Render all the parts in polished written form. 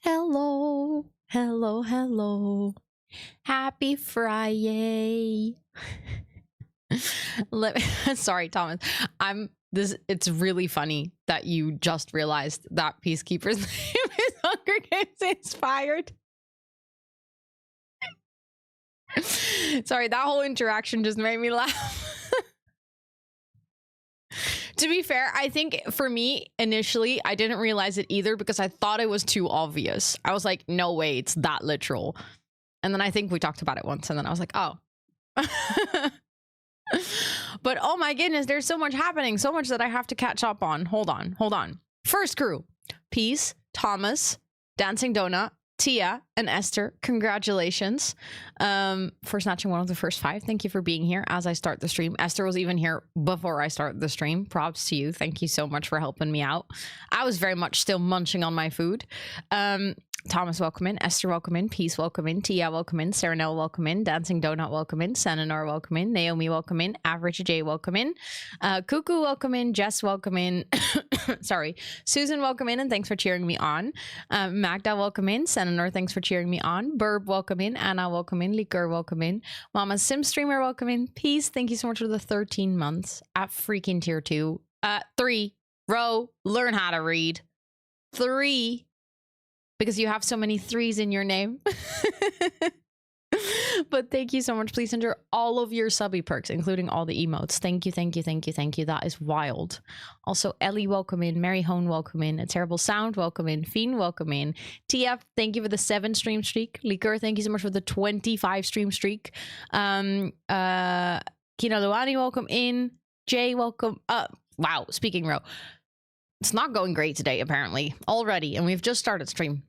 Hello, hello, hello. Happy Friday. Sorry, Thomas. It's really funny that you just realized that Peacekeeper's name is Hunger Games Inspired. Sorry, that whole interaction just made me laugh. To be fair, I think for me, initially, I didn't realize it either because I thought it was too obvious. I was like, no way, it's that literal. And then I think we talked about it once, and then I was like, oh. But oh my goodness, there's so much happening, so much that I have to catch up on. Hold on. First crew, Peace, Thomas, Dancing Donut, Tia, and Esther. Congratulations for snatching one of the first 5. Thank you for being here as I start the stream. Esther was even here before I started the stream. Props to you. Thank you so much for helping me out. I was very much still munching on my food. Thomas, welcome in. Esther, welcome in. Peace, welcome in. Tia, welcome in. Serenelle, welcome in. Dancing Donut, welcome in. Sananor, welcome in. Naomi, welcome in. Average J, welcome in. Cuckoo, welcome in. Jess, welcome in. Sorry. Susan, welcome in, and thanks for cheering me on. Magda, welcome in. Sananor, thanks for cheering me on. Burb, welcome in. Anna, welcome in. Liker, welcome in. Mama Sim Streamer, welcome in. Peace, thank you so much for the 13 months at freaking tier 2. 3. Row, learn how to read. 3. Because you have so many 3s in your name. But thank you so much. Please enter all of your subby perks, including all the emotes. Thank you. That is wild. Also, Ellie, welcome in. Mary Hone, welcome in. A Terrible Sound, welcome in. Fiend, welcome in. TF, thank you for the 7 stream streak. Liker, thank you so much for the 25 stream streak. Kina Luani, welcome in. Jay, welcome. Wow, speaking row. It's not going great today, apparently, already, and we've just started stream.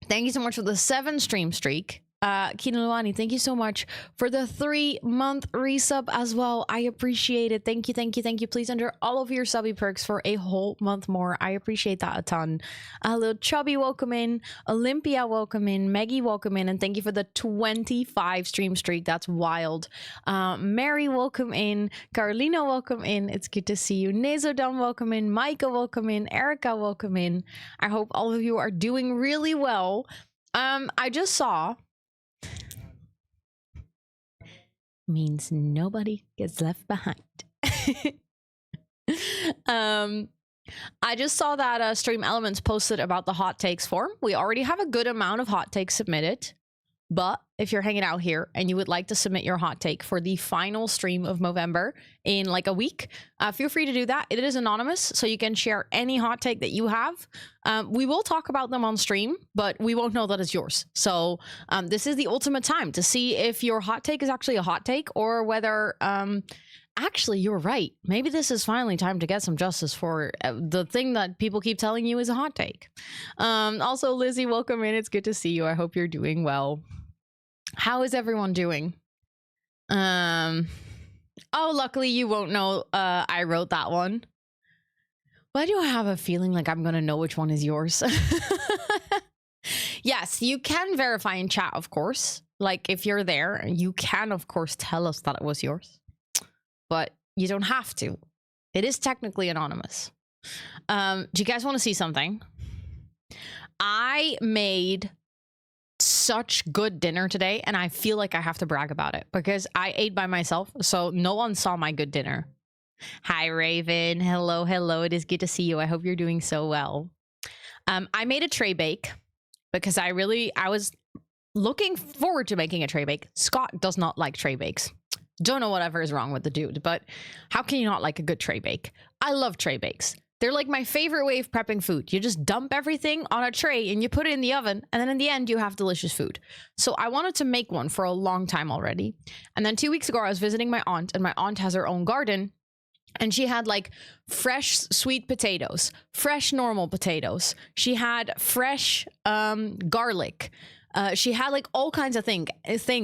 Thank you so much for the 7 stream streak. Kina Luani, thank you so much for the 3-month resub as well. I appreciate it. Thank you. Please enter all of your subby perks for a whole month more. I appreciate that a ton. Little Chubby, welcome in. Olympia, welcome in. Maggie, welcome in. And thank you for the 25 stream streak. That's wild. Mary, welcome in. Carolina, welcome in. It's good to see you. Nezodam, welcome in. Micah, welcome in. Erica, welcome in. I hope all of you are doing really well. I just saw means nobody gets left behind. I just saw that Stream Elements posted about the hot takes form. We already have a good amount of hot takes submitted, but if you're hanging out here and you would like to submit your hot take for the final stream of Movember in like a week, feel free to do that. It is anonymous, so you can share any hot take that you have. We will talk about them on stream, but we won't know that it's yours. So this is the ultimate time to see if your hot take is actually a hot take or whether actually you're right. Maybe this is finally time to get some justice for the thing that people keep telling you is a hot take. Also, Lizzie, welcome in. It's good to see you. I hope you're doing well. How is everyone doing? Oh, luckily you won't know I wrote that one. Why do I have a feeling like I'm gonna know which one is yours? Yes, you can verify in chat, of course. Like, if you're there, you can, of course, tell us that it was yours. But you don't have to. It is technically anonymous. Do you guys want to see something? I made such good dinner today, and I feel like I have to brag about it because I ate by myself, so no one saw my good dinner. Hi, Raven. Hello. It is good to see you. I hope you're doing so well. I made a tray bake because I was looking forward to making a tray bake. Scott does not like tray bakes. Don't know whatever is wrong with the dude, but how can you not like a good tray bake? I love tray bakes. They're like my favorite way of prepping food. You just dump everything on a tray and you put it in the oven, and then in the end you have delicious food. So I wanted to make one for a long time already. And then 2 weeks ago I was visiting my aunt, and my aunt has her own garden, and she had like fresh sweet potatoes, fresh normal potatoes. She had fresh garlic. She had like all kinds of things,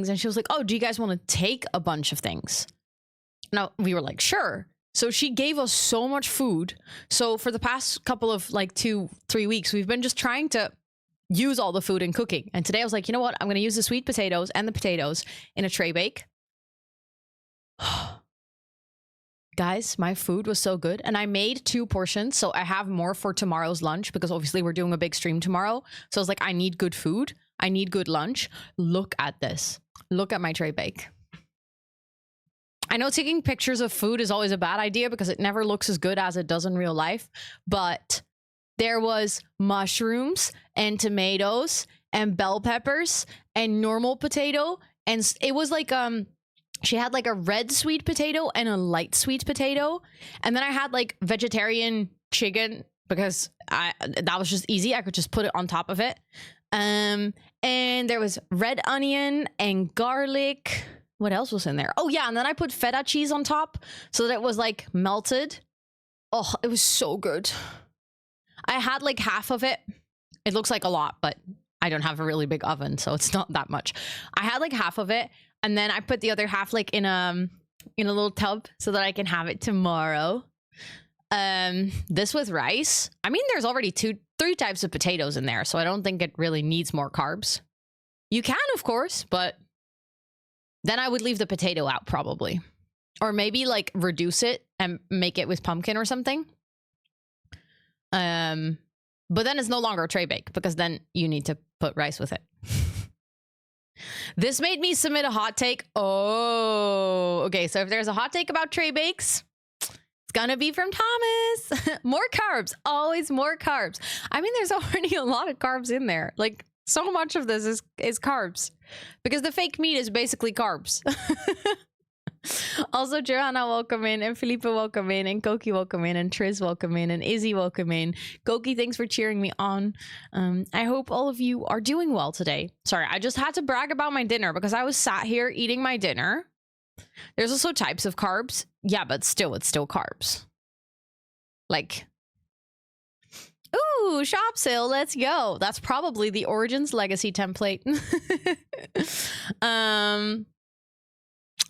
and she was like, oh, do you guys want to take a bunch of things? Now we were like, sure. So she gave us so much food. So for the past couple of like 2-3 weeks, we've been just trying to use all the food in cooking. And today I was like, you know what? I'm going to use the sweet potatoes and the potatoes in a tray bake. Guys, my food was so good, and I made 2 portions, so I have more for tomorrow's lunch because obviously we're doing a big stream tomorrow. So I was like, I need good food. I need good lunch. Look at this. Look at my tray bake. I know taking pictures of food is always a bad idea because it never looks as good as it does in real life, but there was mushrooms and tomatoes and bell peppers and normal potato, and it was like she had like a red sweet potato and a light sweet potato, and then I had like vegetarian chicken because that was just easy. I could just put it on top of it. And there was red onion and garlic. What else was in there? Oh yeah, and then I put feta cheese on top so that it was like melted. Oh, it was so good. I had like half of it. It looks like a lot, but I don't have a really big oven, so it's not that much. I had like half of it, and then I put the other half like in a little tub so that I can have it tomorrow. This with rice. I mean, there's already 3 types of potatoes in there, so I don't think it really needs more carbs. You can, of course, but then I would leave the potato out probably. Or maybe like reduce it and make it with pumpkin or something. But then it's no longer a tray bake because then you need to put rice with it. This made me submit a hot take. Oh, okay. So if there's a hot take about tray bakes, it's gonna be from Thomas. More carbs, always more carbs. I mean, there's already a lot of carbs in there. Like so much of this is carbs because the fake meat is basically carbs. Also, Johanna, welcome in, and Felipe, welcome in, and Koki, welcome in, and Triz, welcome in, and Izzy, welcome in. Koki, thanks for cheering me on. I hope all of you are doing well today. Sorry, I just had to brag about my dinner because I was sat here eating my dinner. There's also types of carbs. Yeah, but still, it's still carbs. Like, ooh, shop sale, let's go. That's probably the Origins Legacy template.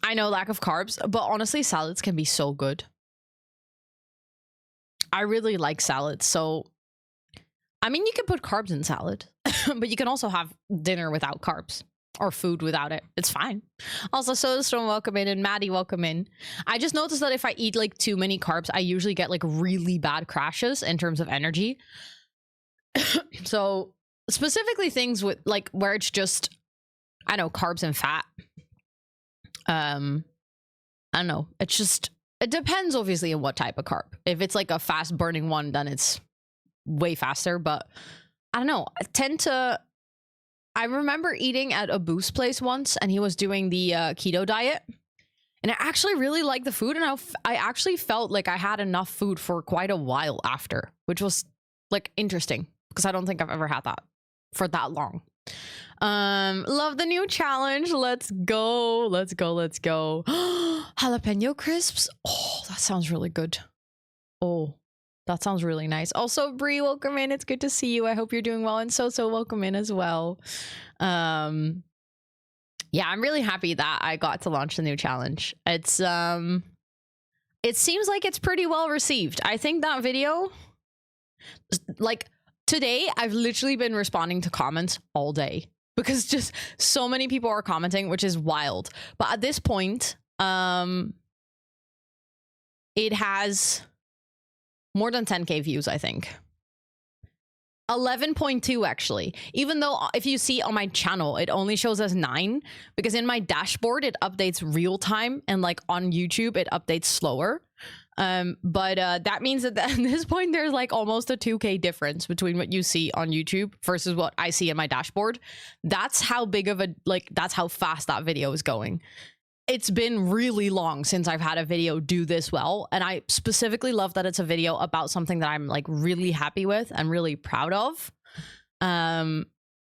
I know, lack of carbs, but honestly, salads can be so good. I really like salads, so I mean, you can put carbs in salad, but you can also have dinner without carbs or food without it. It's fine. Also, SodaStorm, welcome in, and Maddie, welcome in. I just noticed that if I eat like too many carbs, I usually get like really bad crashes in terms of energy. So specifically things with like where it's just, I don't know, carbs and fat. I don't know. It's just, it depends obviously on what type of carb. If it's like a fast burning one, then it's way faster. But I don't know. I remember eating at a Boost place once, and he was doing the keto diet, and I actually really liked the food, and I actually felt like I had enough food for quite a while after, which was like interesting because I don't think I've ever had that for that long. Love the new challenge. Let's go. Let's go. Let's go. Jalapeno crisps. Oh, that sounds really good. Oh, that sounds really nice. Also, Bree, welcome in. It's good to see you. I hope you're doing well. And so welcome in as well. Yeah, I'm really happy that I got to launch the new challenge. It's it seems like it's pretty well received. I think that video, like today, I've literally been responding to comments all day because just so many people are commenting, which is wild. But at this point, it has more than 10K views, I think. 11.2 actually, even though if you see on my channel, it only shows as 9 because in my dashboard, it updates real time, and like on YouTube, it updates slower. But that means that at this point, there's like almost a 2K difference between what you see on YouTube versus what I see in my dashboard. That's how big of a, like, that's how fast that video is going. It's been really long since I've had a video do this well. And I specifically love that it's a video about something that I'm like really happy with and really proud of.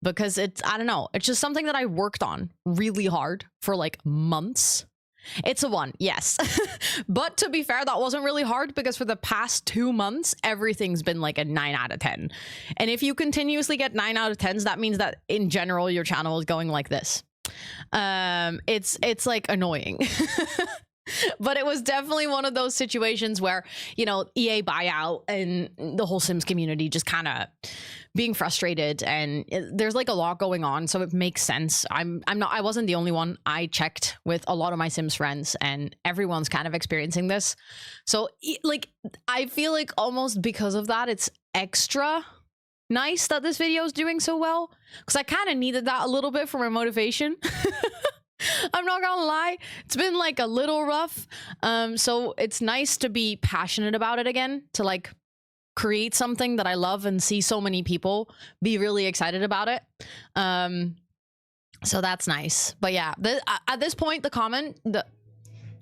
Because it's, I don't know, it's just something that I worked on really hard for like months. It's a 1, yes. But to be fair, that wasn't really hard because for the past 2 months, everything's been like a 9 out of 10. And if you continuously get 9 out of 10s, that means that in general, your channel is going like this. It's like annoying. But it was definitely one of those situations where, you know, EA buyout and the whole Sims community just kind of being frustrated, and there's like a lot going on, so it makes sense. I wasn't the only one. I checked with a lot of my Sims friends, and everyone's kind of experiencing this. So like, I feel like almost because of that, it's extra nice that this video is doing so well, because I kind of needed that a little bit for my motivation. I'm not gonna lie, it's been like a little rough. So it's nice to be passionate about it again, to like create something that I love and see so many people be really excited about it. So that's nice. But yeah, at this point, the comment,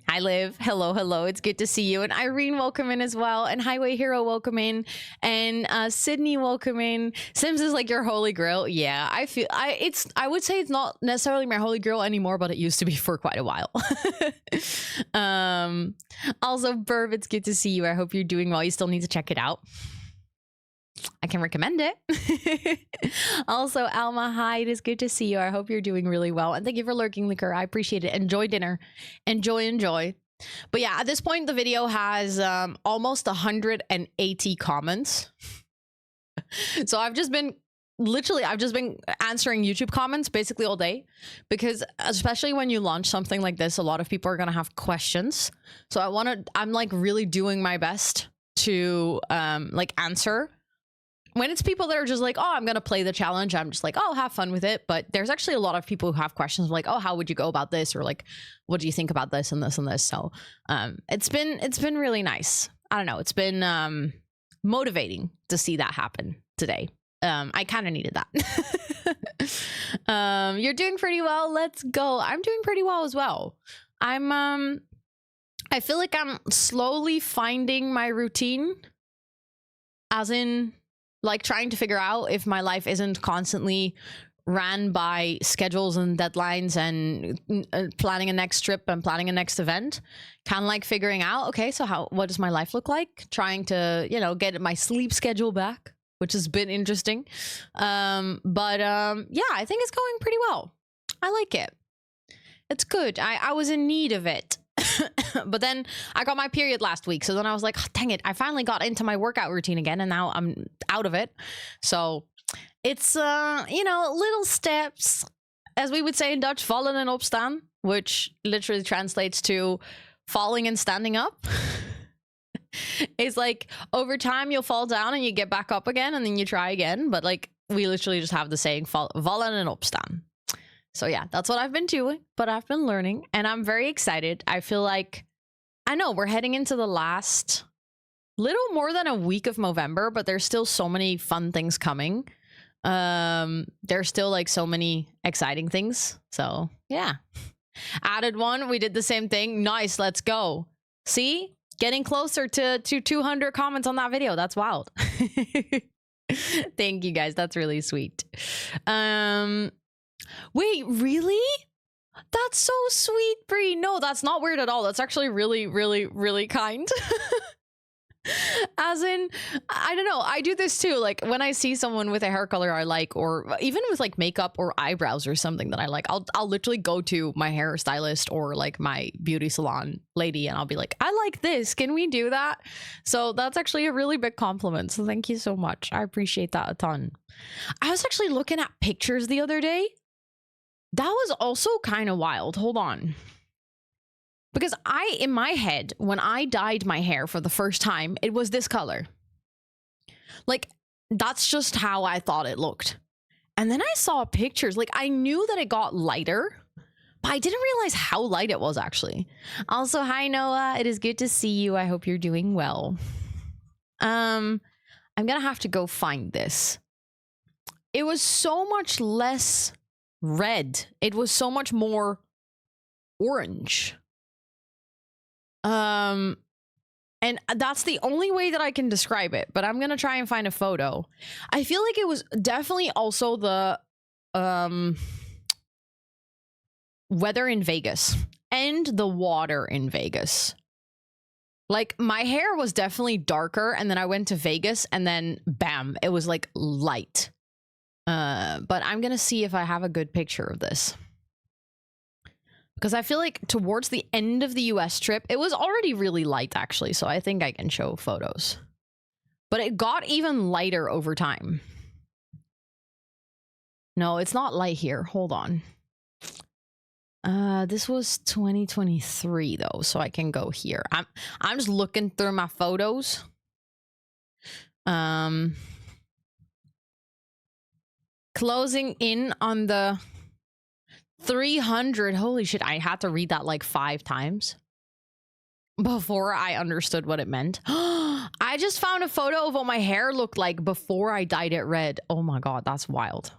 Hi Liv, hello, it's good to see you. And Irene, welcome in as well. And Highway Hero, welcome in. And Sydney, welcome in. Sims is like your holy grail. Yeah, I would say it's not necessarily my holy grail anymore, but it used to be for quite a while. Also, Burb, it's good to see you. I hope you're doing well. You still need to check it out. I can recommend it. Also, Alma, hi, it is good to see you. I hope you're doing really well. And thank you for lurking, Liquor. I appreciate it. Enjoy dinner. Enjoy. But yeah, at this point, the video has almost 180 comments. So I've just been answering YouTube comments basically all day, because especially when you launch something like this, a lot of people are going to have questions. So I'm like really doing my best to like answer. When it's people that are just like, oh, I'm going to play the challenge, I'm just like, oh, have fun with it. But there's actually a lot of people who have questions like, oh, how would you go about this? Or like, what do you think about this and this and this? So it's been really nice. I don't know. It's been motivating to see that happen today. I kind of needed that. You're doing pretty well. Let's go. I'm doing pretty well as well. I feel like I'm slowly finding my routine, as in like trying to figure out if my life isn't constantly ran by schedules and deadlines and planning a next trip and planning a next event. Kind of like figuring out, okay, so what does my life look like? Trying to, you know, get my sleep schedule back, which has been interesting. Yeah, I think it's going pretty well. I like it. It's good. I was in need of it. But then I got my period last week, so then I was like, oh, dang it, I finally got into my workout routine again, and now I'm out of it. So it's you know, little steps, as we would say in Dutch, vallen en opstaan, which literally translates to falling and standing up. It's like over time you'll fall down and you get back up again, and then you try again. But like, we literally just have the saying vallen en opstaan. So yeah, that's what I've been doing, but I've been learning, and I'm very excited. I feel like, I know we're heading into the last little more than a week of Movember, but there's still so many fun things coming. There's still like so many exciting things. So yeah, added one. We did the same thing. Nice. Let's go. See, getting closer to 200 comments on that video. That's wild. Thank you guys. That's really sweet. Wait, really? That's so sweet, Brie. No, that's not weird at all. That's actually really, really, really kind. As in, I don't know, I do this too. Like when I see someone with a hair color I like, or even with like makeup or eyebrows or something that I like, I'll literally go to my hairstylist or like my beauty salon lady, and I'll be like, I like this. Can we do that? So that's actually a really big compliment. So thank you so much. I appreciate that a ton. I was actually looking at pictures the other day. That was also kind of wild. Hold on. Because in my head, when I dyed my hair for the first time, it was this color. Like, that's just how I thought it looked. And then I saw pictures. Like, I knew that it got lighter, but I didn't realize how light it was, actually. Also, hi, Noah. It is good to see you. I hope you're doing well. I'm gonna have to go find this. It was so much less red. It was so much more orange. And that's the only way that I can describe it, but I'm gonna try and find a photo. I feel like it was definitely also the weather in Vegas and the water in Vegas. Like, my hair was definitely darker, and then I went to Vegas, and then bam, it was like light. But I'm gonna see if I have a good picture of this, Because I feel like towards the end of the US trip, it was already really light, actually. So I think I can show photos. But it got even lighter over time. No, it's not light here. Hold on. This was 2023 though, so I can go here. I'm just looking through my photos. Closing in on the 300. Holy shit, I had to read that like 5 times before I understood what it meant. I just found a photo of what my hair looked like before I dyed it red. Oh my god, that's wild.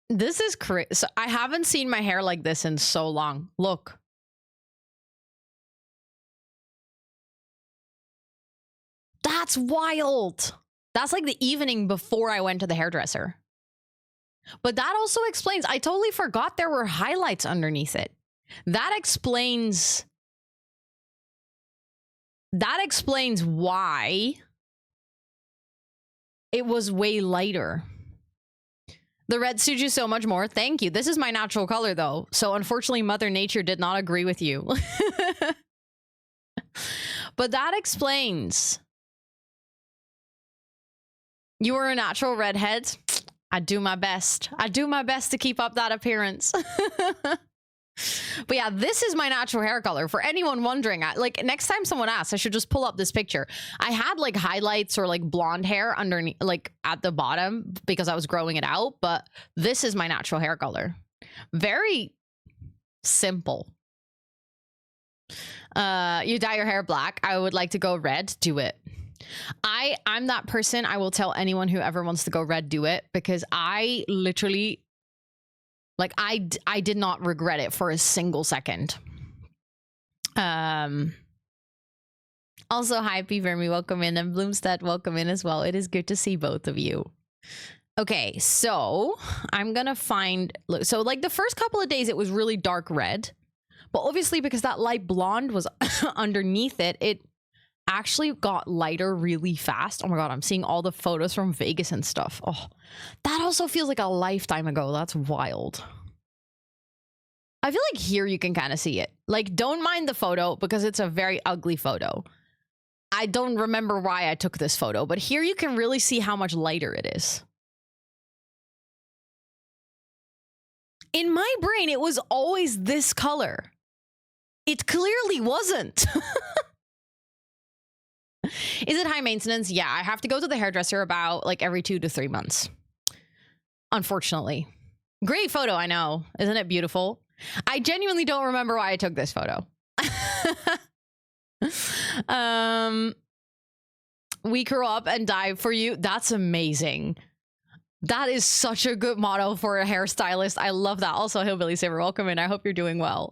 This is crazy. So I haven't seen my hair like this in so long. Look. That's wild. That's like the evening before I went to the hairdresser. But that also explains, I totally forgot there were highlights underneath it. That explains why it was way lighter. The red suits you so much more. Thank you. This is my natural color, though. So unfortunately, Mother Nature did not agree with you. But that explains. You were a natural redhead. I do my best. I do my best to keep up that appearance. But yeah, this is my natural hair color. For anyone wondering, like next time someone asks, I should just pull up this picture. I had like highlights or like blonde hair underneath, like at the bottom because I was growing it out. But this is my natural hair color. Very simple. You dye your hair black. I would like to go red. Do it. I'm that person. I will tell anyone who ever wants to go red, do it, because I literally, like, I did not regret it for a single second. Also, hi, P. Vermi, welcome in, and Bloomstead, welcome in as well. It is good to see both of you. Okay, so I'm gonna find, so like the first couple of days, it was really dark red, but obviously because that light blonde was underneath it, it actually got lighter really fast. Oh my god, I'm seeing all the photos from Vegas and stuff. Oh, that also feels like a lifetime ago. That's wild. I feel like here you can kind of see it. Like, don't mind the photo because it's a very ugly photo. I don't remember why I took this photo, but here you can really see how much lighter it is. In my brain, it was always this color. It clearly wasn't. Is it high maintenance? Yeah, I have to go to the hairdresser about like every 2 to 3 months. Unfortunately. Great photo, I know. Isn't it beautiful? I genuinely don't remember why I took this photo. We curl up and dye for you. That's amazing. That is such a good motto for a hairstylist. I love that. Also, Hillbilly Saver, welcome in. I hope you're doing well.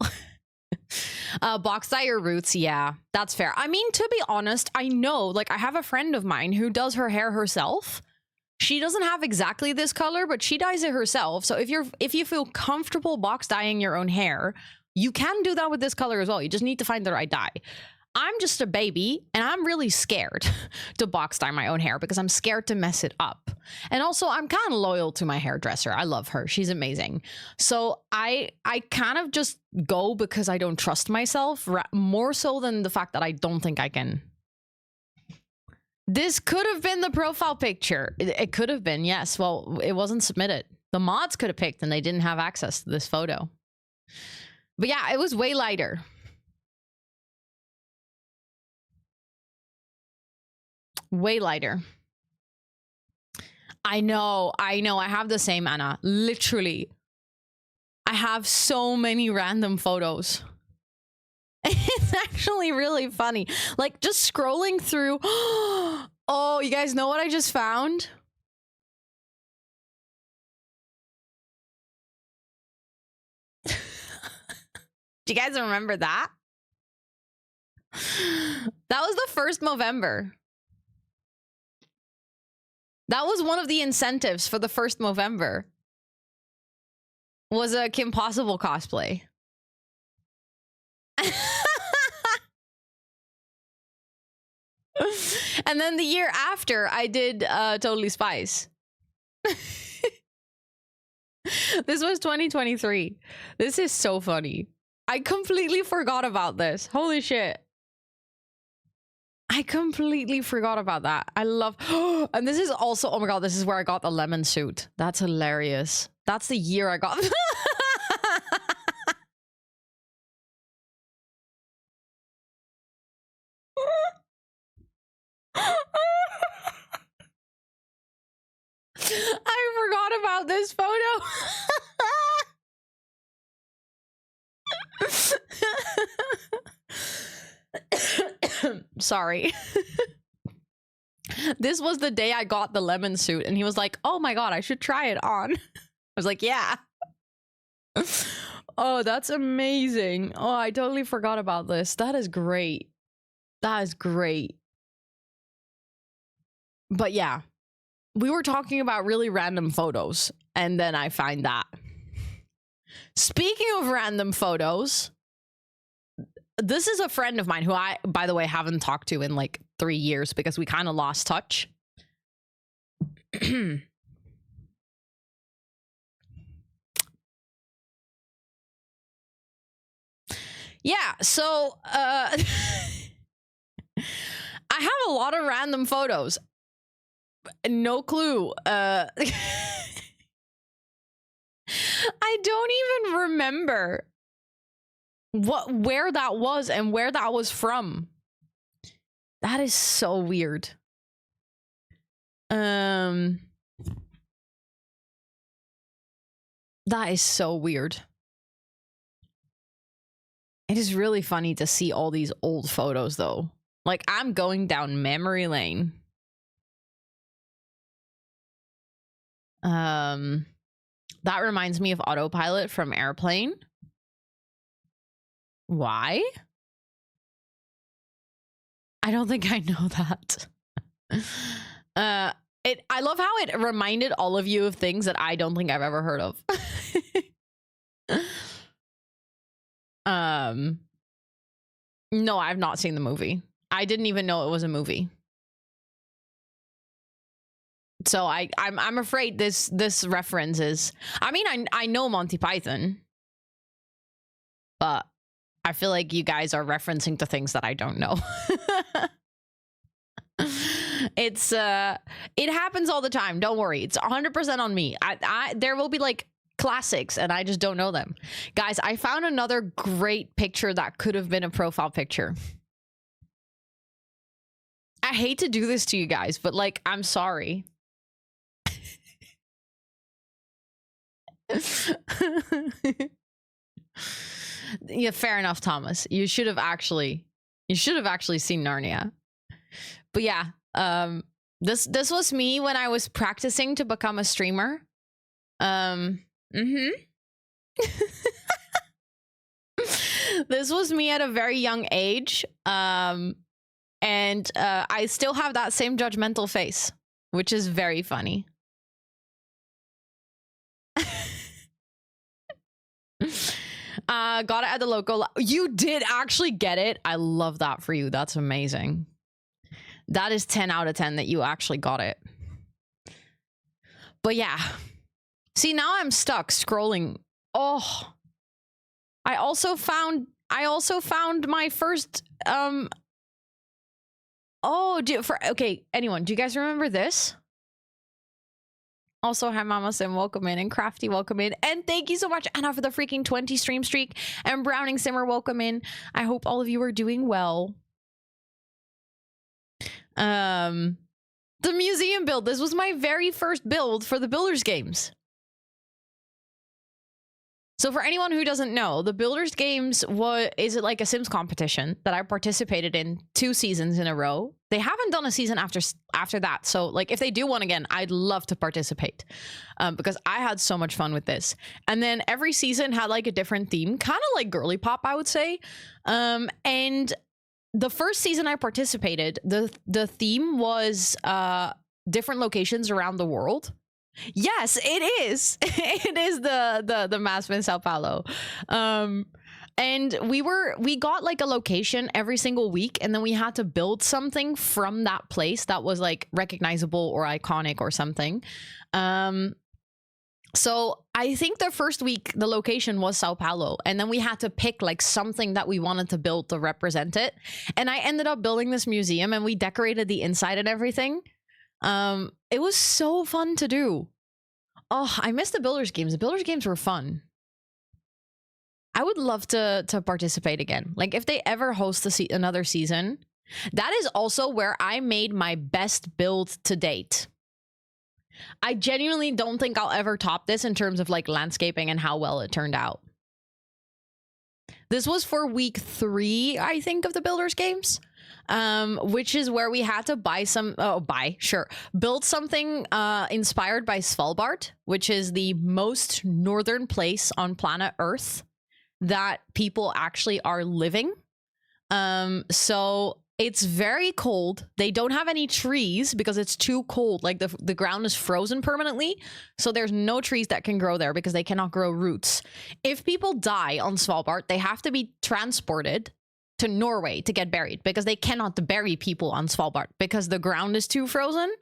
Box dye your roots. Yeah, that's fair. I mean, to be honest, I know, like, I have a friend of mine who does her hair herself. She doesn't have exactly this color, but she dyes it herself. So if you feel comfortable box dyeing your own hair, you can do that with this color as well. You just need to find the right dye. I'm just a baby and I'm really scared to box dye my own hair because I'm scared to mess it up. And also I'm kind of loyal to my hairdresser. I love her. She's amazing. So I kind of just go because I don't trust myself more so than the fact that I don't think I can. This could have been the profile picture. It could have been, yes. Well, it wasn't submitted. The mods could have picked and they didn't have access to this photo. But yeah, it was way lighter. Way lighter. I know. I have the same, Anna. Literally. I have so many random photos. It's actually really funny. Like, just scrolling through. Oh, you guys know what I just found? Do you guys remember that? That was the first Movember. That was one of the incentives for the first Movember. Was a Kim Possible cosplay. And then the year after, I did Totally Spice. This was 2023. This is so funny. I completely forgot about this. Holy shit. I completely forgot about that. I love, and this is also, oh my god, this is where I got the lemon suit. That's hilarious. That's the year I got. I forgot about this photo. Sorry. This was the day I got the lemon suit, and he was like, oh my god, I should try it on. I was like, yeah. Oh, that's amazing. Oh, I totally forgot about this. That is great. That is great. But yeah, we were talking about really random photos, and then I find that. Speaking of random photos, this is a friend of mine who I, by the way, haven't talked to in like 3 years because we kind of lost touch. Yeah, so I have a lot of random photos. No clue. I don't even remember where that was and where that was from. That is so weird. That is so weird. It is really funny to see all these old photos though. Like, I'm going down memory lane. That reminds me of autopilot from Airplane. Why? I don't think I know that. I love how it reminded all of you of things that I don't think I've ever heard of. No, I've not seen the movie. I didn't even know it was a movie. So I'm afraid this reference is, I mean, I know Monty Python, but I feel like you guys are referencing to things that I don't know. It's it happens all the time. Don't worry. It's 100% on me. There will be like classics and I just don't know them. Guys, I found another great picture that could have been a profile picture. I hate to do this to you guys, but like, I'm sorry. Yeah, fair enough, Thomas. You should have actually seen Narnia. But yeah, this was me when I was practicing to become a streamer. This was me at a very young age. And I still have that same judgmental face, which is very funny. Got it at the local. You did actually get it. I love that for you. That's amazing. That is 10 out of 10 that you actually got it. But yeah. See, now I'm stuck scrolling. Oh. I also found my first okay, anyone, do you guys remember this? Also, hi Mama Sim, welcome in, and Crafty, welcome in, and thank you so much, Anna, for the freaking 20 stream streak, and Browning Simmer, welcome in. I hope all of you are doing well. The museum build. This was my very first build for the Builders Games. So for anyone who doesn't know, the Builders Games is like a Sims competition that I participated in 2 seasons in a row. They haven't done a season after that. So like if they do one again, I'd love to participate because I had so much fun with this. And then every season had like a different theme, kind of like girly pop, I would say. And the first season I participated, the theme was different locations around the world. Yes, it is. It is the Masp in Sao Paulo. And we got like a location every single week, and then we had to build something from that place that was like recognizable or iconic or something. So I think the first week the location was Sao Paulo, and then we had to pick like something that we wanted to build to represent it. And I ended up building this museum, and we decorated the inside and everything. It was so fun to do. Oh, I miss the builders games. The builders games were fun. I would love to participate again. Like if they ever host another season, that is also where I made my best build to date. I genuinely don't think I'll ever top this in terms of like landscaping and how well it turned out. This was for week 3, I think, of the Builders Games, which is where we had to build something inspired by Svalbard, which is the most northern place on planet Earth that people actually are living. So it's very cold. They don't have any trees because it's too cold. Like the ground is frozen permanently. So there's no trees that can grow there because they cannot grow roots. If people die on Svalbard, they have to be transported to Norway to get buried because they cannot bury people on Svalbard because the ground is too frozen.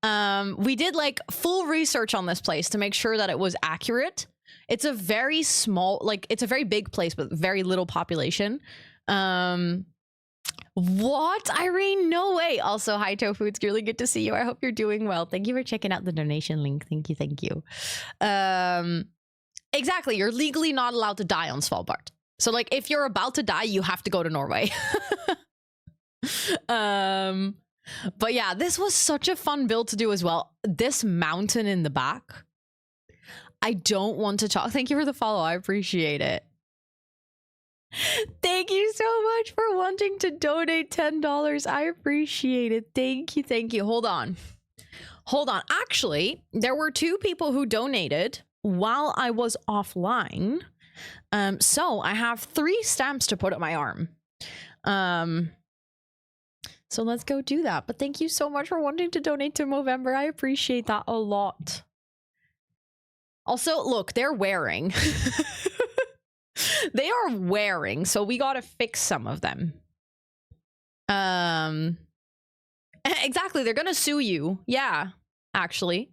We did like full research on this place to make sure that it was accurate. It's a very small, like it's a very big place, but very little population. What, Irene? No way. Also, hi Tofu, it's really good to see you. I hope you're doing well. Thank you for checking out the donation link. Thank you. Exactly, you're legally not allowed to die on Svalbard. So like if you're about to die, you have to go to Norway. But yeah, this was such a fun build to do as well. This mountain in the back, I don't want to talk. Thank you for the follow. I appreciate it. Thank you so much for wanting to donate $10. I appreciate it. Thank you. Hold on. Actually, there were 2 people who donated while I was offline. So I have 3 stamps to put on my arm. So let's go do that. But thank you so much for wanting to donate to Movember. I appreciate that a lot. Also, look, they're wearing. They are wearing, so we gotta fix some of them. Exactly, they're gonna sue you. Yeah, actually.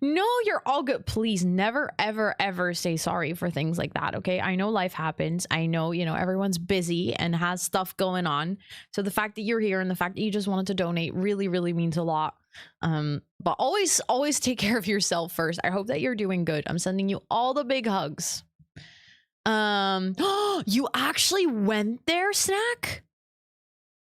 No, you're all good. Please never, ever say sorry for things like that, okay? I know life happens. I know, you know, everyone's busy and has stuff going on. So the fact that you're here and the fact that you just wanted to donate really, really means a lot. But always take care of yourself first. I hope that you're doing good. I'm sending you all the big hugs. You actually went there, Snack?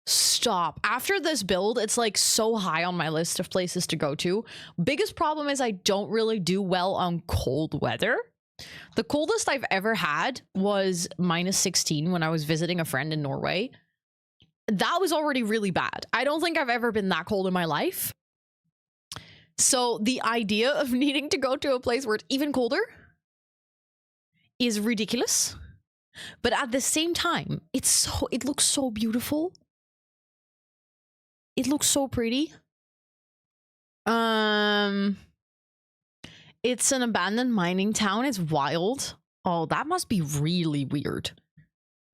Stop. After this build, it's like so high on my list of places to go to. Biggest problem is I don't really do well on cold weather. The coldest I've ever had was -16 when I was visiting a friend in Norway. That was already really bad. I don't think I've ever been that cold in my life. So the idea of needing to go to a place where it's even colder is ridiculous. But at the same time, it looks so beautiful. It looks so pretty. It's an abandoned mining town. It's wild. Oh, that must be really weird.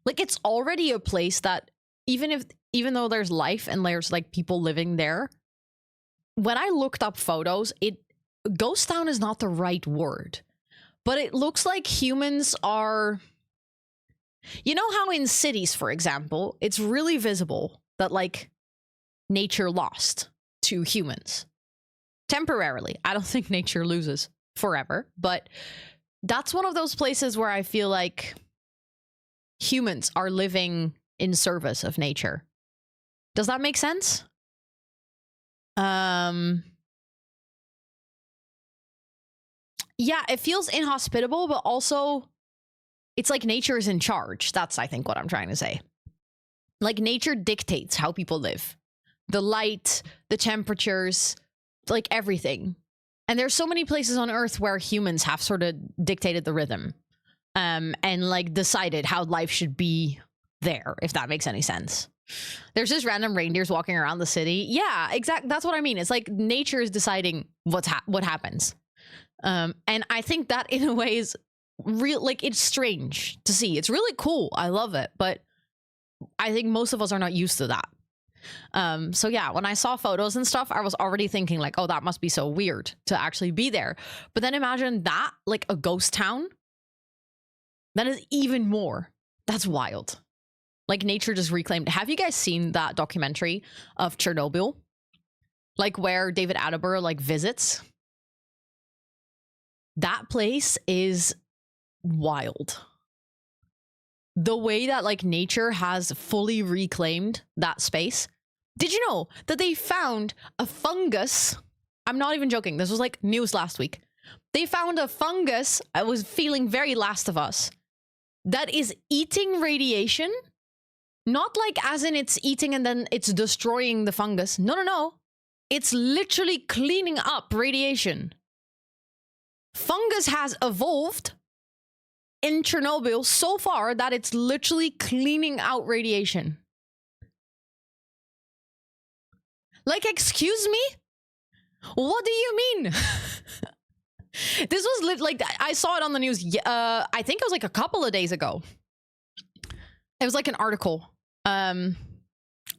Like it's already a place that even though there's life and there's like people living there, when I looked up photos, ghost town is not the right word, but it looks like humans are, you know how in cities, for example, it's really visible that like nature lost to humans temporarily. I don't think nature loses forever, but that's one of those places where I feel like humans are living in service of nature. Does that make sense? Yeah, it feels inhospitable, but also it's like nature is in charge. That's, I think, what I'm trying to say. Like nature dictates how people live. The light, the temperatures, like everything. And there's so many places on Earth where humans have sort of dictated the rhythm, and like decided how life should be there, if that makes any sense. There's just random reindeers walking around the city. Yeah, exactly. That's what I mean. It's like nature is deciding what happens. And I think that in a way is real. Like it's strange to see. It's really cool. I love it. But I think most of us are not used to that. So yeah, when I saw photos and stuff, I was already thinking like, oh, that must be so weird to actually be there. But then imagine that, like a ghost town. That is even more. That's wild. Like nature just reclaimed. Have you guys seen that documentary of Chernobyl? Like where David Attenborough like visits? That place is wild. The way that like nature has fully reclaimed that space. Did you know that they found a fungus? I'm not even joking. This was like news last week. They found a fungus. I was feeling very Last of Us. That is eating radiation. Not like as in it's eating and then it's destroying the fungus. No, no, no. It's literally cleaning up radiation. Fungus has evolved in Chernobyl so far that it's literally cleaning out radiation. Like, excuse me? What do you mean? This was like, I saw it on the news. I think it was like a couple of days ago. It was like an article on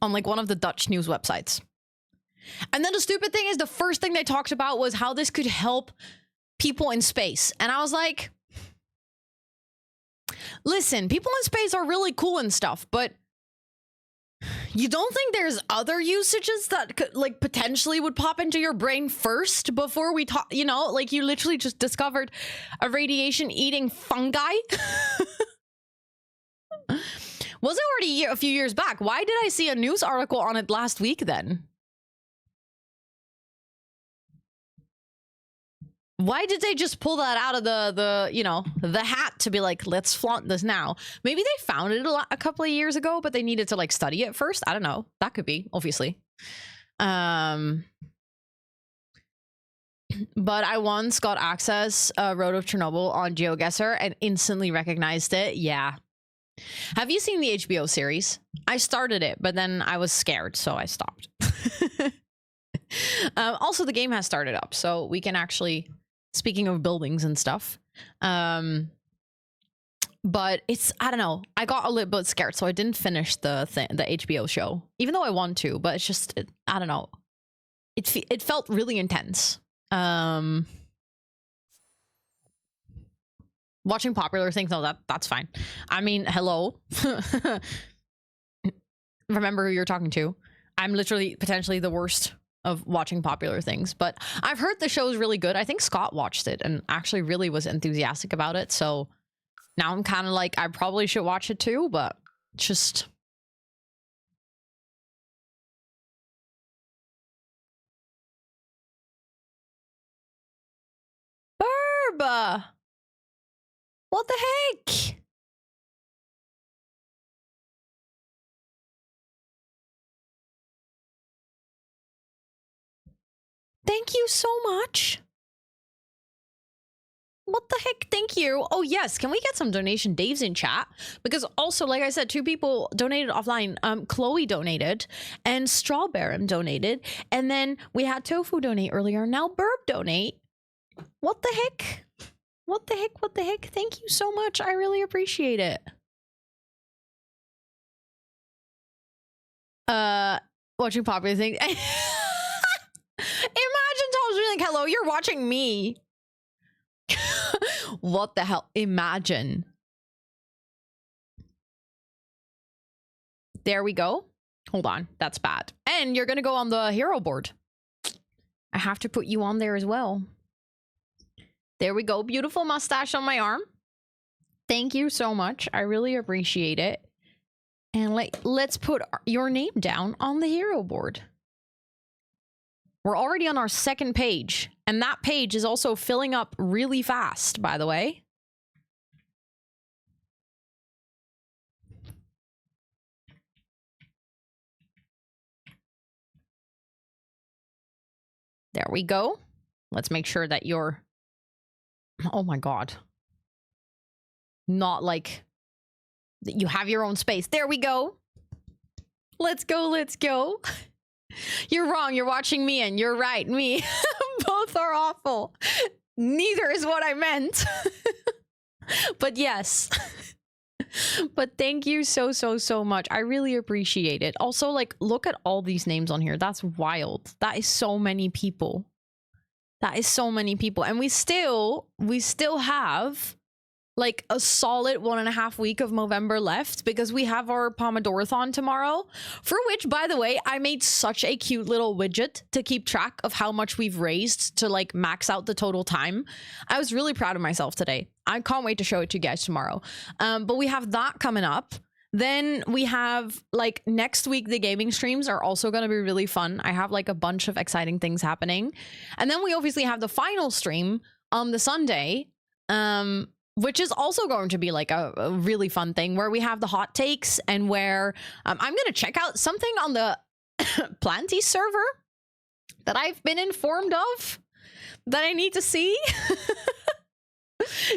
like one of the Dutch news websites. And then the stupid thing is the first thing they talked about was how this could help people in space. And I was like, listen, people in space are really cool and stuff, but you don't think there's other usages that could like potentially would pop into your brain first before we talk, you know, like you literally just discovered a radiation eating fungi? Was it already a few years back? Why did I see a news article on it last week then? Why did they just pull that out of the you know, the hat to be like, let's flaunt this now? Maybe they found it a couple of years ago, but they needed to like study it first. I don't know. That could be, obviously. But I once got access, Road of Chernobyl on GeoGuessr and instantly recognized it. Yeah. Have you seen the HBO series? I started it, but then I was scared, so I stopped. Also, the game has started up, so we can actually, speaking of buildings and stuff, but it's, I don't know, I got a little bit scared, so I didn't finish the HBO show, even though I want to, but it's just, I don't know, it felt really intense. Watching popular things, no, that's fine. I mean, hello. Remember who you're talking to. I'm literally potentially the worst of watching popular things, but I've heard the show is really good. I think Scott watched it and actually really was enthusiastic about it. So now I'm kind of like, I probably should watch it too, but just... Burb! What the heck? Thank you so much. What the heck? Thank you. Oh, yes. Can we get some donation Daves in chat? Because also, like I said, 2 people donated offline. Chloe donated and Strawberry donated. And then we had Tofu donate earlier. Now Burb donate. What the heck? What the heck? What the heck? Thank you so much. I really appreciate it. Watching popular things. Imagine Tom's being like, hello, you're watching me. What the hell? Imagine. There we go. Hold on. That's bad. And you're going to go on the hero board. I have to put you on there as well. There we go. Beautiful mustache on my arm. Thank you so much. I really appreciate it. And let's put your name down on the hero board. We're already on our 2nd page. And that page is also filling up really fast, by the way. There we go. Let's make sure that you're... Oh my god. Not like... You have your own space. There we go. Let's go, let's go. You're wrong. You're watching me and you're right. Me. Both are awful. Neither is what I meant. But yes. But thank you so much. I really appreciate it. Also, like, look at all these names on here. That's wild. That is so many people. That is so many people. And we still have like a solid 1.5 week of Movember left, because we have our Pomodorathon tomorrow, for which, by the way, I made such a cute little widget to keep track of how much we've raised to like max out the total time. I was really proud of myself today. I can't wait to show it to you guys tomorrow. But we have that coming up. Then we have like next week, the gaming streams are also going to be really fun. I have like a bunch of exciting things happening. And then we obviously have the final stream on the Sunday, which is also going to be like a really fun thing, where we have the hot takes, and where I'm going to check out something on the Planty server that I've been informed of that I need to see.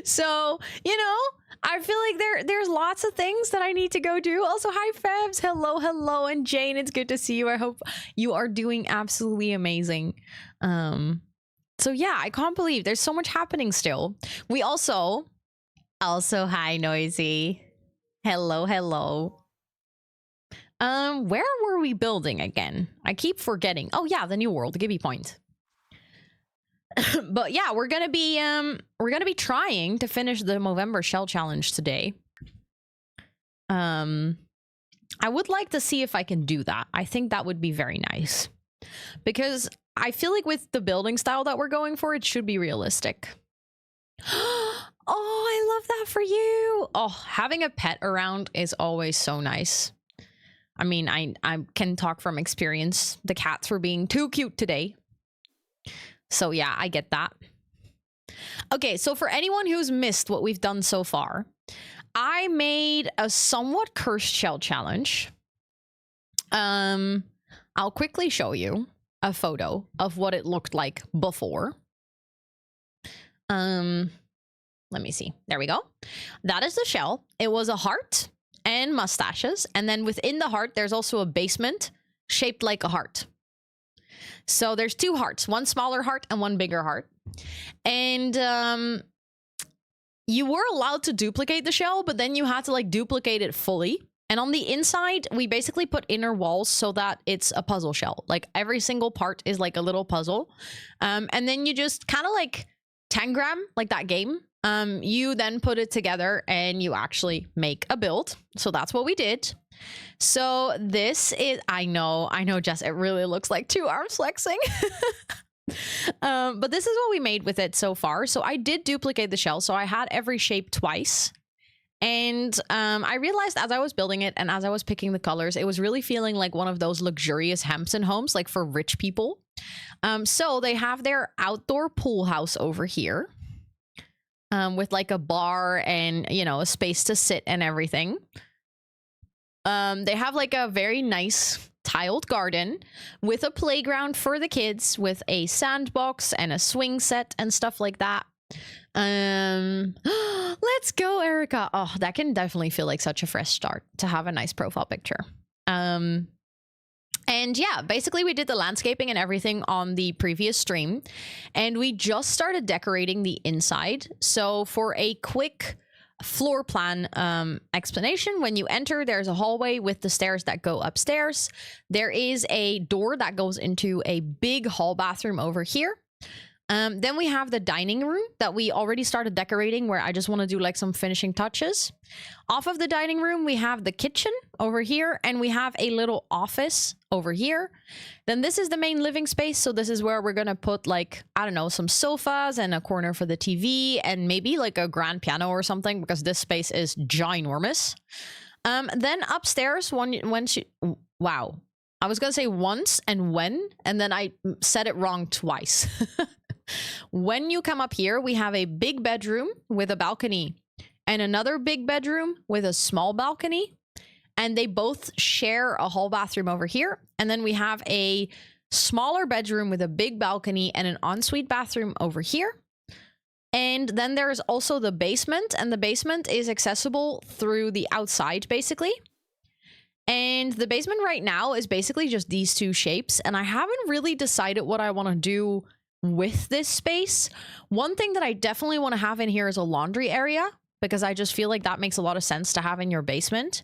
So, you know, I feel like there's lots of things that I need to go do. Also, hi Fabs, hello, and Jane, it's good to see you. I hope you are doing absolutely amazing. So yeah, I can't believe there's so much happening still. We also hi Noisy, hello. Where were we building again? I keep forgetting. Oh yeah, the new world, the Gibby Point. But yeah, we're gonna be trying to finish the Movember shell challenge today. I would like to see if I can do that. I think that would be very nice, because I feel like with the building style that we're going for, it should be realistic. Oh, I love that for you. Oh, having a pet around is always so nice. I mean, I can talk from experience. The cats were being too cute today. So yeah, I get that. Okay, so for anyone who's missed what we've done so far, I made a somewhat cursed shell challenge. I'll quickly show you a photo of what it looked like before. Let me see. There we go. That is the shell. It was a heart and mustaches. And then within the heart, there's also a basement shaped like a heart. So there's two hearts, one smaller heart and one bigger heart. And you were allowed to duplicate the shell, but then you had to like duplicate it fully. And on the inside, we basically put inner walls so that it's a puzzle shell. Like every single part is like a little puzzle. And then you just kind of like Tangram, like that game. You then put it together and you actually make a build. So that's what we did. So this is, I know, Jess, it really looks like two arms flexing. But this is what we made with it so far. So I did duplicate the shell. So I had every shape twice. And I realized as I was building it and as I was picking the colors, it was really feeling like one of those luxurious Hampton homes, like for rich people. So they have their outdoor pool house over here. With like a bar and, you know, a space to sit and everything. They have like a very nice tiled garden with a playground for the kids with a sandbox and a swing set and stuff like that. Let's go, Erica. Oh, that can definitely feel like such a fresh start to have a nice profile picture. And yeah, basically we did the landscaping and everything on the previous stream, and we just started decorating the inside. So for a quick floor plan explanation, when you enter, there's a hallway with the stairs that go upstairs. There is a door that goes into a big hall bathroom over here. Then we have the dining room that we already started decorating, where I just want to do like some finishing touches. Off of the dining room, we have the kitchen over here, and we have a little office over here. Then this is the main living space. So this is where we're going to put like, I don't know, some sofas and a corner for the TV and maybe like a grand piano or something, because this space is ginormous. Then upstairs, wow. I was going to say once and when, and then I said it wrong twice. When you come up here, we have a big bedroom with a balcony and another big bedroom with a small balcony. And they both share a hall bathroom over here. And then we have a smaller bedroom with a big balcony and an ensuite bathroom over here. And then there's also the basement, and the basement is accessible through the outside, basically. And the basement right now is basically just these two shapes, and I haven't really decided what I want to do with this space. One thing that I definitely want to have in here is a laundry area, because I just feel like that makes a lot of sense to have in your basement.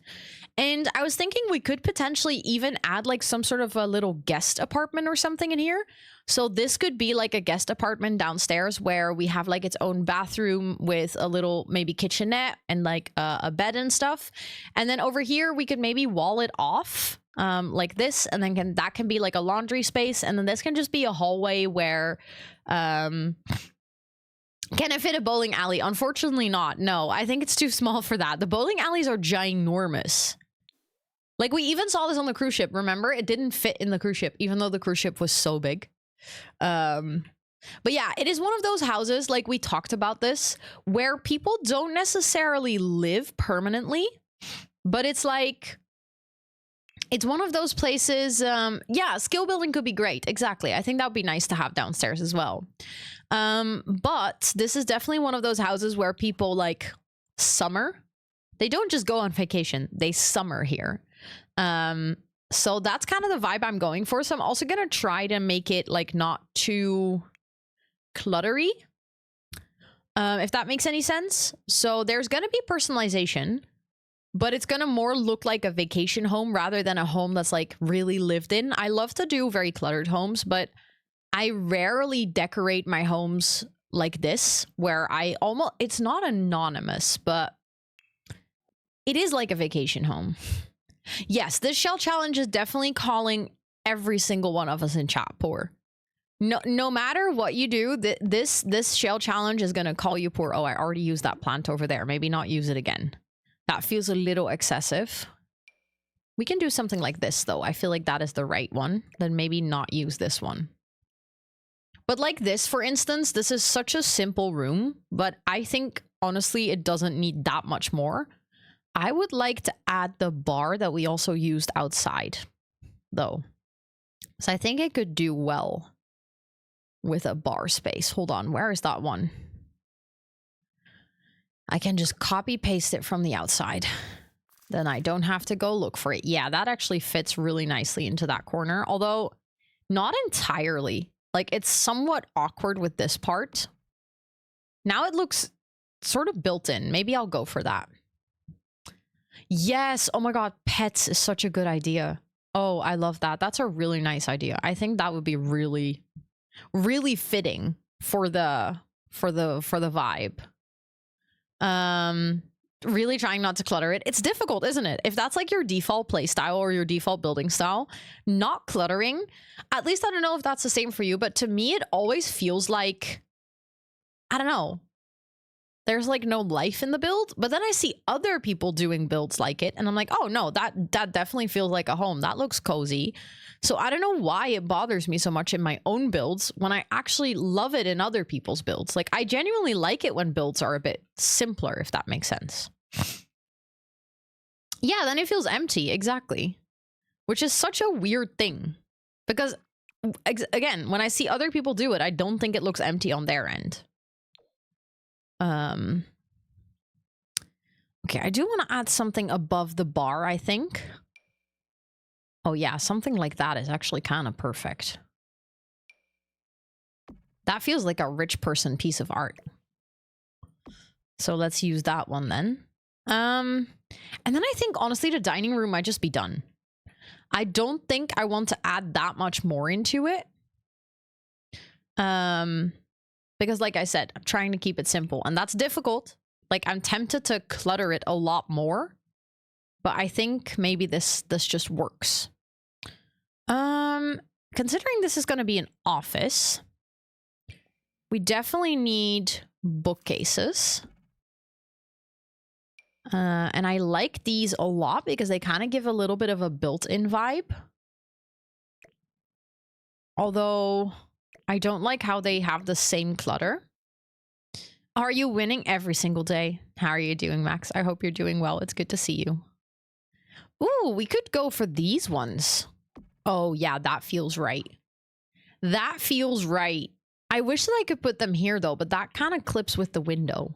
And I was thinking we could potentially even add like some sort of a little guest apartment or something in here. So this could be like a guest apartment downstairs where we have like its own bathroom with a little maybe kitchenette and like a bed and stuff. And then over here we could maybe wall it off like this, and then that can be like a laundry space, and then this can just be a hallway where can it fit a bowling alley? Unfortunately not. No, I think it's too small for that. The bowling alleys are ginormous. Like, we even saw this on the cruise ship, remember? It didn't fit in the cruise ship, even though the cruise ship was so big. But yeah, it is one of those houses, like we talked about this, where people don't necessarily live permanently, but it's like, it's one of those places, yeah, skill building could be great. Exactly. I think that would be nice to have downstairs as well. But this is definitely one of those houses where people like summer. They don't just go on vacation, they summer here. So that's kind of the vibe I'm going for. So I'm also going to try to make it like not too cluttery, if that makes any sense. So there's going to be personalization, but it's going to more look like a vacation home rather than a home that's like really lived in. I love to do very cluttered homes, but I rarely decorate my homes like this, where it's not anonymous, but it is like a vacation home. Yes, this shell challenge is definitely calling every single one of us in chat poor. No matter what you do, this shell challenge is going to call you poor. Oh, I already used that plant over there. Maybe not use it again. That feels a little excessive. We can do something like this, though. I feel like that is the right one. Then maybe not use this one. But like this, for instance, this is such a simple room, but I think, honestly, it doesn't need that much more. I would like to add the bar that we also used outside, though. So I think it could do well with a bar space. Hold on, where is that one? I can just copy paste it from the outside. Then I don't have to go look for it. Yeah, that actually fits really nicely into that corner, although not entirely. Like, it's somewhat awkward with this part. Now it looks sort of built in. Maybe I'll go for that. Yes. Oh my God. Pets is such a good idea. Oh, I love that. That's a really nice idea. I think that would be really, really fitting for the vibe. Really trying not to clutter it. It's difficult, isn't it? If that's like your default play style or your default building style, not cluttering, at least I don't know if that's the same for you, but to me, it always feels like, I don't know, there's like no life in the build, but then I see other people doing builds like it, and I'm like, oh no, that definitely feels like a home. That looks cozy. So I don't know why it bothers me so much in my own builds when I actually love it in other people's builds. Like, I genuinely like it when builds are a bit simpler, if that makes sense. Yeah, then it feels empty, exactly. Which is such a weird thing. Because, again, when I see other people do it, I don't think it looks empty on their end. Okay, I do want to add something above the bar, I think. Oh yeah, something like that is actually kind of perfect. That feels like a rich person piece of art. So let's use that one then. And then I think, honestly, the dining room might just be done. I don't think I want to add that much more into it. Because like I said, I'm trying to keep it simple, and that's difficult. Like, I'm tempted to clutter it a lot more, but I think maybe this just works. Considering this is going to be an office, we definitely need bookcases. And I like these a lot because they kind of give a little bit of a built-in vibe. Although I don't like how they have the same clutter. Are you winning every single day? How are you doing, Max? I hope you're doing well. It's good to see you. Ooh, we could go for these ones. Oh, yeah, that feels right. That feels right. I wish that I could put them here, though, but that kind of clips with the window.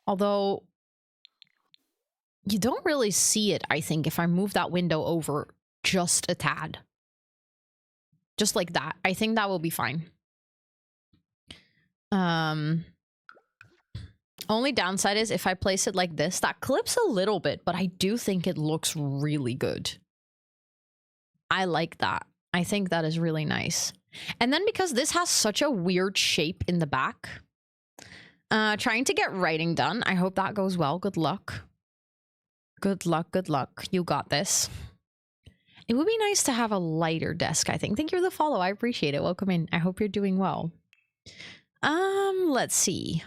Although, you don't really see it, I think, if I move that window over just a tad. Just like that. I think that will be fine. Only downside is if I place it like this, that clips a little bit, but I do think it looks really good. I like that. I think that is really nice. And then because this has such a weird shape in the back, trying to get writing done. I hope that goes well. Good luck. Good luck, good luck. You got this. It would be nice to have a lighter desk, I think. Thank you for the follow. I appreciate it. Welcome in. I hope you're doing well. Let's see.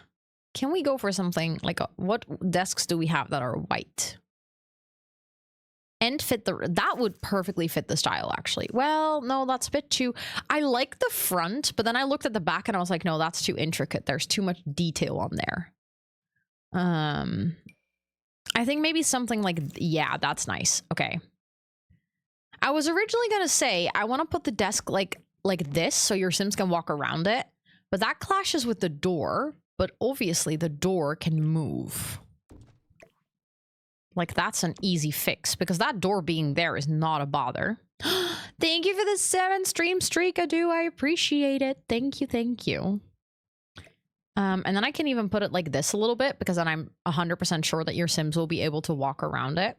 Can we go for something like what desks do we have that are white? And fit that would perfectly fit the style, actually. Well, no, that's a bit too... I like the front, but then I looked at the back and I was like, no, that's too intricate. There's too much detail on there. I think maybe something like... Yeah, that's nice. Okay. I was originally going to say, I want to put the desk like this so your Sims can walk around it. But that clashes with the door. But obviously the door can move. Like that's an easy fix because that door being there is not a bother. Thank you for the 7 stream streak. I appreciate it. Thank you, thank you. And then I can even put it like this a little bit because then I'm 100% sure that your Sims will be able to walk around it.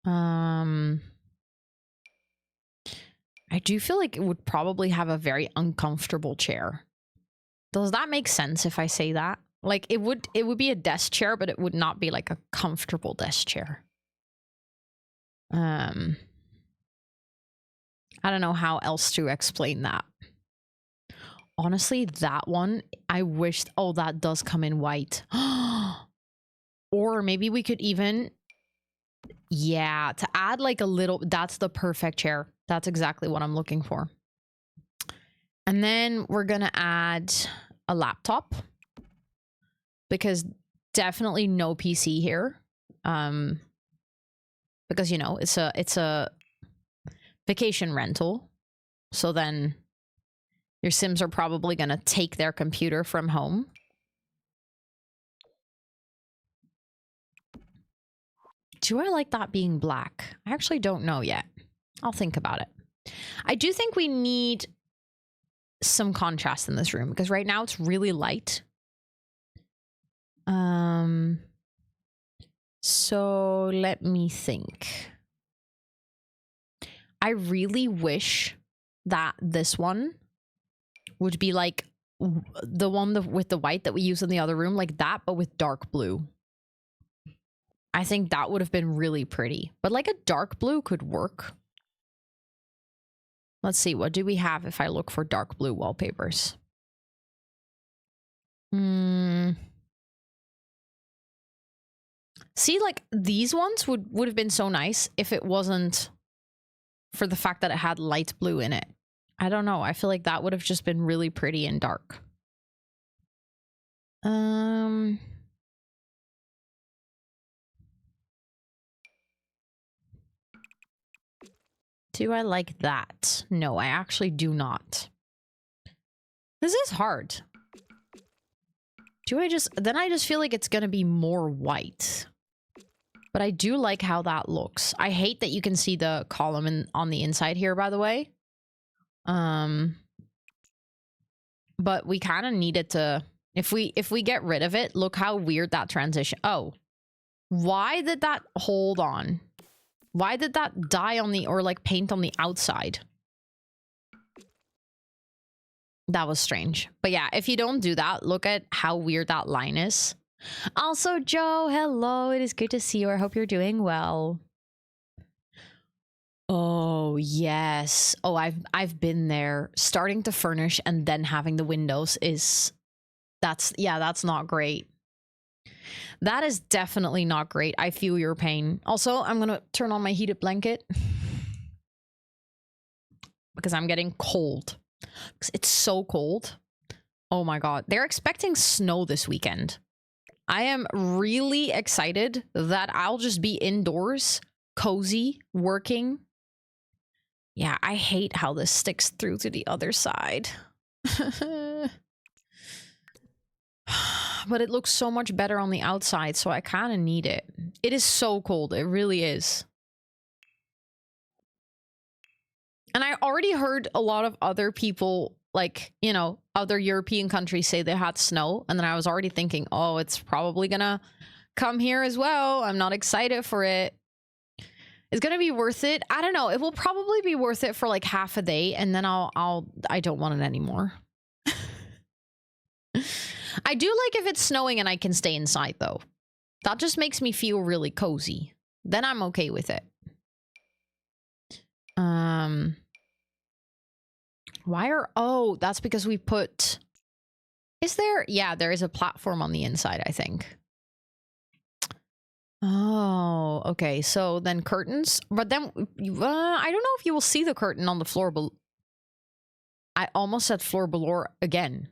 I do feel like it would probably have a very uncomfortable chair. Does that make sense if I say that? Like it would be a desk chair, but it would not be like a comfortable desk chair. I don't know how else to explain that. Honestly, that one, I wished... Oh, that does come in white. Or maybe we could even... Yeah, to add like a little... That's the perfect chair. That's exactly what I'm looking for. And then we're gonna add a laptop. Because definitely no PC here. Because, you know, it's a vacation rental. So then your Sims are probably going to take their computer from home. Do I like that being black? I actually don't know yet. I'll think about it. I do think we need some contrast in this room because right now it's really light. So let me think. I really wish that this one would be like the one with the white that we use in the other room, like that, but with dark blue. I think that would have been really pretty, but like a dark blue could work. Let's see, what do we have if I look for dark blue wallpapers? See, like these ones would have been so nice if it wasn't for the fact that it had light blue in it. I don't know. I feel like that would have just been really pretty and dark. Do I like that? No, I actually do not. This is hard. Then I just feel like it's gonna be more white. But I do like how that looks. I hate that you can see the column on the inside here, by the way. But we kind of need it to... If we get rid of it, look how weird that transition... Oh. Why did that... Hold on. Why did that dye on the... Or like paint on the outside? That was strange. But yeah, if you don't do that, look at how weird that line is. Also, Joe, hello. It is good to see you. I hope you're doing well. Oh, yes. Oh, I've been there. Starting to furnish and then having the windows is... That's not great. That is definitely not great. I feel your pain. Also, I'm going to turn on my heated blanket. Because I'm getting cold. Because it's so cold. Oh my god. They're expecting snow this weekend. I am really excited that I'll just be indoors, cozy, working. Yeah, I hate how this sticks through to the other side. But it looks so much better on the outside, so I kind of need it. It is so cold. It really is. And I already heard a lot of other people, like, you know, other European countries say they had snow, and then I was already thinking, oh, it's probably gonna come here as well. I'm not excited for it. It's gonna be worth it. I don't know. It will probably be worth it for like half a day, and then I don't want it anymore. I do like if it's snowing and I can stay inside though. That just makes me feel really cozy. Then I'm okay with it. Oh, that's because we put, is there? Yeah, there is a platform on the inside, I think. Oh, okay. So then curtains, but then I don't know if you will see the curtain on the floor below. I almost said floor below again.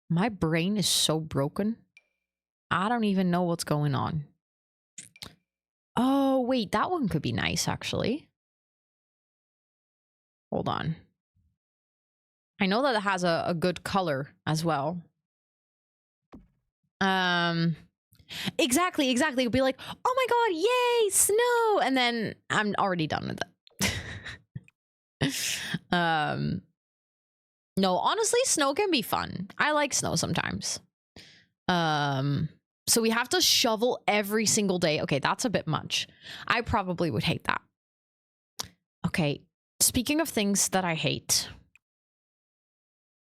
My brain is so broken. I don't even know what's going on. Oh, wait, that one could be nice, actually. Hold on. I know that it has a good color as well. Exactly. It'll be like, oh my god, yay, snow! And then I'm already done with it. No, honestly, snow can be fun. I like snow sometimes. So we have to shovel every single day. Okay, that's a bit much. I probably would hate that. Okay, speaking of things that I hate,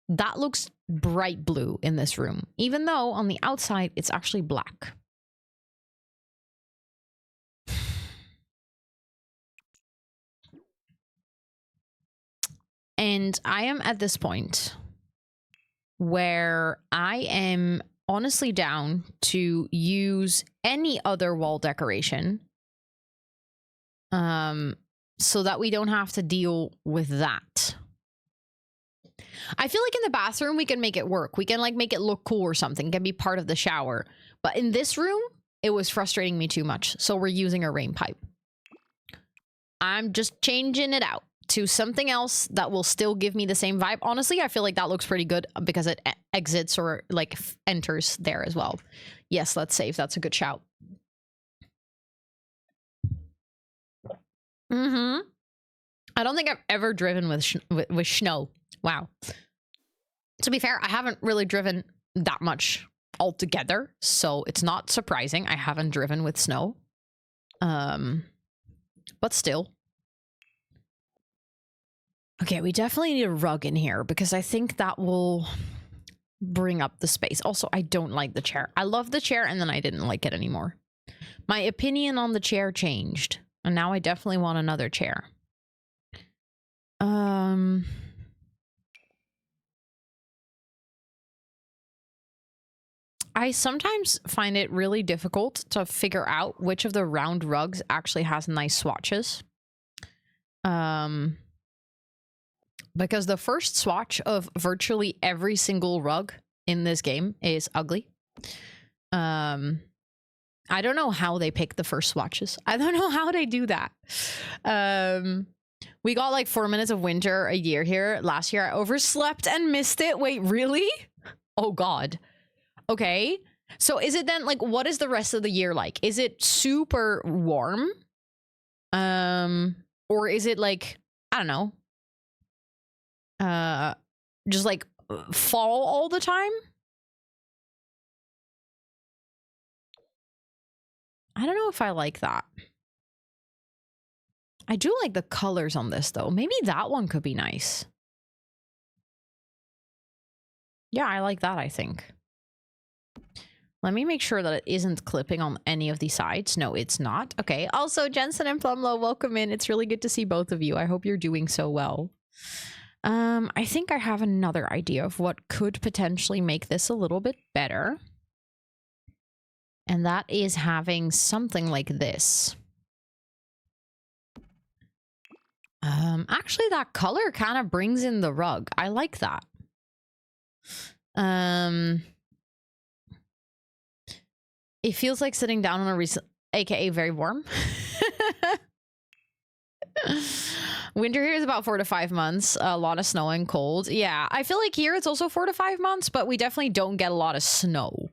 that looks bright blue in this room, even though on the outside it's actually black. And I am at this point where I am honestly down to use any other wall decoration so that we don't have to deal with that. I feel like in the bathroom we can make it work. We can like make it look cool or something. It can be part of the shower. But in this room, it was frustrating me too much. So we're using a rain pipe. I'm just changing it out to something else that will still give me the same vibe. Honestly, I feel like that looks pretty good because it exits or like enters there as well. Yes, let's save. That's a good shout. I don't think I've ever driven with snow. Wow. To be fair, I haven't really driven that much altogether, so it's not surprising I haven't driven with snow. But still. Okay, we definitely need a rug in here because I think that will bring up the space. Also, I don't like the chair. I love the chair and then I didn't like it anymore. My opinion on the chair changed, and now I definitely want another chair. I sometimes find it really difficult to figure out which of the round rugs actually has nice swatches. Because the first swatch of virtually every single rug in this game is ugly. I don't know how they pick the first swatches. I don't know how they do that. We got like 4 minutes of winter a year here. Last year I overslept and missed it. Wait, really? Oh god. Okay. So is it then like, what is the rest of the year like? Is it super warm? Or is it like, I don't know. Just like fall all the time? I don't know if I like that. I do like the colors on this though. Maybe that one could be nice. Yeah, I like that, I think. Let me make sure that it isn't clipping on any of the sides. No, it's not. Okay. Also, Jensen and Plumlo, welcome in. It's really good to see both of you. I hope you're doing so well. I think I have another idea of what could potentially make this a little bit better. And that is having something like this. Actually, that color kind of brings in the rug. I like that. It feels like sitting down on a recent, aka very warm. Winter here is about 4 to 5 months. A lot of snow and cold. Yeah, I feel like here it's also 4 to 5 months, but we definitely don't get a lot of snow.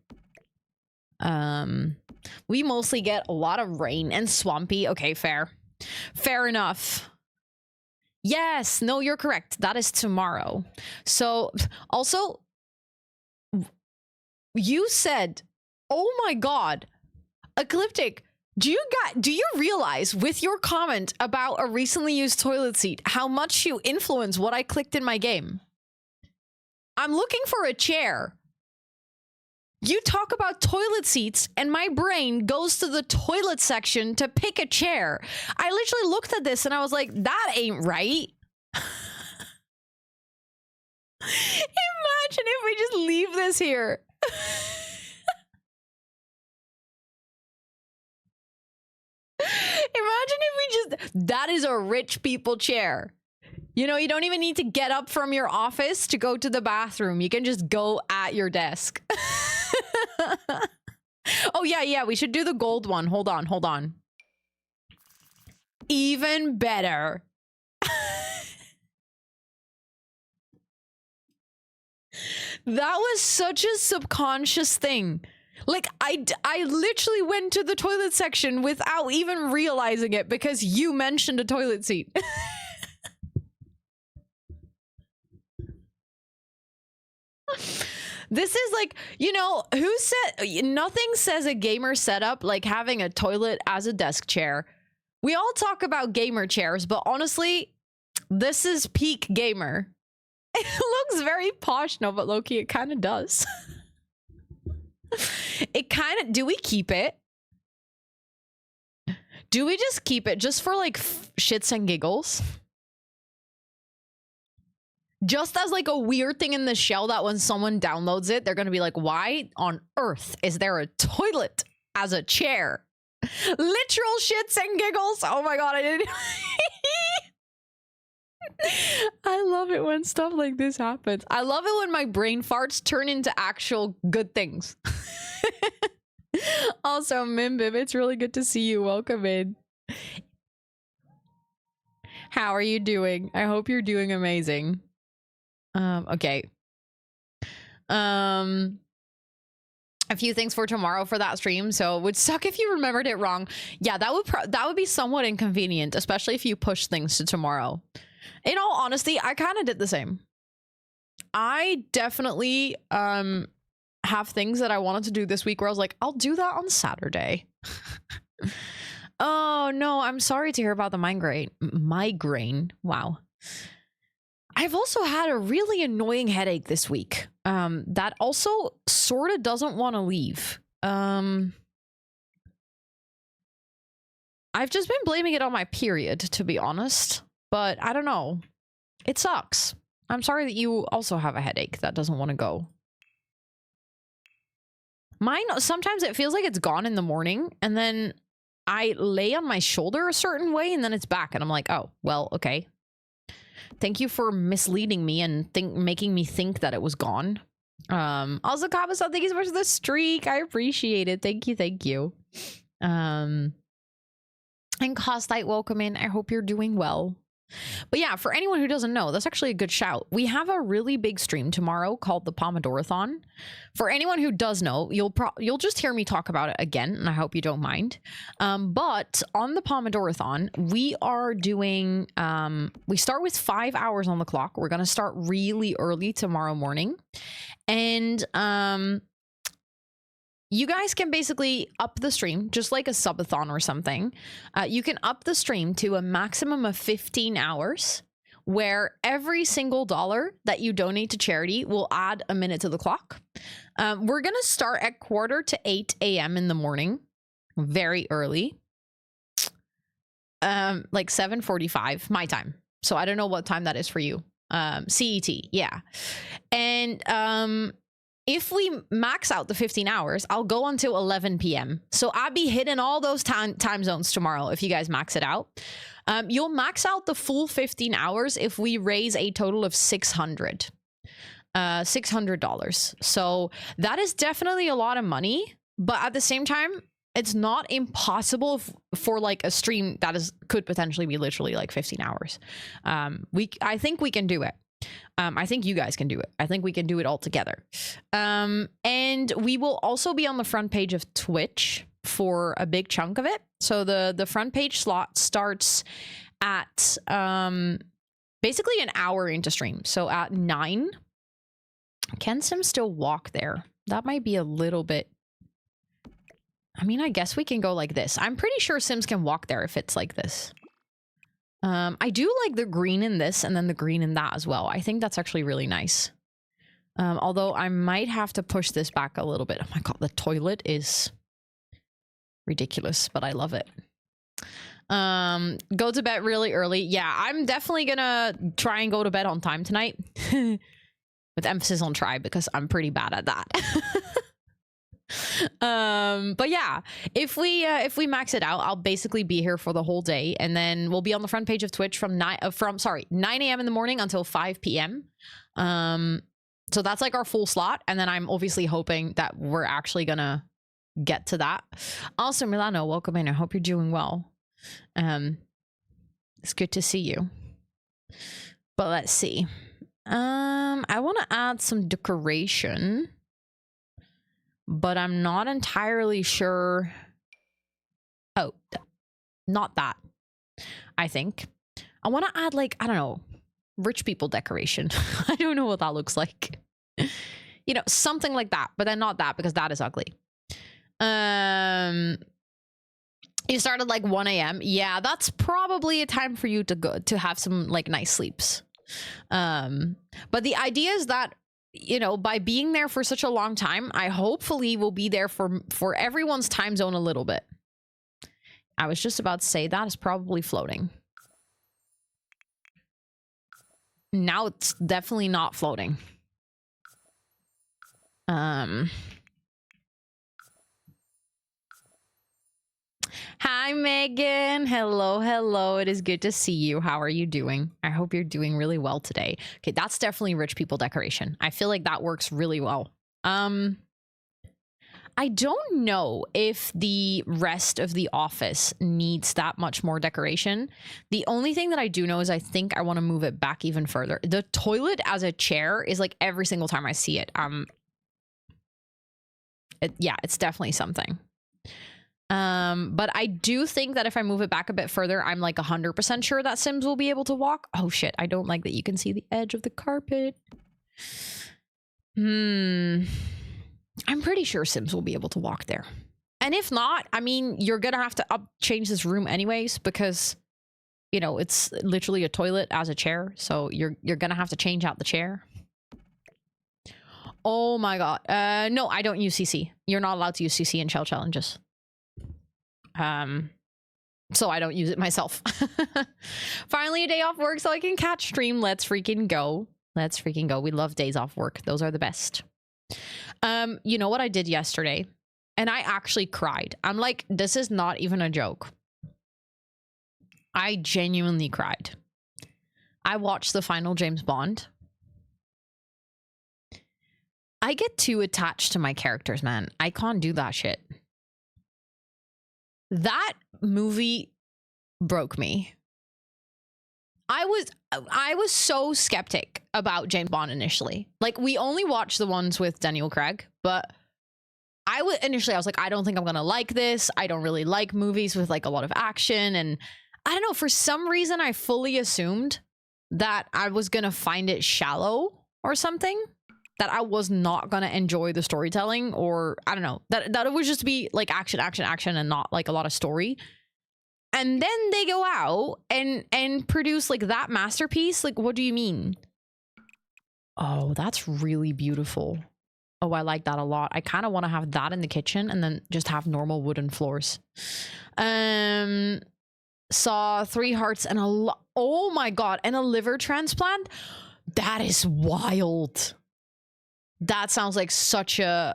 We mostly get a lot of rain and swampy. Okay, fair. Fair enough. Yes, no, you're correct. That is tomorrow. So also, you said, oh my God, Ecliptic, do you realize with your comment about a recently used toilet seat how much you influence what I clicked in my game? I'm looking for a chair. You talk about toilet seats and my brain goes to the toilet section to pick a chair. I literally looked at this and I was like, that ain't right. Imagine if we just leave this here. Imagine if we just, that is a rich people chair. You know, you don't even need to get up from your office to go to the bathroom. You can just go at your desk. Oh, yeah, we should do the gold one. Hold on. Even better. That was such a subconscious thing. Like, I literally went to the toilet section without even realizing it because you mentioned a toilet seat. This is like, you know, who said nothing says a gamer setup like having a toilet as a desk chair. We all talk about gamer chairs, but honestly, this is peak gamer. It looks very posh, no, but low-key, it kind of does. It kind of, do we keep it? Do we just keep it just for like shits and giggles? Just as like a weird thing in the shell that when someone downloads it, they're going to be like, why on earth is there a toilet as a chair? Literal shits and giggles. Oh my God, I didn't. I love it when stuff like this happens. I love it when my brain farts turn into actual good things. Also, Mimbib, it's really good to see you. Welcome in. How are you doing? I hope you're doing amazing. Okay. A few things for tomorrow for that stream. So it would suck if you remembered it wrong. Yeah, that would be somewhat inconvenient, especially if you push things to tomorrow. In all honesty, I kind of did the same. I definitely have things that I wanted to do this week where I was like, I'll do that on Saturday. Oh no, I'm sorry to hear about the migraine. Wow. I've also had a really annoying headache this week. That also sort of doesn't want to leave. I've just been blaming it on my period, to be honest. But I don't know. It sucks. I'm sorry that you also have a headache that doesn't want to go. Mine, sometimes it feels like it's gone in the morning, and then I lay on my shoulder a certain way, and then it's back, and I'm like, oh, well, okay. Thank you for misleading me and making me think that it was gone. Also, Kaba-san, thank you so much for the streak. I appreciate it. Thank you. And Costite, welcome in. I hope you're doing well. But yeah, for anyone who doesn't know, that's actually a good shout. We have a really big stream tomorrow called the Pomodorathon. For anyone who does know, you'll just hear me talk about it again, and I hope you don't mind. But on the Pomodorathon, we are doing, we start with 5 hours on the clock. We're going to start really early tomorrow morning. And you guys can basically up the stream, just like a subathon or something. You can up the stream to a maximum of 15 hours, where every single dollar that you donate to charity will add a minute to the clock. We're going to start at 7:45 a.m. in the morning, very early. Like 7:45 my time. So I don't know what time that is for you. CET, yeah. And if we max out the 15 hours, I'll go until 11 p.m. So I'll be hitting all those time zones tomorrow if you guys max it out. You'll max out the full 15 hours if we raise a total of $600. So that is definitely a lot of money, but at the same time, it's not impossible for like a stream that could potentially be literally like 15 hours. I think we can do it. I think you guys can do it. I think we can do it all together. And we will also be on the front page of Twitch for a big chunk of it. So the front page slot starts at basically an hour into stream. So at 9, can Sim still walk there? That might be a little bit... I mean, I guess we can go like this. I'm pretty sure Sims can walk there if it's like this. I do like the green in this and then the green in that as well. I think that's actually really nice. Although I might have to push this back a little bit. Oh my god, the toilet is ridiculous, but I love it. Go to bed really early. Yeah, I'm definitely gonna try and go to bed on time tonight. With emphasis on try, because I'm pretty bad at that. But yeah, if we max it out, I'll basically be here for the whole day, and then we'll be on the front page of Twitch from 9 a.m. in the morning until 5 p.m. So that's like our full slot, and then I'm obviously hoping that we're actually gonna get to that. Also, Milano, welcome in. I hope you're doing well. It's good to see you. But let's see. I want to add some decoration, but I'm not entirely sure. Oh, not that. I think I want to add, like, I don't know, rich people decoration. I don't know what that looks like. You know, something like that, but then not that, because that is ugly. You started like 1 a.m. Yeah, that's probably a time for you to go to have some like nice sleeps. But the idea is that, you know, by being there for such a long time, I hopefully will be there for everyone's time zone a little bit. I was just about to say that is probably floating. Now it's definitely not floating. Hi, Megan. Hello, hello. It is good to see you. How are you doing? I hope you're doing really well today. Okay, that's definitely rich people decoration. I feel like that works really well. I don't know if the rest of the office needs that much more decoration. The only thing that I do know is I think I want to move it back even further. The toilet as a chair is like every single time I see it. Yeah, it's definitely something. But I do think that if I move it back a bit further, I'm like 100% sure that Sims will be able to walk. Oh shit, I don't like that you can see the edge of the carpet. I'm pretty sure Sims will be able to walk there. And if not, I mean, you're gonna have to change this room anyways, because, you know, it's literally a toilet as a chair. So you're gonna have to change out the chair. Oh my god. No, I don't use CC. You're not allowed to use CC in shell challenges. So I don't use it myself. Finally a day off work so I can catch stream. Let's freaking go. Let's freaking go. We love days off work. Those are the best. You know what I did yesterday? And I actually cried. I'm like, this is not even a joke. I genuinely cried. I watched the final James Bond. I get too attached to my characters, man. I can't do that shit. That movie broke me. I was so skeptic about James Bond initially. Like, we only watched the ones with Daniel Craig, but I was like, I don't think I'm gonna like this. I don't really like movies with like a lot of action, and I don't know, for some reason I fully assumed that I was gonna find it shallow or something, that I was not gonna enjoy the storytelling, or I don't know, that it would just be like action and not like a lot of story. And then they go out and produce like that masterpiece. Like, what do you mean? Oh, that's really beautiful. Oh, I like that a lot. I kind of want to have that in the kitchen and then just have normal wooden floors. Saw 3 hearts and oh my god, and a liver transplant. That is wild. That sounds like such a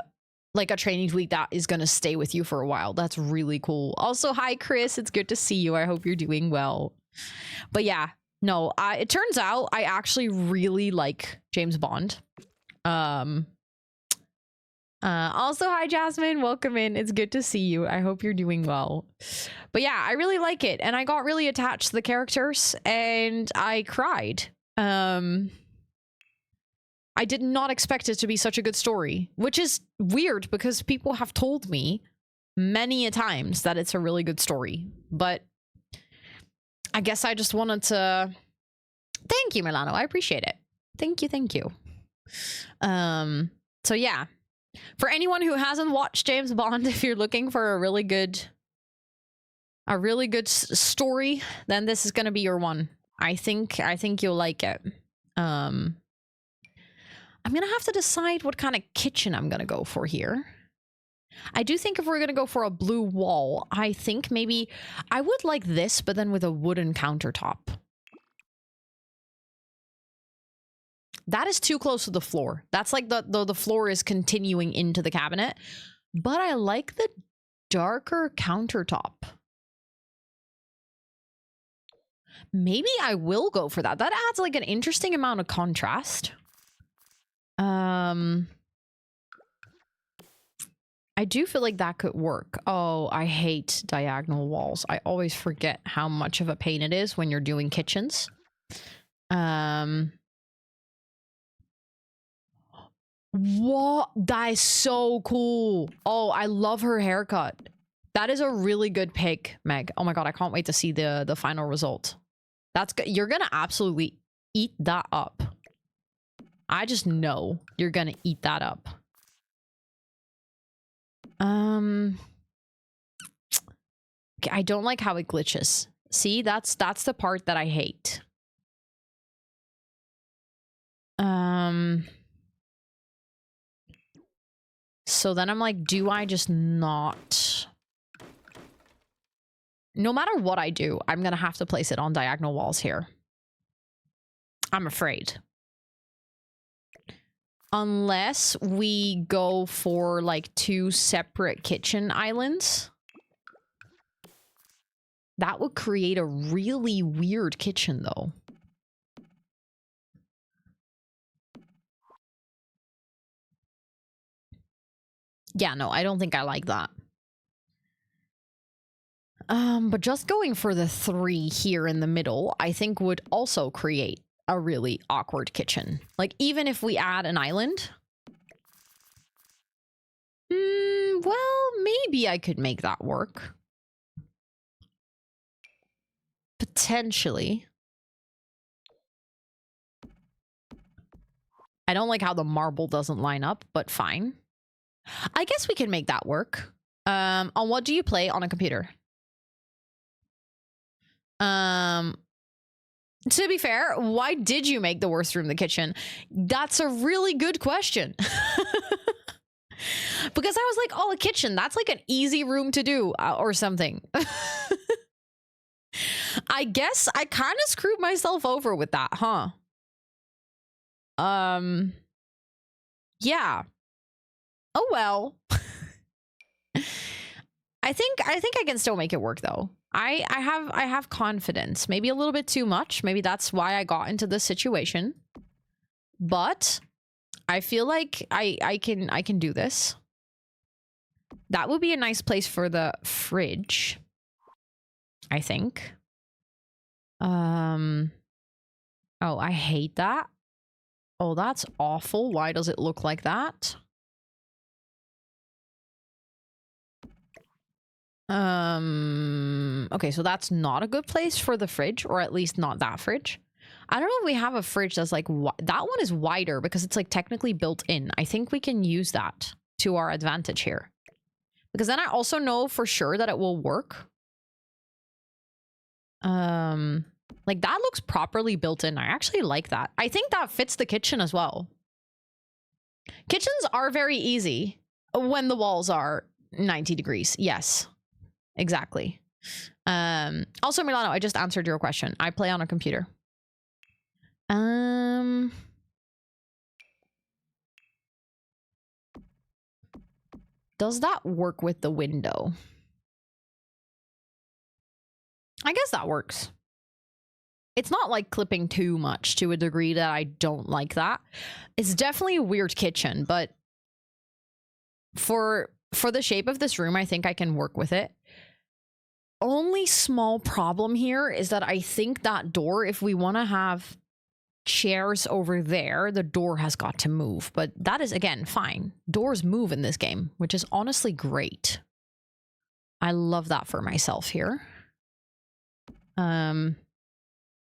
training week that is going to stay with you for a while. That's really cool. Also, hi, Chris. It's good to see you. I hope you're doing well. But yeah, no, it turns out I actually really like James Bond. Also, hi, Jasmine. Welcome in. It's good to see you. I hope you're doing well. But yeah, I really like it. And I got really attached to the characters and I cried. I did not expect it to be such a good story, which is weird because people have told me many a times that it's a really good story. But I guess I just wanted to Thank you, Milano. I appreciate it. Thank you, thank you. So yeah. For anyone who hasn't watched James Bond, if you're looking for a really good story, then this is gonna be your one. I think you'll like it. I'm gonna have to decide what kind of kitchen I'm gonna go for here. I do think if we're gonna go for a blue wall, I think maybe I would like this, but then with a wooden countertop. That is too close to the floor. That's like the floor is continuing into the cabinet. But I like the darker countertop. Maybe I will go for that. That adds like an interesting amount of contrast. I do feel like that could work. Oh, I hate diagonal walls. I always forget how much of a pain it is when you're doing kitchens. What? That is so cool. Oh, I love her haircut. That is a really good pick, Meg. Oh my god, I can't wait to see the final result. That's good. You're gonna absolutely eat that up. I just know you're gonna eat that up. Okay, I don't like how it glitches. See, that's the part that I hate. So then I'm like, do I just not? No matter what I do, I'm gonna have to place it on diagonal walls here. I'm afraid. Unless we go for like 2 separate kitchen islands. That would create a really weird kitchen though. Yeah, no, I don't think I like that. But just going for the 3 here in the middle, I think would also create a really awkward kitchen. Like, even if we add an island. Well, maybe I could make that work. Potentially. I don't like how the marble doesn't line up, but fine. I guess we can make that work. On what do you play on a computer? To be fair, why did you make the worst room the kitchen? That's a really good question. Because I was like, oh, a kitchen, that's like an easy room to do or something. I guess I kind of screwed myself over with that, huh? Yeah. Oh well. I think I can still make it work though. I have confidence. Maybe a little bit too much. Maybe that's why I got into this situation. But I feel like I can do this. That would be a nice place for the fridge, I think. Oh, I hate that. Oh, that's awful. Why does it look like that? Okay, so that's not a good place for the fridge, or at least not that fridge. I don't know if we have a fridge that's like, that one is wider because it's like technically built in. I think we can use that to our advantage here. Because then I also know for sure that it will work. Like that looks properly built in. I actually like that. I think that fits the kitchen as well. Kitchens are very easy when the walls are 90 degrees. Yes, exactly. Also, Milano, I just answered your question. I play on a computer. Does that work with the window? I guess that works. It's not like clipping too much to a degree that I don't like that. It's definitely a weird kitchen, but for the shape of this room, I think I can work with it. Only small problem here is that I think that door, if we want to have chairs over there, the door has got to move. But that is, again, fine. Doors move in this game, which is honestly great. I love that for myself here.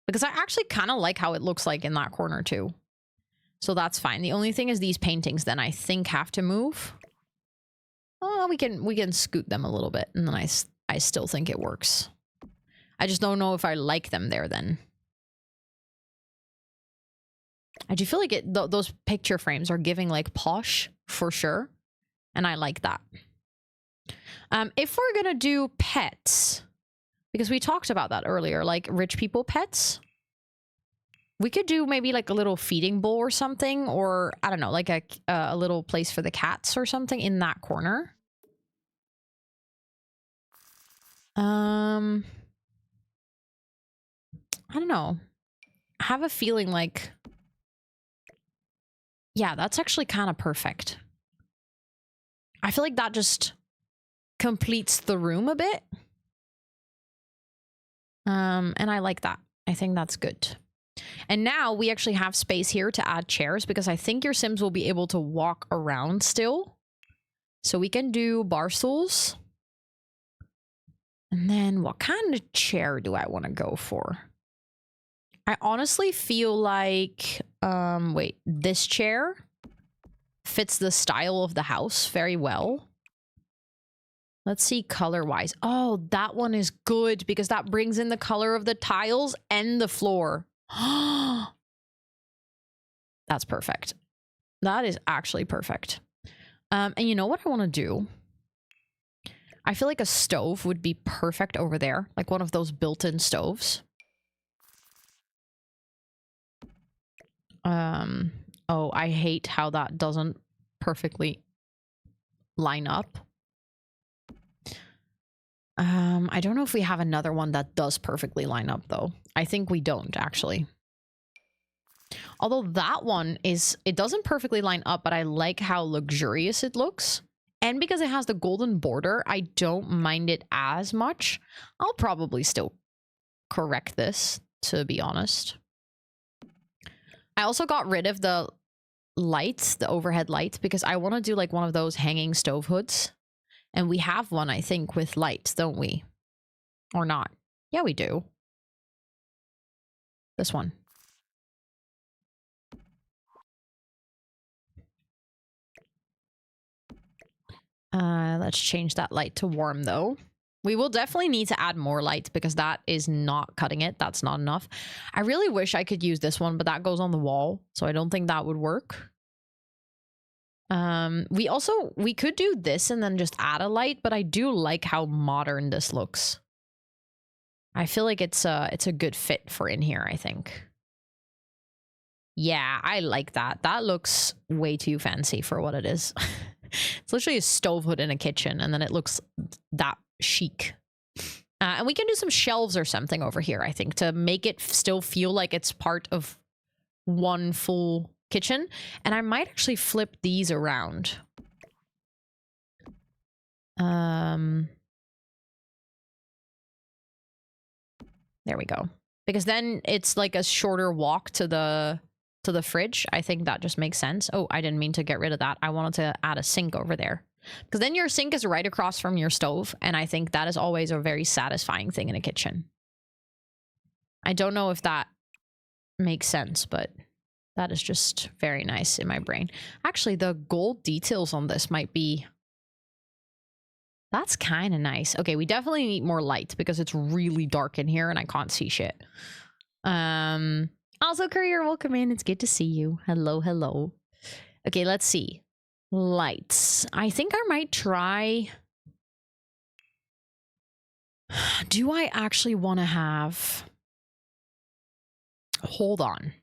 Because I actually kind of like how it looks like in that corner too. So that's fine. The only thing is these paintings then I think have to move. Oh, we can scoot them a little bit, and then I still think it works. I just don't know if I like them there then. I do feel like those picture frames are giving like posh for sure, and I like that. If we're gonna do pets, because we talked about that earlier, like rich people pets, we could do maybe like a little feeding bowl or something, or I don't know, like a little place for the cats or something in that corner. I don't know. I have a feeling like, yeah, that's actually kind of perfect. I feel like that just completes the room a bit. And I like that. I think that's good. And now we actually have space here to add chairs because I think your Sims will be able to walk around still. So we can do bar stools. And then what kind of chair do I want to go for? I honestly feel like, wait, this chair fits the style of the house very well. Let's see color-wise. Oh, that one is good because that brings in the color of the tiles and the floor. That's perfect. That is actually perfect. And you know what I want to do? I feel like a stove would be perfect over there. Like one of those built-in stoves. Oh, I hate how that doesn't perfectly line up. I don't know if we have another one that does perfectly line up though. I think we don't actually. Although that one it doesn't perfectly line up, but I like how luxurious it looks. And because it has the golden border, I don't mind it as much. I'll probably still correct this, to be honest. I also got rid of the lights, the overhead lights, because I want to do like one of those hanging stove hoods. And we have one, I think, with lights, don't we? Or not? Yeah, we do. This one. Let's change that light to warm, though. We will definitely need to add more lights because that is not cutting it. That's not enough. I really wish I could use this one, but that goes on the wall, so I don't think that would work. We could do this and then just add a light, but I do like how modern this looks. I feel like it's a good fit for in here, I think. Yeah, I like that. That looks way too fancy for what it is. It's literally a stove hood in a kitchen, and then it looks that chic. And we can do some shelves or something over here, I think, to make it still feel like it's part of one full kitchen. And I might actually flip these around. There we go. Because then it's like a shorter walk to the fridge. I think that just makes sense. Oh, I didn't mean to get rid of that. I wanted to add a sink over there. Because then your sink is right across from your stove. And I think that is always a very satisfying thing in a kitchen. I don't know if that makes sense, but that is just very nice in my brain. Actually, the gold details on this might be... That's kind of nice. Okay, we definitely need more light because it's really dark in here and I can't see shit. Also, Courier, welcome in. It's good to see you. Hello, hello. Okay, let's see. Lights. I think I might try... Do I actually want to have... Hold on.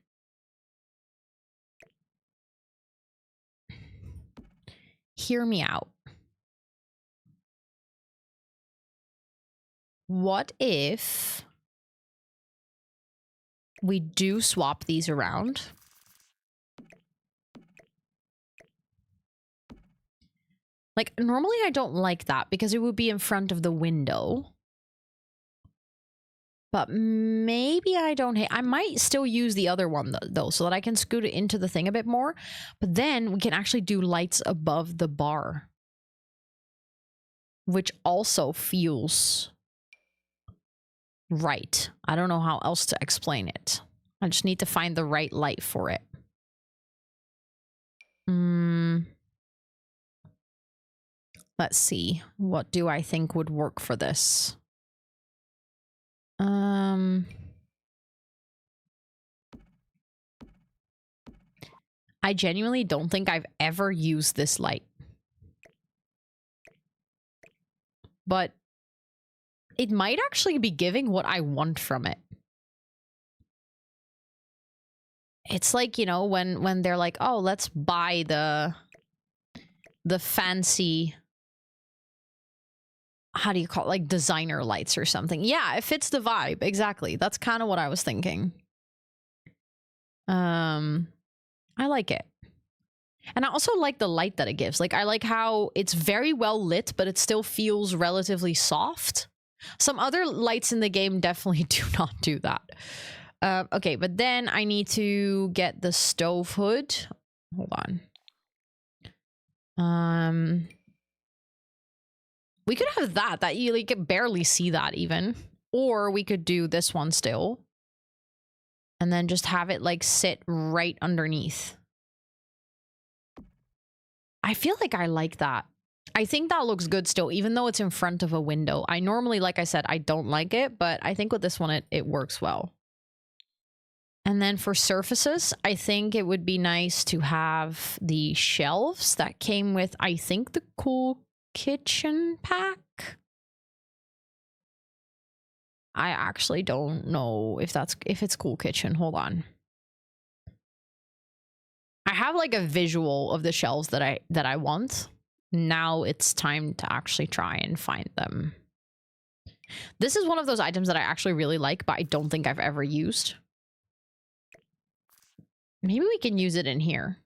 Hear me out. What if we do swap these around? Like, normally I don't like that because it would be in front of the window. But maybe I don't hate... I might still use the other one, though, so that I can scoot it into the thing a bit more. But then we can actually do lights above the bar. Which also feels... right. I don't know how else to explain it. I just need to find the right light for it. Let's see. What do I think would work for this? I genuinely don't think I've ever used this light. But it might actually be giving what I want from it. It's like, you know, when they're like, oh, let's buy the fancy, how do you call it, like designer lights or something. Yeah, it fits the vibe. Exactly. That's kind of what I was thinking. I like it. And I also like the light that it gives. Like, I like how it's very well lit, but it still feels relatively soft. Some other lights in the game definitely do not do that. Okay, but then I need to get the stove hood. Hold on. We could have that you like can barely see that even. Or we could do this one still. And then just have it like sit right underneath. I feel like I like that. I think that looks good still, even though it's in front of a window. I normally, like I said, I don't like it, but I think with this one, it works well. And then for surfaces, I think it would be nice to have the shelves that came with, I think, the Cool Kitchen pack. I actually don't know if it's Cool Kitchen. Hold on. I have like a visual of the shelves that I want. Now it's time to actually try and find them. This is one of those items that I actually really like, but I don't think I've ever used. Maybe we can use it in here.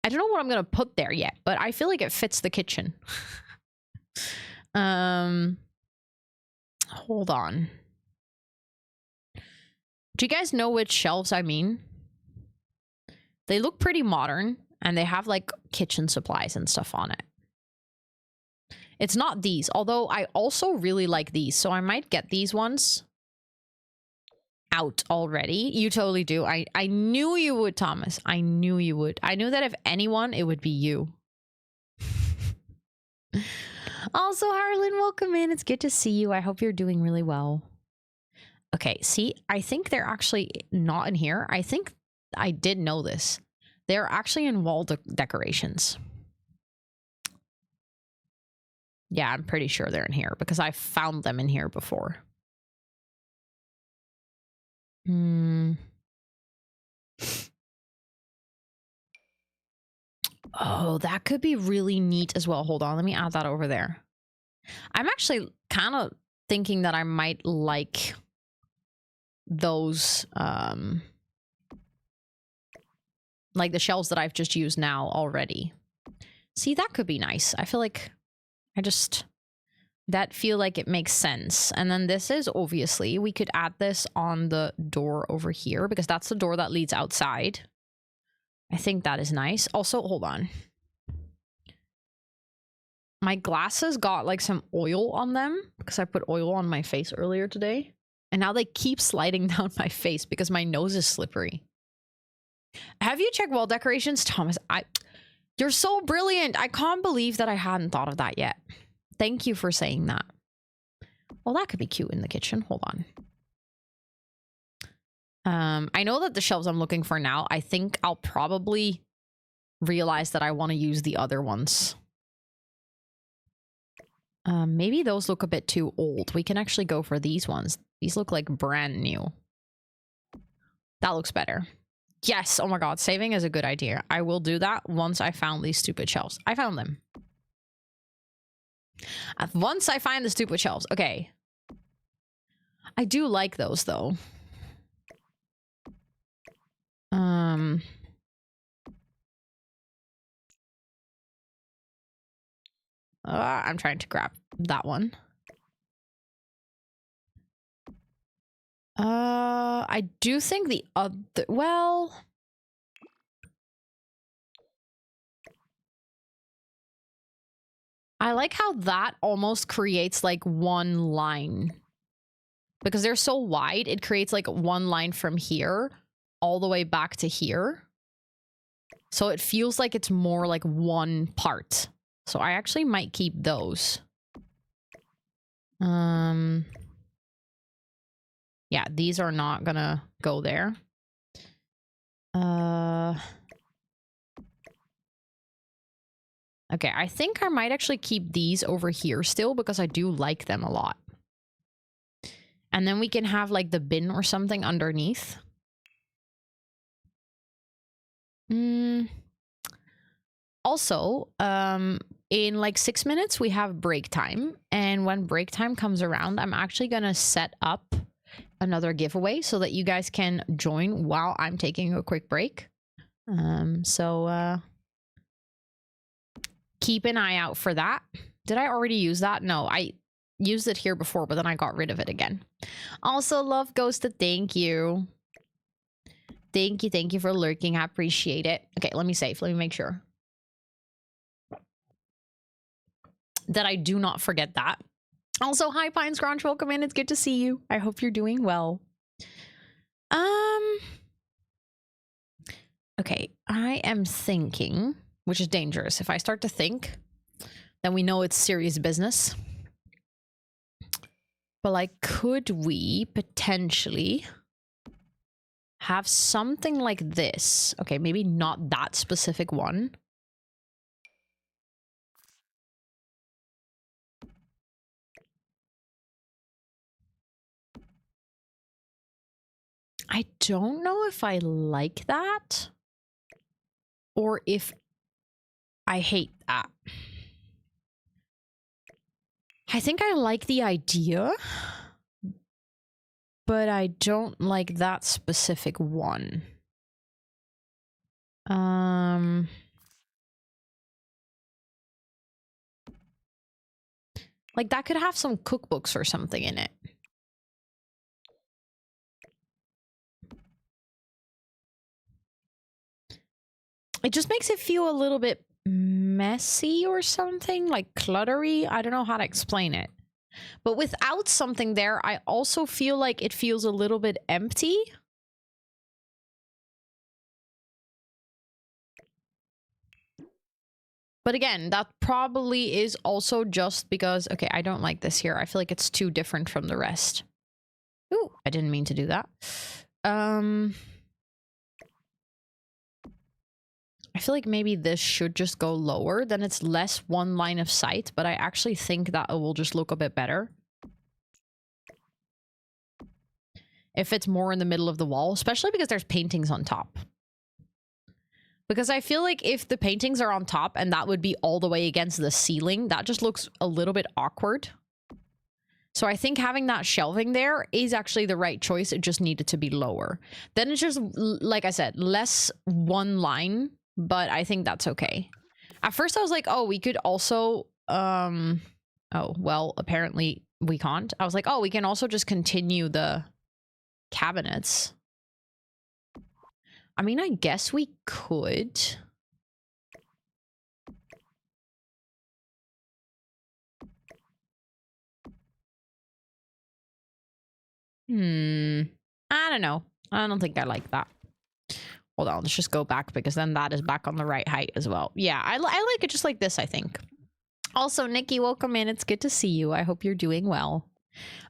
I don't know what I'm going to put there yet, but I feel like it fits the kitchen. Hold on. Do you guys know which shelves I mean? They look pretty modern and they have like kitchen supplies and stuff on it. It's not these, although I also really like these, so I might get these ones out already. You totally do. I knew you would, Thomas. I knew you would. I knew that if anyone, it would be you. Also, Harlan, welcome in. It's good to see you. I hope you're doing really well. Okay, see, I think they're actually not in here. I think I did know this. They're actually in wall decorations. Yeah, I'm pretty sure they're in here because I found them in here before. Oh, that could be really neat as well. Hold on, let me add that over there. I'm actually kind of thinking that I might like those, like the shelves that I've just used now already. See, that could be nice. I feel like that feel like it makes sense. And then this is obviously, we could add this on the door over here because that's the door that leads outside. I think that is nice. Also, hold on. My glasses got like some oil on them because I put oil on my face earlier today. And now they keep sliding down my face because my nose is slippery. Have you checked wall decorations, Thomas? You're so brilliant. I can't believe that I hadn't thought of that yet. Thank you for saying that. Well, that could be cute in the kitchen. Hold on. I know that the shelves I'm looking for now, I think I'll probably realize that I want to use the other ones. Maybe those look a bit too old. We can actually go for these ones. These look like brand new. That looks better. Yes. Oh my God. Saving is a good idea. I will do that once I found these stupid shelves. I found them. Once I find the stupid shelves. Okay. I do like those though. I'm trying to grab that one. I do think the other, well, I like how that almost creates like one line Because they're so wide, it creates like one line from here all the way back to here. So it feels like it's more like one part. So I actually might keep those. Yeah, these are not gonna go there. Okay, I think I might actually keep these over here still because I do like them a lot. And then we can have like the bin or something underneath. Also, in like 6 minutes, we have break time. And when break time comes around, I'm actually going to set up another giveaway so that you guys can join while I'm taking a quick break. Keep an eye out for that. Did I already use that? No, I used it here before, but then I got rid of it again. Also, love Ghosted, thank you. Thank you for lurking. I appreciate it. Okay, let me save. Let me make sure that I do not forget that. Also, hi Pines Grunge, welcome in. It's good to see you. I hope you're doing well. Okay, I am thinking, which is dangerous. If I start to think, then we know it's serious business. But like, could we potentially have something like this? Okay, maybe not that specific one. I don't know if I like that or if I hate that. I think I like the idea, but I don't like that specific one. Like that could have some cookbooks or something in it. It just makes it feel a little bit messy or something, like cluttery. I don't know how to explain it. But without something there, I also feel like it feels a little bit empty. But again, that probably is also just because, okay, I don't like this here. I feel like it's too different from the rest. Ooh, I didn't mean to do that. I feel like maybe this should just go lower, then it's less one line of sight, but I actually think that it will just look a bit better if it's more in the middle of the wall, especially because there's paintings on top. Because I feel like if the paintings are on top and that would be all the way against the ceiling, that just looks a little bit awkward. So I think having that shelving there is actually the right choice. It just needed to be lower. Then it's just, like I said, less one line, but I think that's okay. At first I was like, oh, we could also, oh, well, apparently we can't. I was like, oh, we can also just continue the cabinets. I mean, I guess we could. I don't know. I don't think I like that. Hold on, let's just go back because then that is back on the right height as well. Yeah, I like it just like this, I think. Also, Nikki, welcome in. It's good to see you. I hope you're doing well.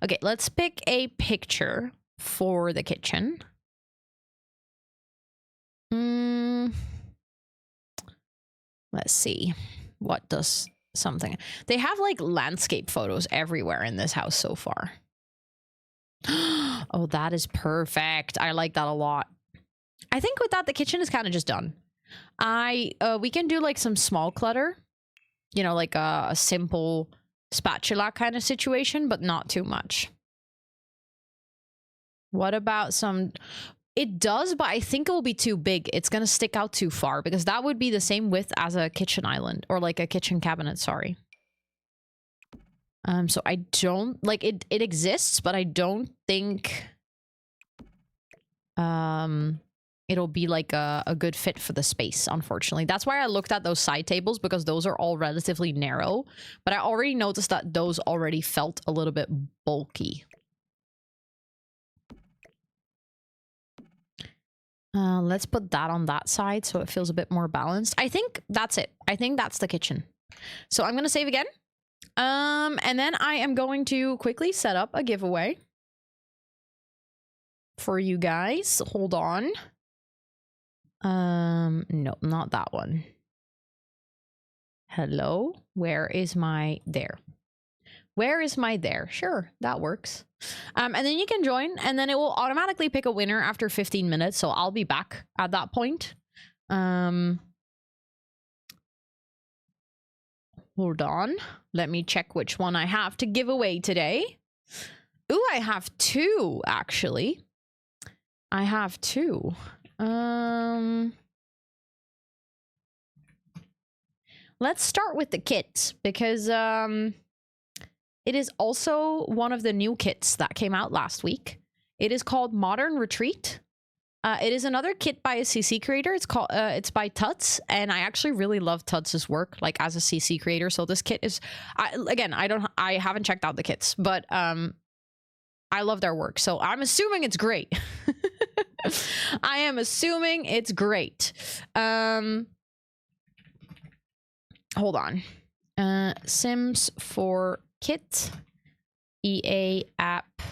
Okay, let's pick a picture for the kitchen. Let's see. What does something... They have like landscape photos everywhere in this house so far. Oh, that is perfect. I like that a lot. I think with that, the kitchen is kind of just done. We can do like some small clutter. You know, like a simple spatula kind of situation, but not too much. What about some... It does, but I think it will be too big. It's going to stick out too far because that would be the same width as a kitchen island or like a kitchen cabinet, sorry. So I don't... Like, it exists, but I don't think... it'll be like a good fit for the space, unfortunately. That's why I looked at those side tables because those are all relatively narrow. But I already noticed that those already felt a little bit bulky. Let's put that on that side so it feels a bit more balanced. I think that's it. I think that's the kitchen. So I'm going to save again. And then I am going to quickly set up a giveaway for you guys. Hold on. No, not that one. Hello? Where is my there? Where is my there? Sure, that works. And then you can join, and then it will automatically pick a winner after 15 minutes, so I'll be back at that point. Hold on. Let me check which one I have to give away today. Ooh, I have two, actually. I have two. Let's start with the kit, because it is also one of the new kits that came out last week. It is called Modern Retreat. It is another kit by a CC creator. It's by Tuts, and I actually really love Tuts' work, like as a CC creator. So this kit is, I haven't checked out the kits, but I love their work. So I'm assuming it's great. I am assuming it's great. Hold on. Sims for kit, EA app,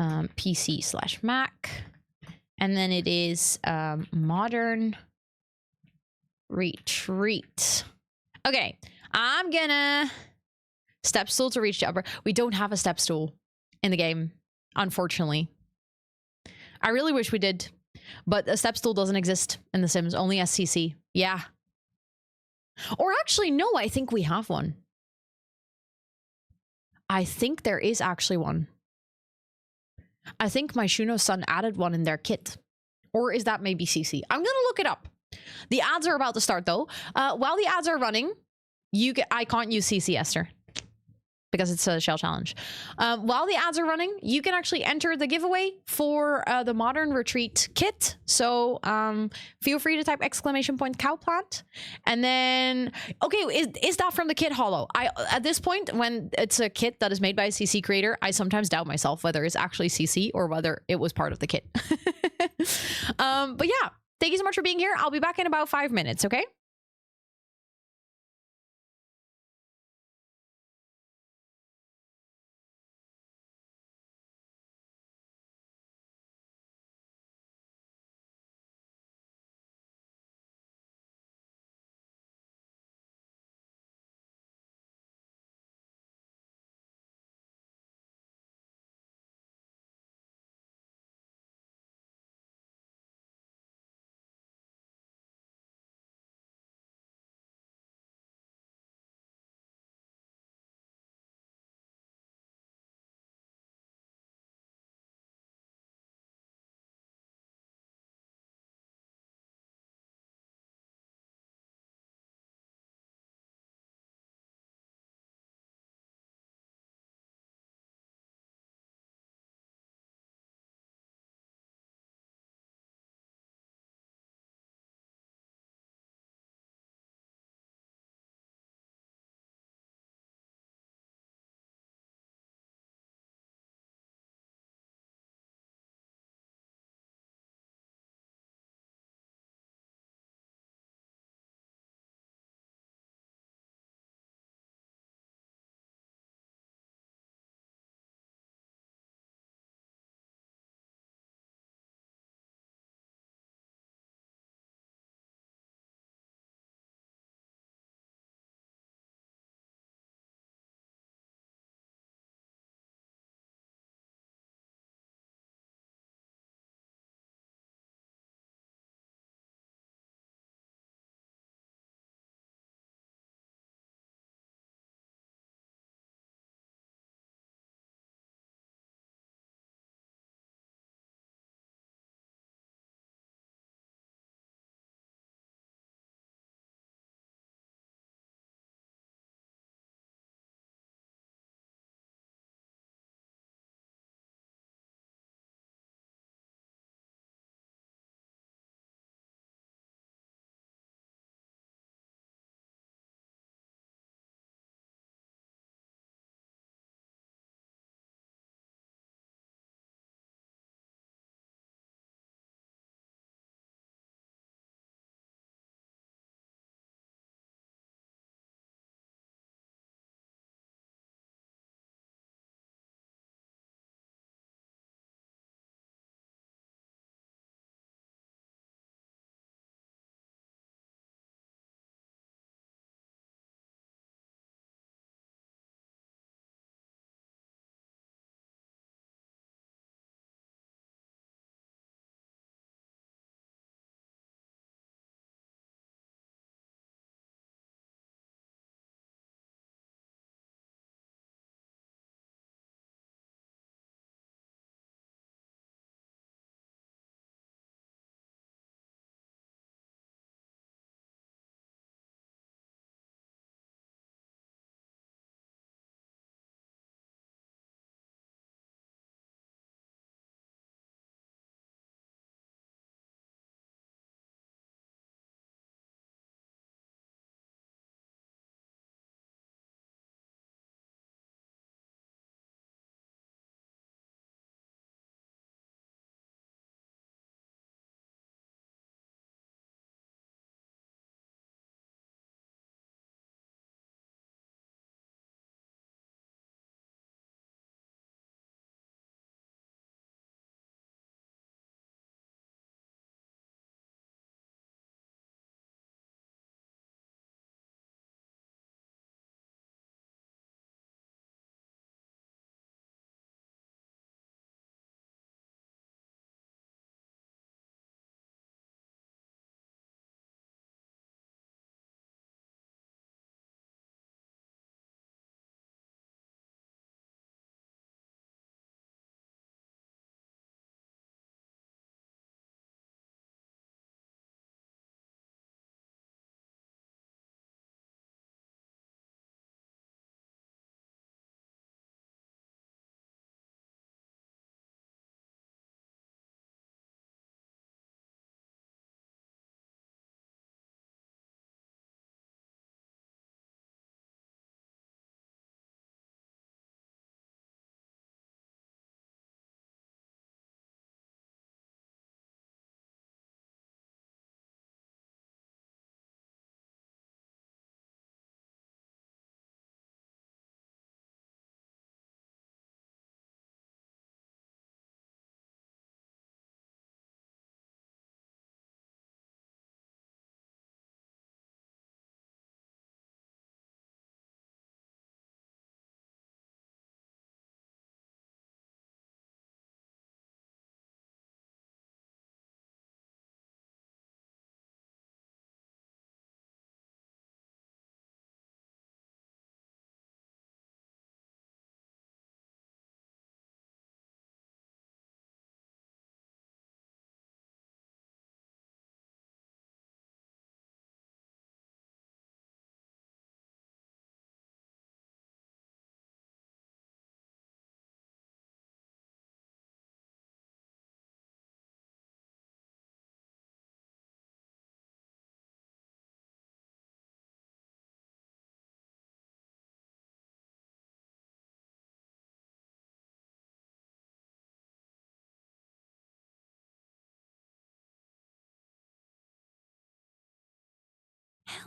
PC/Mac, and then it is Modern Retreat. Okay, I'm gonna step stool to reach the upper. We don't have a step stool in the game, unfortunately. I really wish we did, but a step stool doesn't exist in The Sims, only SCC. Yeah. Or actually, no, I think we have one. I think there is actually one. I think my Shuno-san added one in their kit. Or is that maybe CC? I'm gonna look it up. The ads are about to start though. While the ads are running, I can't use CC, Esther, because it's a shell challenge. While the ads are running, you can actually enter the giveaway for the Modern Retreat kit. So feel free to type !cowplant. And then, okay, is that from the kit hollow? At this point, when it's a kit that is made by a CC creator, I sometimes doubt myself whether it's actually CC or whether it was part of the kit. But yeah, thank you so much for being here. I'll be back in about 5 minutes, okay?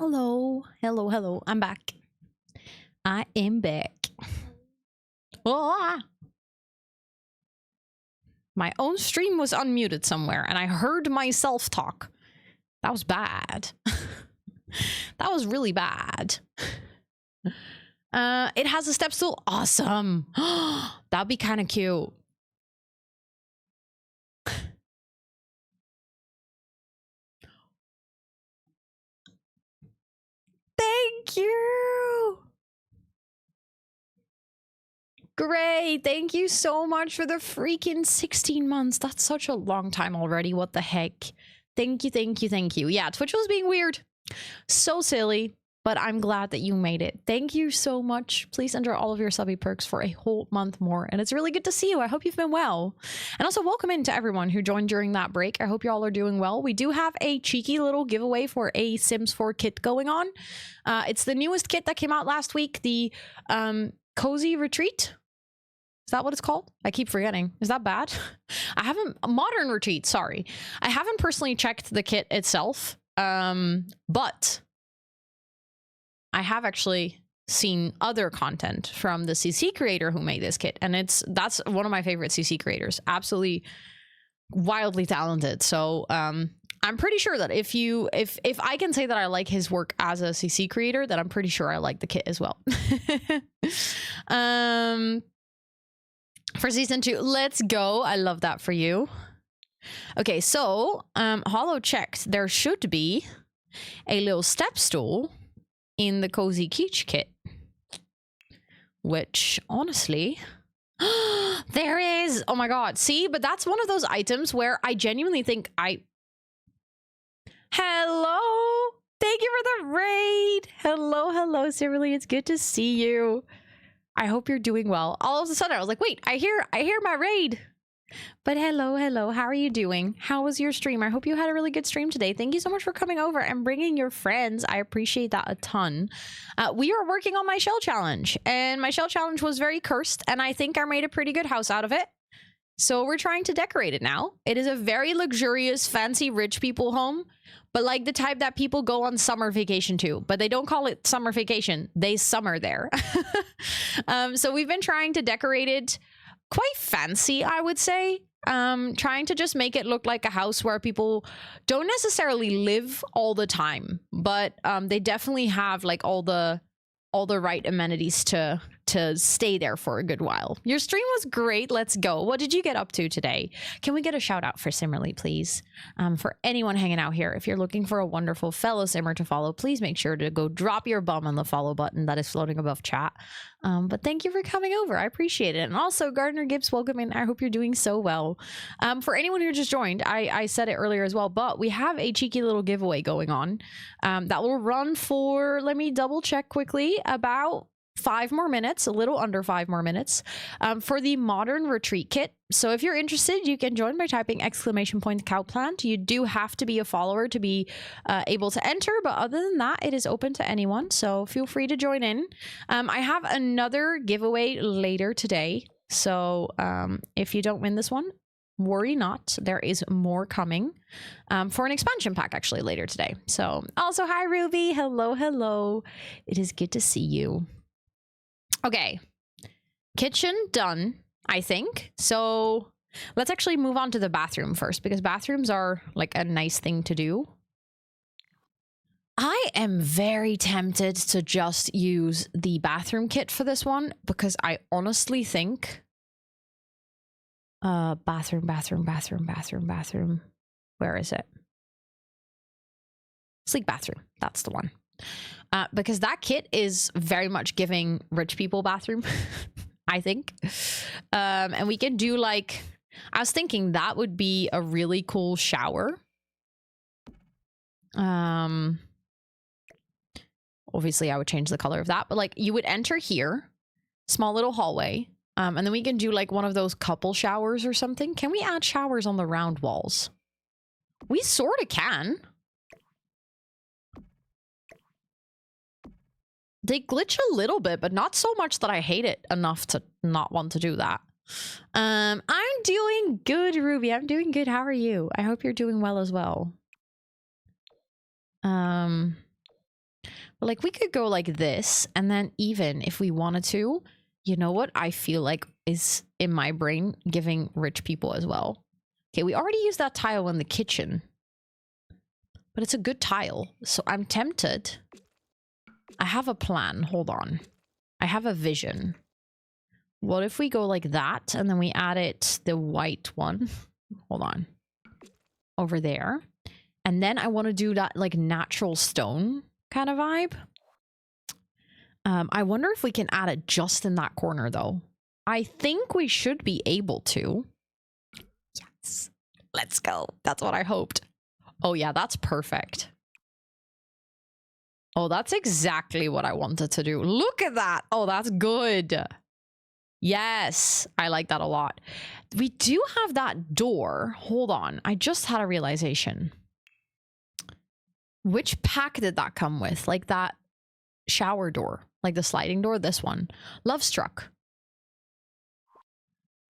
Hello. Hello, hello. I'm back. I am back. Oh, my own stream was unmuted somewhere and I heard myself talk. That was bad. That was really bad. It has a step stool. Awesome. That'd be kind of cute. Thank you. Great. Thank you so much for the freaking 16 months. That's such a long time already. What the heck? Thank you, thank you, thank you. Yeah, Twitch was being weird. So silly, but I'm glad that you made it. Thank you so much. Please enter all of your subby perks for a whole month more. And it's really good to see you. I hope you've been well. And also welcome in to everyone who joined during that break. I hope you all are doing well. We do have a cheeky little giveaway for a Sims 4 kit going on. It's the newest kit that came out last week, the Cozy Retreat. Is that what it's called? I keep forgetting. Is that bad? I haven't... Modern Retreat, sorry. I haven't personally checked the kit itself, but I have actually seen other content from the CC creator who made this kit, and that's one of my favorite CC creators. Absolutely wildly talented. So I'm pretty sure that if I can say that I like his work as a CC creator, then I'm pretty sure I like the kit as well. For season 2, let's go. I love that for you. Okay, so Hollow checked. There should be a little step stool in the Cozy Quiche kit, which honestly, there is. Oh my god, see, but that's one of those items where I genuinely think hello, thank you for the raid. Hello Cyrily, it's good to see you. I hope you're doing well. All of a sudden I was like, wait, I hear my raid. But hello, how are you doing? How was your stream? I hope you had a really good stream today. Thank you so much for coming over and bringing your friends. I appreciate that a ton. We are working on my shell challenge, and my shell challenge was very cursed, and I think I made a pretty good house out of it. So we're trying to decorate it now. It is a very luxurious, fancy, rich people home, but like the type that people go on summer vacation to, but they don't call it summer vacation. They summer there. So we've been trying to decorate it quite fancy, I would say. Trying to just make it look like a house where people don't necessarily live all the time, but they definitely have like all the right amenities to stay there for a good while. Your stream was great. Let's go. What did you get up to today? Can we get a shout out for Simmerly, please? For anyone hanging out here, if you're looking for a wonderful fellow Simmer to follow, please make sure to go drop your bum on the follow button that is floating above chat. But thank you for coming over. I appreciate it. And also, Gardner Gibbs, welcome in. I hope you're doing so well. For anyone who just joined, I said it earlier as well, but we have a cheeky little giveaway going on that will run for, let me double check quickly, about 5 more minutes, a little under 5 more minutes, for the Modern Retreat kit. So if you're interested, you can join by typing !cowplant. You do have to be a follower to be able to enter, but other than that, it is open to anyone. So feel free to join in. I have another giveaway later today. So if you don't win this one, worry not. There is more coming for an expansion pack actually later today. So also, hi Ruby. Hello. It is good to see you. Okay, kitchen done, I think. So let's actually move on to the bathroom first, because bathrooms are like a nice thing to do. I am very tempted to just use the bathroom kit for this one, because I honestly think bathroom. Where is it? Sleek bathroom. That's the one. Because that kit is very much giving rich people bathroom, I think. And we can do like, I was thinking that would be a really cool shower. Obviously I would change the color of that, but like you would enter here, small little hallway. And then we can do like one of those couple showers or something. Can we add showers on the round walls? We sort of can. They glitch a little bit, but not so much that I hate it enough to not want to do that. I'm doing good, Ruby. I'm doing good. How are you? I hope you're doing well as well. Like, we could go like this, and then even if we wanted to, you know what I feel like is in my brain giving rich people as well. Okay, we already used that tile in the kitchen, but it's a good tile, so I'm tempted. I have a plan. Hold on. I have a vision. What if we go like that, and then we add it, the white one. Hold on. Over there. And then I want to do that, like, natural stone kind of vibe. I wonder if we can add it just in that corner, though. I think we should be able to. Yes. Let's go. That's what I hoped. Oh, yeah, that's perfect. Oh, that's exactly what I wanted to do. Look at that. Oh, that's good. Yes, I like that a lot. We do have that door. Hold on. I just had a realization. Which pack did that come with? Like that shower door, like the sliding door, this one. Love Struck.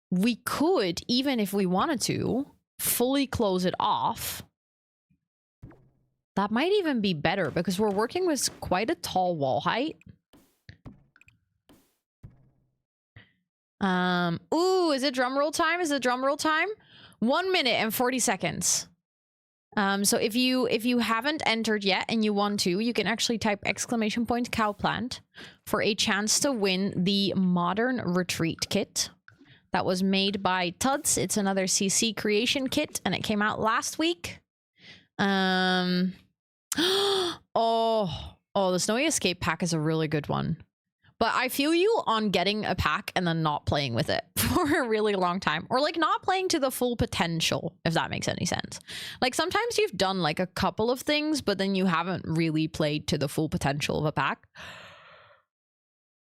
We could, even if we wanted to, fully close it off. That might even be better because we're working with quite a tall wall height. Ooh, is it drum roll time? Is it drum roll time? 1 minute and 40 seconds. So if you haven't entered yet and you want to, you can actually type !cowplant for a chance to win the Modern Retreat kit that was made by Tuds. It's another CC creation kit and it came out last week. Oh, the Snowy Escape pack is a really good one. But I feel you on getting a pack and then not playing with it for a really long time. Or like not playing to the full potential, if that makes any sense. Like sometimes you've done like a couple of things, but then you haven't really played to the full potential of a pack.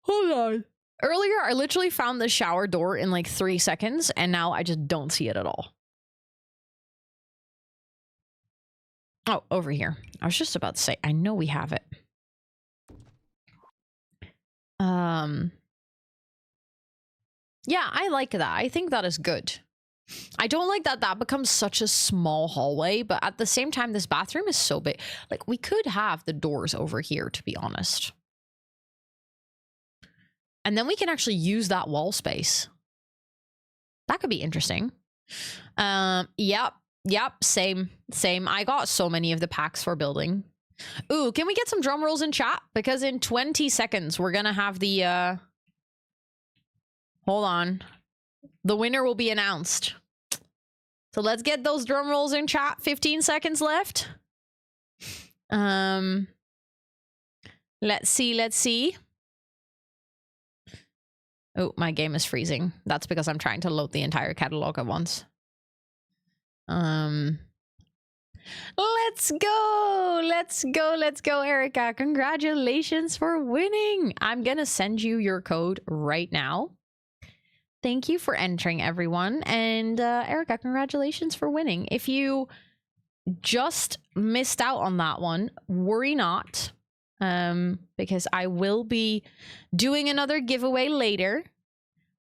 Hold on. Earlier, I literally found the shower door in like 3 seconds, and now I just don't see it at all. Oh, over here. I was just about to say, I know we have it. Yeah, I like that. I think that is good. I don't like that that becomes such a small hallway, but at the same time, this bathroom is so big. Like, we could have the doors over here, to be honest. And then we can actually use that wall space. That could be interesting. Yep, same. I got so many of the packs for building. Ooh, can we get some drum rolls in chat? Because in 20 seconds, we're gonna have the, hold on. The winner will be announced. So let's get those drum rolls in chat. 15 seconds left. Let's see. Oh, my game is freezing. That's because I'm trying to load the entire catalog at once. Let's go, Erica. Congratulations for winning. I'm gonna send you your code right now. Thank you for entering, everyone. And Erica, congratulations for winning. If you just missed out on that one, worry not. Because I will be doing another giveaway later.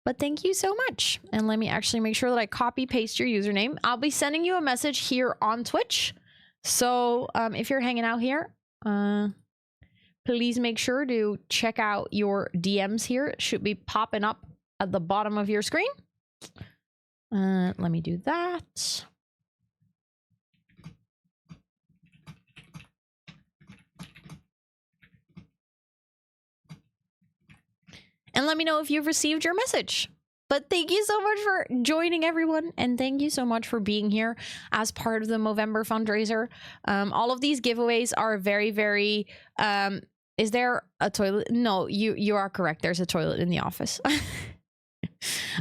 But thank you so much. And let me actually make sure that I copy paste your username. I'll be sending you a message here on Twitch. So if you're hanging out here, please make sure to check out your DMs here. It should be popping up at the bottom of your screen. Let me do that. And let me know if you've received your message. But thank you so much for joining, everyone. And thank you so much for being here as part of the Movember fundraiser. All of these giveaways are very, very... is there a toilet? No, you are correct. There's a toilet in the office.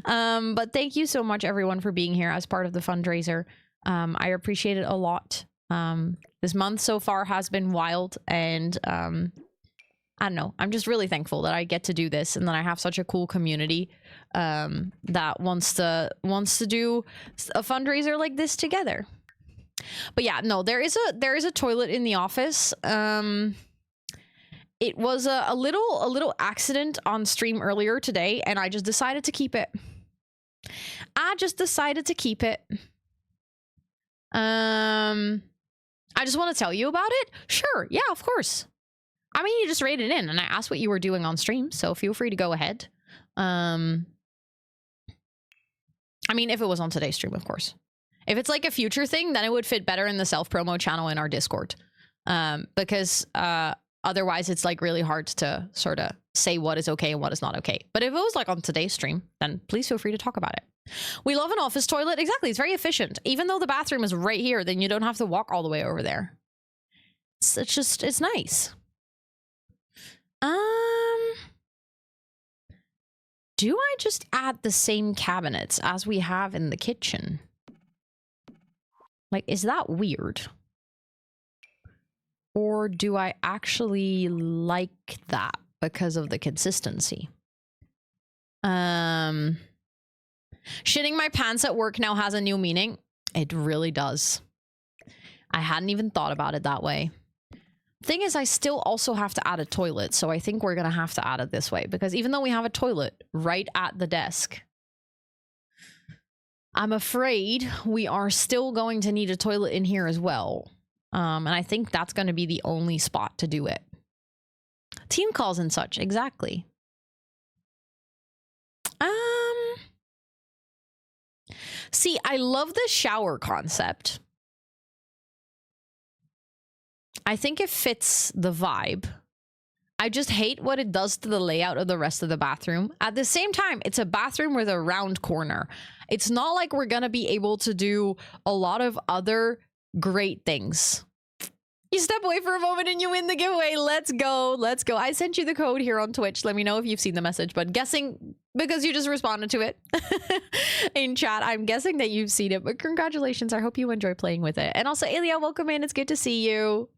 But thank you so much, everyone, for being here as part of the fundraiser. I appreciate it a lot. This month so far has been wild, and I don't know. I'm just really thankful that I get to do this, and that I have such a cool community that wants to do a fundraiser like this together. But yeah, no, there is a toilet in the office. It was a little accident on stream earlier today, and I just decided to keep it. I just want to tell you about it. Sure, yeah, of course. I mean, you just rated in and I asked what you were doing on stream, so feel free to go ahead. I mean, if it was on today's stream, of course. If it's like a future thing, then it would fit better in the self-promo channel in our Discord. Because otherwise it's like really hard to sort of say what is okay and what is not okay. But if it was like on today's stream, then please feel free to talk about it. We love an office toilet. Exactly. It's very efficient. Even though the bathroom is right here, then you don't have to walk all the way over there. It's nice. Do I just add the same cabinets as we have in the kitchen? Like, is that weird? Or do I actually like that because of the consistency? Shitting my pants at work now has a new meaning. It really does. I hadn't even thought about it that way. Thing is, I still also have to add a toilet, so I think we're gonna have to add it this way, because even though we have a toilet right at the desk, I'm afraid we are still going to need a toilet in here as well. And I think that's going to be the only spot to do it. Team calls and such, exactly. See, I love the shower concept. I think it fits the vibe. I just hate what it does to the layout of the rest of the bathroom. At the same time, it's a bathroom with a round corner. It's not like we're gonna be able to do a lot of other great things. You step away for a moment and you win the giveaway. Let's go. Let's go. I sent you the code here on Twitch. Let me know if you've seen the message, but guessing because you just responded to it in chat, I'm guessing that you've seen it, but congratulations. I hope you enjoy playing with it. And also, Ilya, welcome in. It's good to see you.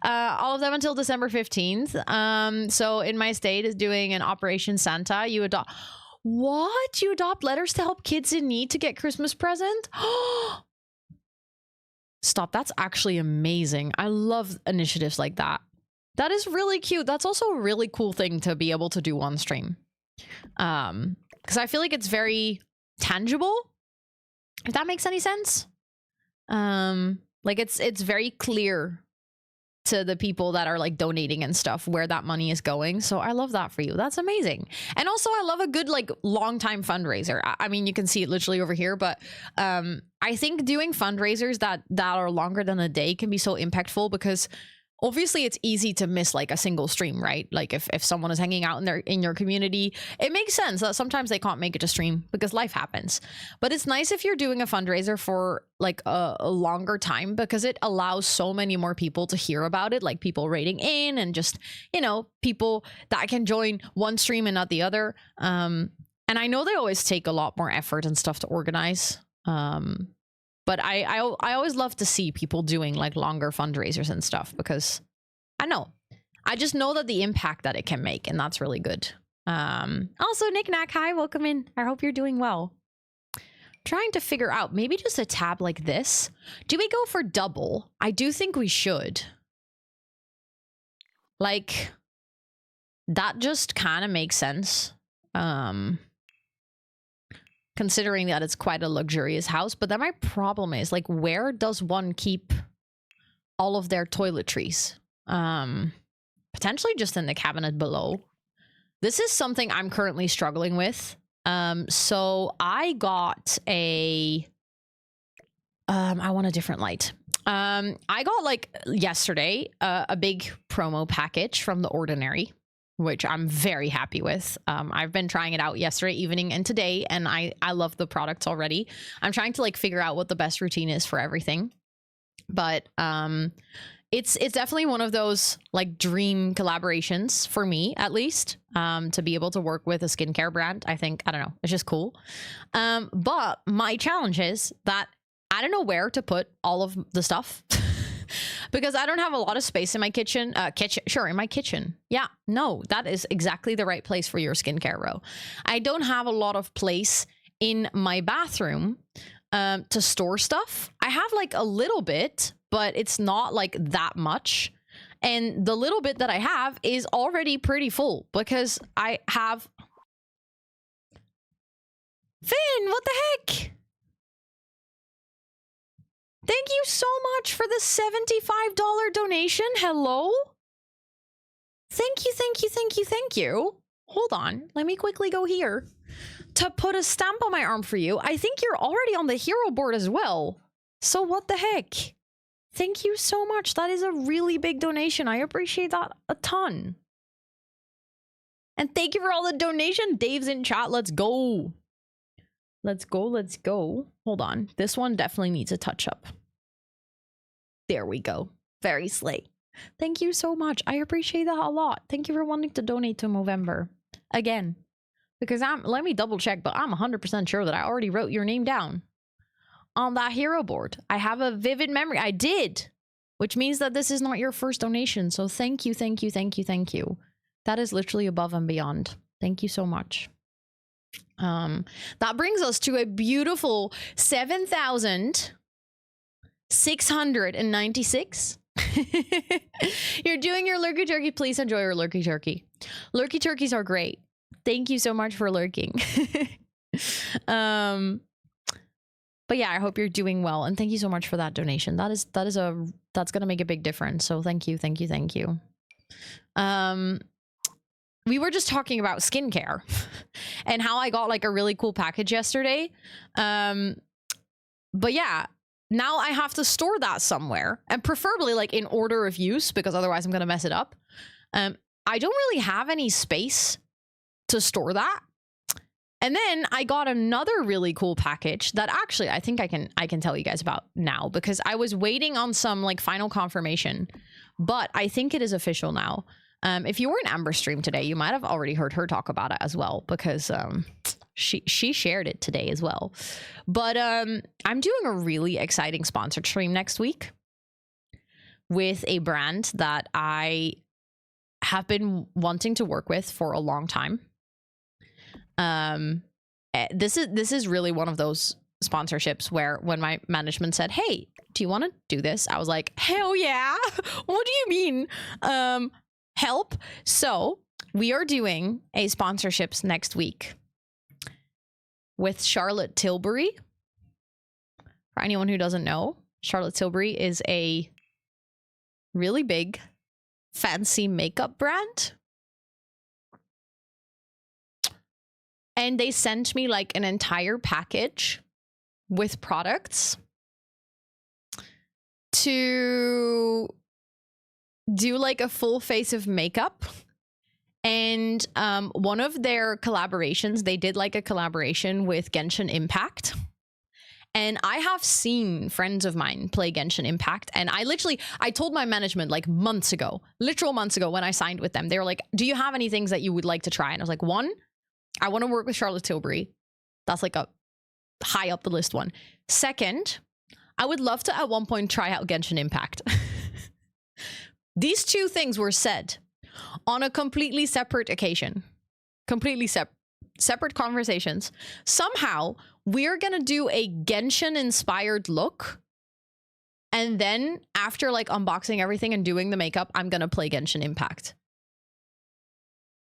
All of them until December 15th. So in my state is doing an Operation Santa. You adopt... What? You adopt letters to help kids in need to get Christmas present? Stop. That's actually amazing. I love initiatives like that. That is really cute. That's also a really cool thing to be able to do on stream. Because I feel like it's very tangible, if that makes any sense. Like it's very clear to the people that are like donating and stuff where that money is going. So I love that for you. That's amazing. And also I love a good like long time fundraiser. I mean, you can see it literally over here, but I think doing fundraisers that are longer than a day can be so impactful, because obviously it's easy to miss like a single stream, right? Like if someone is hanging out in your community, it makes sense that sometimes they can't make it to stream because life happens. But it's nice if you're doing a fundraiser for like a longer time, because it allows so many more people to hear about it, like people rating in and just, you know, people that can join one stream and not the other. And I know they always take a lot more effort and stuff to organize. But I always love to see people doing like longer fundraisers and stuff, because I just know that the impact that it can make, and that's really good. Also, Knick-Knack, hi, welcome in. I hope you're doing well. Trying to figure out maybe just a tab like this. Do we go for double? I do think we should. Like, that just kind of makes sense. Considering that it's quite a luxurious house. But then my problem is, like, where does one keep all of their toiletries? Potentially just in the cabinet below. This is something I'm currently struggling with. So I got a... I want a different light. I got, like, yesterday, a big promo package from The Ordinary, which I'm very happy with. I've been trying it out yesterday evening and today, and I love the products already. I'm trying to like figure out what the best routine is for everything. But it's definitely one of those like dream collaborations for me, at least, to be able to work with a skincare brand. I think, I don't know, it's just cool. But my challenge is that I don't know where to put all of the stuff. Because I don't have a lot of space in my kitchen. In my kitchen. Yeah, no, that is exactly the right place for your skincare row. I don't have a lot of place in my bathroom to store stuff. I have like a little bit, but it's not like that much. And the little bit that I have is already pretty full, because I have... Finn, what the heck? Thank you so much for the $75 donation. Hello? Thank you, thank you, thank you, thank you. Hold on. Let me quickly go here to put a stamp on my arm for you. I think you're already on the hero board as well. So what the heck? Thank you so much. That is a really big donation. I appreciate that a ton. And thank you for all the donation. Dave's in chat. Let's go. Let's go. Let's go. Hold on. This one definitely needs a touch up. There we go. Very slay. Thank you so much. I appreciate that a lot. Thank you for wanting to donate to Movember. Again. Because let me double check, but I'm 100% sure that I already wrote your name down on that hero board. I have a vivid memory. I did. Which means that this is not your first donation. So thank you, thank you, thank you, thank you. That is literally above and beyond. Thank you so much. That brings us to a beautiful 7,696. You're doing your lurky turkey. Please enjoy your lurky turkey. Lurky turkeys are great. Thank you so much for lurking. But yeah, I hope you're doing well, and thank you so much for that donation. That's gonna make a big difference. So thank you, thank you, thank you. We were just talking about skincare and how I got like a really cool package yesterday. But yeah, now I have to store that somewhere, and preferably like in order of use, because otherwise I'm gonna mess it up. I don't really have any space to store that. And then I got another really cool package that actually I think I can tell you guys about now, because I was waiting on some like final confirmation, but I think it is official now. If you were in Amber's stream today, you might have already heard her talk about it as well, because she shared it today as well. But I'm doing a really exciting sponsored stream next week with a brand that I have been wanting to work with for a long time. This is really one of those sponsorships where when my management said, "Hey, do you want to do this?" I was like, "Hell yeah." What do you mean? Help. So we are doing a sponsorships next week with Charlotte Tilbury. For anyone who doesn't know, Charlotte Tilbury is a really big fancy makeup brand. And they sent me like an entire package with products to do like a full face of makeup. And one of their collaborations, they did like a collaboration with Genshin Impact. And I have seen friends of mine play Genshin Impact. And I told my management like literal months ago when I signed with them, they were like, "Do you have any things that you would like to try?" And I was like, one, I want to work with Charlotte Tilbury. That's like a high up the list one. Second, I would love to at one point try out Genshin Impact. These two things were said on a completely separate occasion. Completely separate conversations. Somehow, we're going to do a Genshin-inspired look. And then, after like unboxing everything and doing the makeup, I'm going to play Genshin Impact.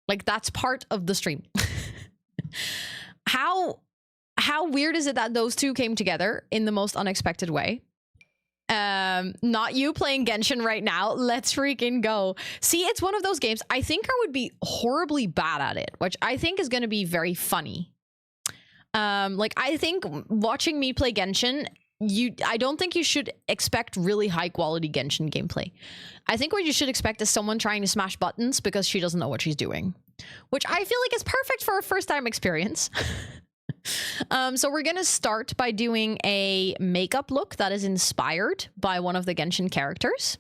Like, that's part of the stream. How weird is it that those two came together in the most unexpected way? Not you playing Genshin right now. Let's freaking go. See, it's one of those games. I think I would be horribly bad at it, which I think is going to be very funny. Like, I think watching me play Genshin, I don't think you should expect really high quality Genshin gameplay. I think what you should expect is someone trying to smash buttons because she doesn't know what she's doing, which I feel like is perfect for a first time experience. So we're going to start by doing a makeup look that is inspired by one of the Genshin characters.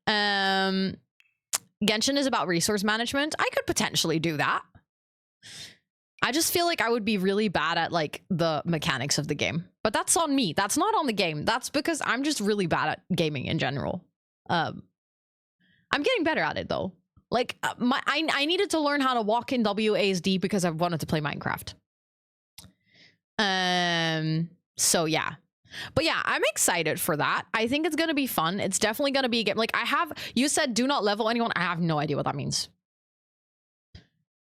Genshin is about resource management. I could potentially do that. I just feel like I would be really bad at like the mechanics of the game, but that's on me. That's not on the game. That's because I'm just really bad at gaming in general. I'm getting better at it though. Like I needed to learn how to walk in WASD because I wanted to play Minecraft. So yeah. But yeah, I'm excited for that. I think it's going to be fun. It's definitely going to be a game. Like you said, do not level anyone. I have no idea what that means.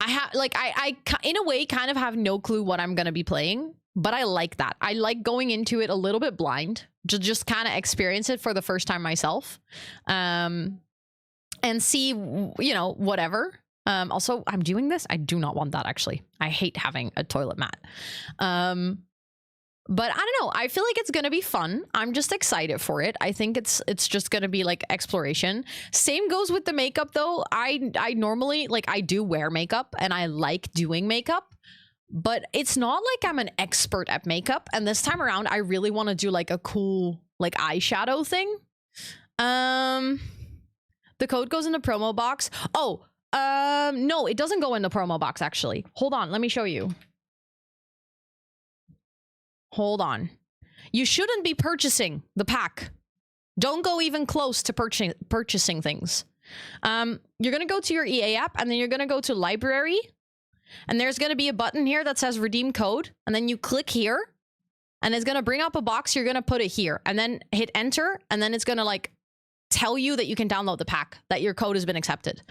I in a way kind of have no clue what I'm going to be playing, but I like that. I like going into it a little bit blind to just kind of experience it for the first time myself. And and see, you know, whatever. Also, I'm doing this. I do not want that, actually. I hate having a toilet mat. But I don't know. I feel like it's going to be fun. I'm just excited for it. I think it's just going to be like exploration. Same goes with the makeup though. I normally, like, I do wear makeup and I like doing makeup, but it's not like I'm an expert at makeup. And this time around, I really want to do like a cool like eyeshadow thing. The code goes in the promo box. Oh, no, it doesn't go in the promo box actually. Hold on, let me show you. Hold on. You shouldn't be purchasing the pack. Don't go even close to purchasing things. You're going to go to your EA app and then you're going to go to library. And there's going to be a button here that says redeem code. And then you click here and it's going to bring up a box. You're going to put it here and then hit enter. And then it's going to like tell you that you can download the pack, that your code has been accepted.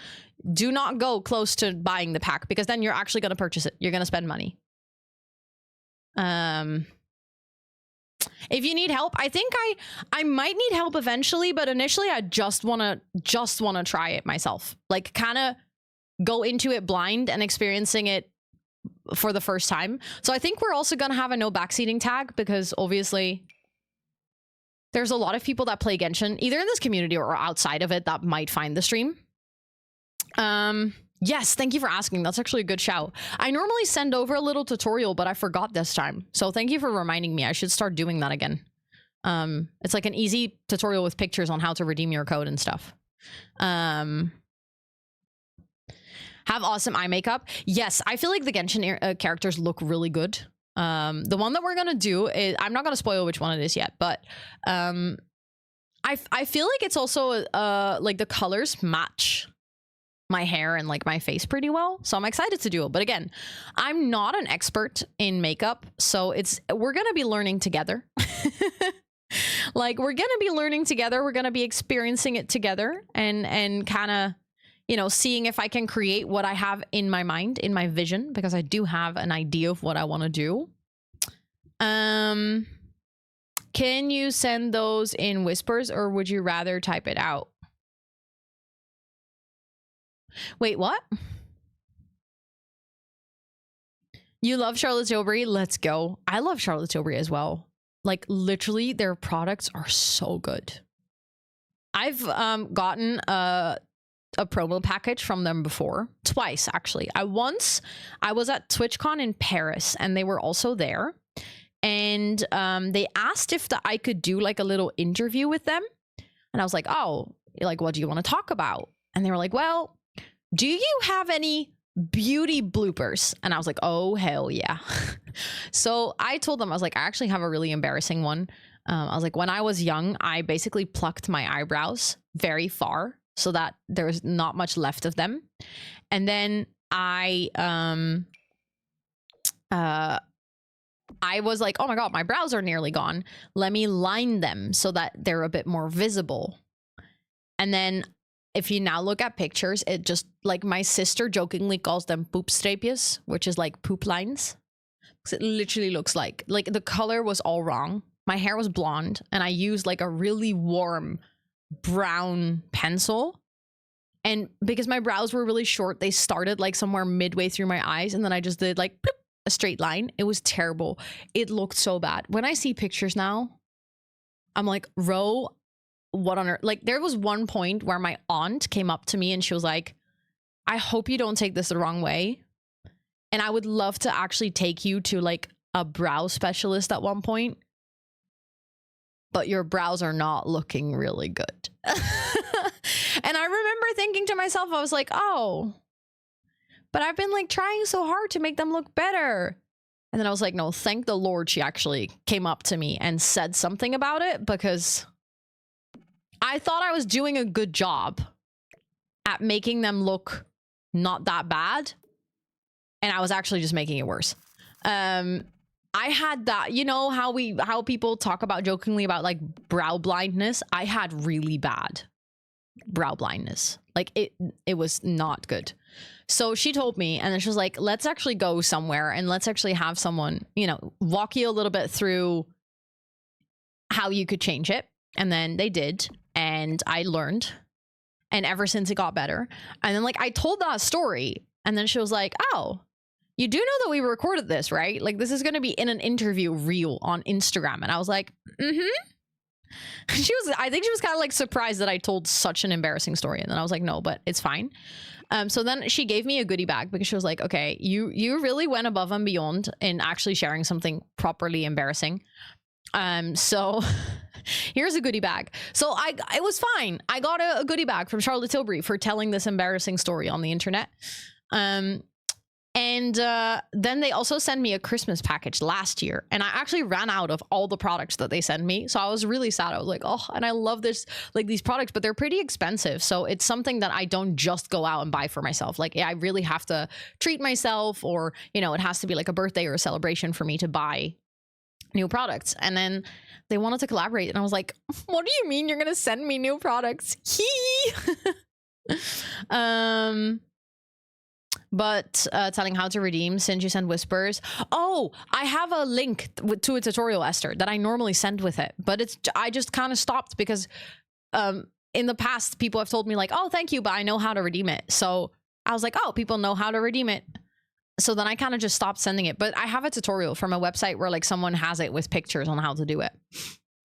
Do not go close to buying the pack because then you're actually going to purchase it. You're going to spend money. If you need help, I think I might need help eventually, but initially I just want to try it myself. Like kind of go into it blind and experiencing it for the first time. So I think we're also going to have a no backseating tag because obviously there's a lot of people that play Genshin either in this community or outside of it that might find the stream. Yes, thank you for asking. That's actually a good shout. I normally send over a little tutorial, but I forgot this time. So thank you for reminding me. I should start doing that again. It's like an easy tutorial with pictures on how to redeem your code and stuff. Have awesome eye makeup. Yes, I feel like the Genshin characters look really good. The one that we're gonna do is, I'm not gonna spoil which one it is yet, but I feel like it's also like the colors match my hair and like my face pretty well, so I'm excited to do it. But again, I'm not an expert in makeup, so we're gonna be learning together. Like we're gonna be learning together, we're gonna be experiencing it together and kind of, you know, seeing if I can create what I have in my mind, in my vision, because I do have an idea of what I want to do. Can you send those in whispers or would you rather type it out? Wait, what? You love Charlotte Tilbury? Let's go. I love Charlotte Tilbury as well. Like literally their products are so good. I've gotten a promo package from them before, twice actually. I was at TwitchCon in Paris and they were also there, and they asked if I could do like a little interview with them, and I was like, oh, like what do you want to talk about? And they were like, well, do you have any beauty bloopers? And I was like, oh hell yeah. So I told them, I was like, I actually have a really embarrassing one. I was like, when I was young, I basically plucked my eyebrows very far so that there's not much left of them. And then I was like, oh my God, my brows are nearly gone. Let me line them so that they're a bit more visible. And then if you now look at pictures, it just, like, my sister jokingly calls them poopstrapias, which is like poop lines. Because it literally looks like the color was all wrong. My hair was blonde and I used like a really warm brown pencil. And because my brows were really short, they started like somewhere midway through my eyes. And then I just did like bloop, a straight line. It was terrible. It looked so bad. When I see pictures now, I'm like, Ro, what on earth? Like there was one point where my aunt came up to me and she was like, I hope you don't take this the wrong way. And I would love to actually take you to like a brow specialist at one point. But your brows are not looking really good. And I remember thinking to myself, I was like, oh, but I've been like trying so hard to make them look better. And then I was like, no, thank the Lord she actually came up to me and said something about it, because I thought I was doing a good job at making them look not that bad. And I was actually just making it worse. I had that, you know, how people talk about jokingly about like brow blindness. I had really bad brow blindness. Like it was not good. So she told me, and then she was like, let's actually go somewhere and let's actually have someone, you know, walk you a little bit through how you could change it. And then they did, and I learned. And ever since it got better. And then like I told that story and then she was like, oh, you do know that we recorded this, right? Like this is going to be in an interview reel on Instagram. And I was like, I think she was kind of like surprised that I told such an embarrassing story. And then I was like, no, but it's fine. So then she gave me a goodie bag because she was like, okay, you really went above and beyond in actually sharing something properly embarrassing. So here's a goodie bag. So it was fine. I got a goodie bag from Charlotte Tilbury for telling this embarrassing story on the internet. And then they also sent me a Christmas package last year, and I actually ran out of all the products that they sent me. So I was really sad. I was like, oh, and I love this, like these products, but they're pretty expensive. So it's something that I don't just go out and buy for myself. Like I really have to treat myself, or, you know, it has to be like a birthday or a celebration for me to buy new products. And then they wanted to collaborate, and I was like, what do you mean you're going to send me new products? But telling how to redeem since you send whispers. Oh, I have a link to a tutorial, Esther, that I normally send with it, but I just kind of stopped because in the past people have told me like, oh, thank you, but I know how to redeem it. So I was like, oh, people know how to redeem it. So then I kind of just stopped sending it. But I have a tutorial from a website where like someone has it with pictures on how to do it.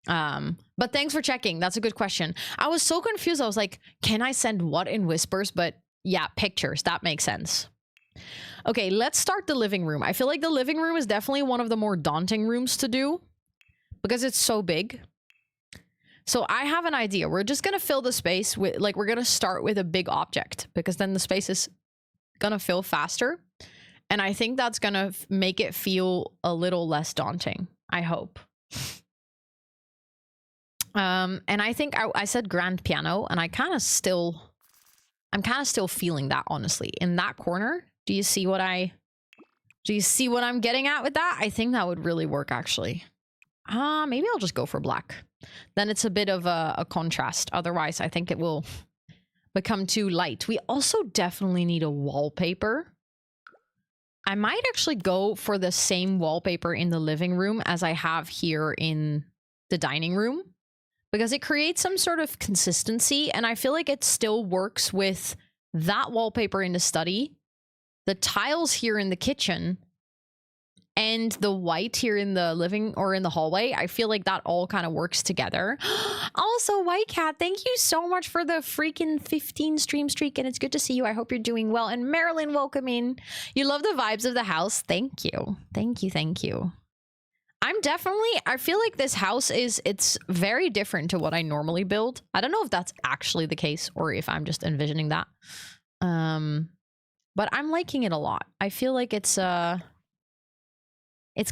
But thanks for checking. That's a good question. I was so confused. I was like, can I send what in whispers? But yeah, pictures. That makes sense. Okay, let's start the living room. I feel like the living room is definitely one of the more daunting rooms to do because it's so big. So I have an idea. We're just going to fill the space with, like, we're going to start with a big object because then the space is going to fill faster. And I think that's going to make it feel a little less daunting. I hope. And I think I said grand piano, and I'm kind of still feeling that, honestly. In that corner, do you see what I'm getting at with that? I think that would really work, actually. Maybe I'll just go for black. Then it's a bit of a contrast. Otherwise, I think it will become too light. We also definitely need a wallpaper. I might actually go for the same wallpaper in the living room as I have here in the dining room, because it creates some sort of consistency, and I feel like it still works with that wallpaper in the study, the tiles here in the kitchen, and the white here in the living or in the hallway. I feel like that all kind of works together. Also, White Cat, thank you so much for the freaking 15 stream streak, and it's good to see you. I hope you're doing well. And Marilyn, welcome in. You love the vibes of the house. Thank you. Thank you. Thank you. I feel like this house it's very different to what I normally build. I don't know if that's actually the case or if I'm just envisioning that. But I'm liking it a lot. I feel like it's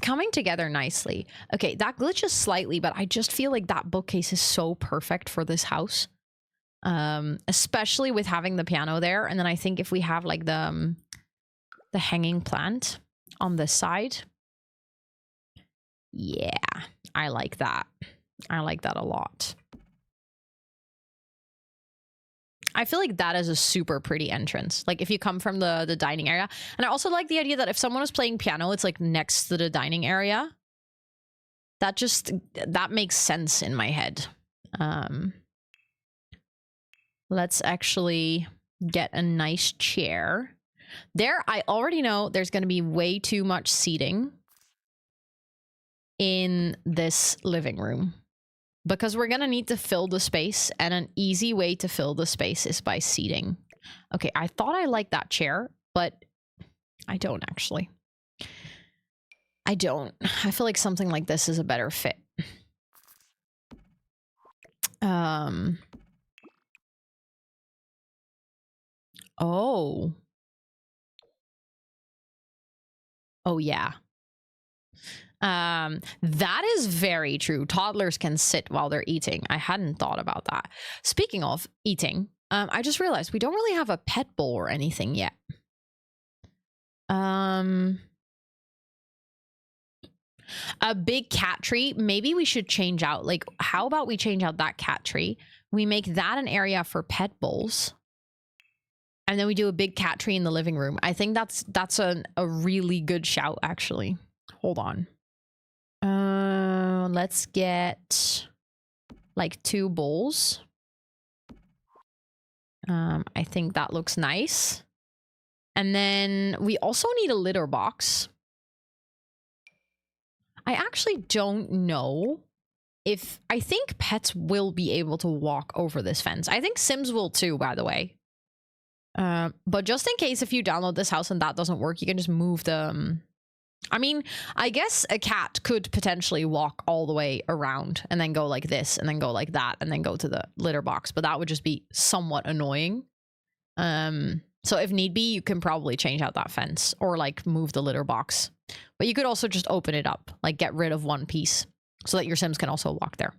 coming together nicely. Okay, that glitches slightly, but I just feel like that bookcase is so perfect for this house. Especially with having the piano there. And then I think if we have like the hanging plant on this side. Yeah, I like that. I like that a lot. I feel like that is a super pretty entrance. Like if you come from the dining area. And I also like the idea that if someone is playing piano, it's like next to the dining area. That makes sense in my head. Let's actually get a nice chair. There, I already know there's going to be way too much seating in this living room because we're gonna need to fill the space, and an easy way to fill the space is by seating. Okay, I thought I liked that chair, but I don't actually. I don't. I feel like something like this is a better fit. Oh. Oh yeah. That is very true. Toddlers can sit while they're eating. I hadn't thought about that. Speaking of eating, I just realized we don't really have a pet bowl or anything yet. A big cat tree. Maybe we should change out. Like, how about we change out that cat tree? We make that an area for pet bowls. And then we do a big cat tree in the living room. I think that's a really good shout, actually. Hold on. Let's get like 2 bowls. I think that looks nice. And then we also need a litter box. I actually don't know if... I think pets will be able to walk over this fence. I think Sims will too, by the way. But just in case if you download this house and that doesn't work, you can just move the... I mean, I guess a cat could potentially walk all the way around and then go like this and then go like that and then go to the litter box, but that would just be somewhat annoying. So if need be, you can probably change out that fence or like move the litter box. But you could also just open it up, like get rid of one piece so that your Sims can also walk there.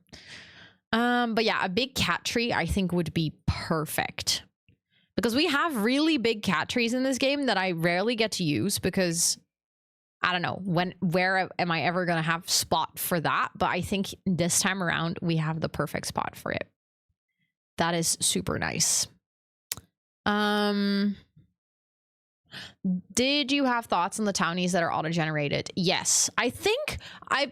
But yeah, a big cat tree I think would be perfect. Because we have really big cat trees in this game that I rarely get to use because... I don't know where am I ever going to have spot for that? But I think this time around we have the perfect spot for it. That is super nice. Did you have thoughts on the townies that are auto-generated? Yes. I think I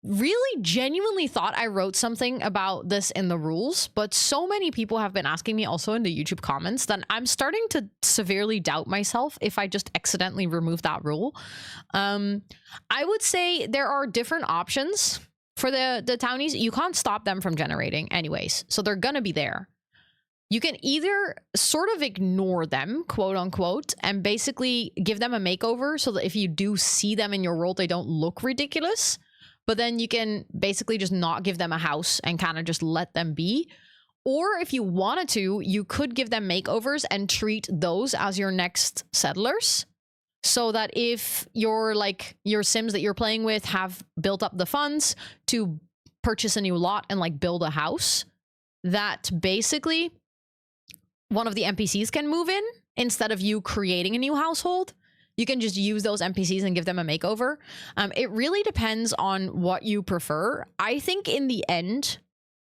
really genuinely thought I wrote something about this in the rules, but so many people have been asking me also in the YouTube comments that I'm starting to severely doubt myself if I just accidentally remove that rule. I would say there are different options for the townies. You can't stop them from generating anyways, so they're gonna be there. You can either sort of ignore them, quote unquote, and basically give them a makeover so that if you do see them in your world, they don't look ridiculous. But then you can basically just not give them a house and kind of just let them be. Or if you wanted to, you could give them makeovers and treat those as your next settlers. So that if your Sims that you're playing with have built up the funds to purchase a new lot and like build a house, that basically one of the NPCs can move in instead of you creating a new household. You can just use those NPCs and give them a makeover. It really depends on what you prefer. I think in the end,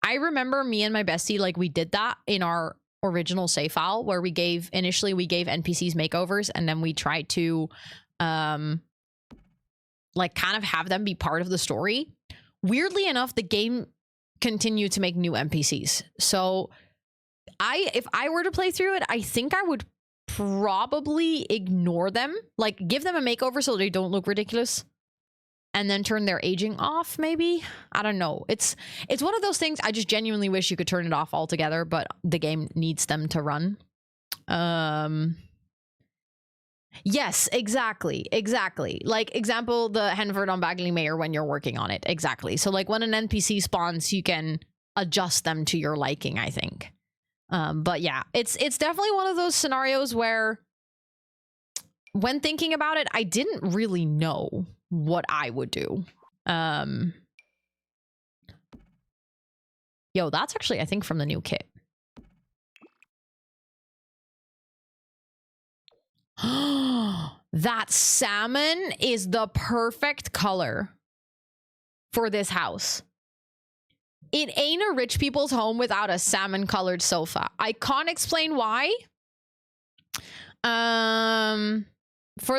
I remember me and my bestie, like we did that in our original save file where initially we gave NPCs makeovers and then we tried to like kind of have them be part of the story. Weirdly enough, the game continued to make new NPCs. So if I were to play through it, I think I would probably ignore them, like give them a makeover so they don't look ridiculous and then turn their aging off. Maybe, I don't know, it's one of those things. I just genuinely wish you could turn it off altogether, but the game needs them to run. Yes, exactly, like example, the Henford on Bagley Mayor when you're working on it. Exactly. So like when an NPC spawns, you can adjust them to your liking, I think. But yeah, it's definitely one of those scenarios where when thinking about it, I didn't really know what I would do. Yo, that's actually, I think, from the new kit. That salmon is the perfect color for this house. It ain't a rich people's home without a salmon colored sofa. I can't explain why. For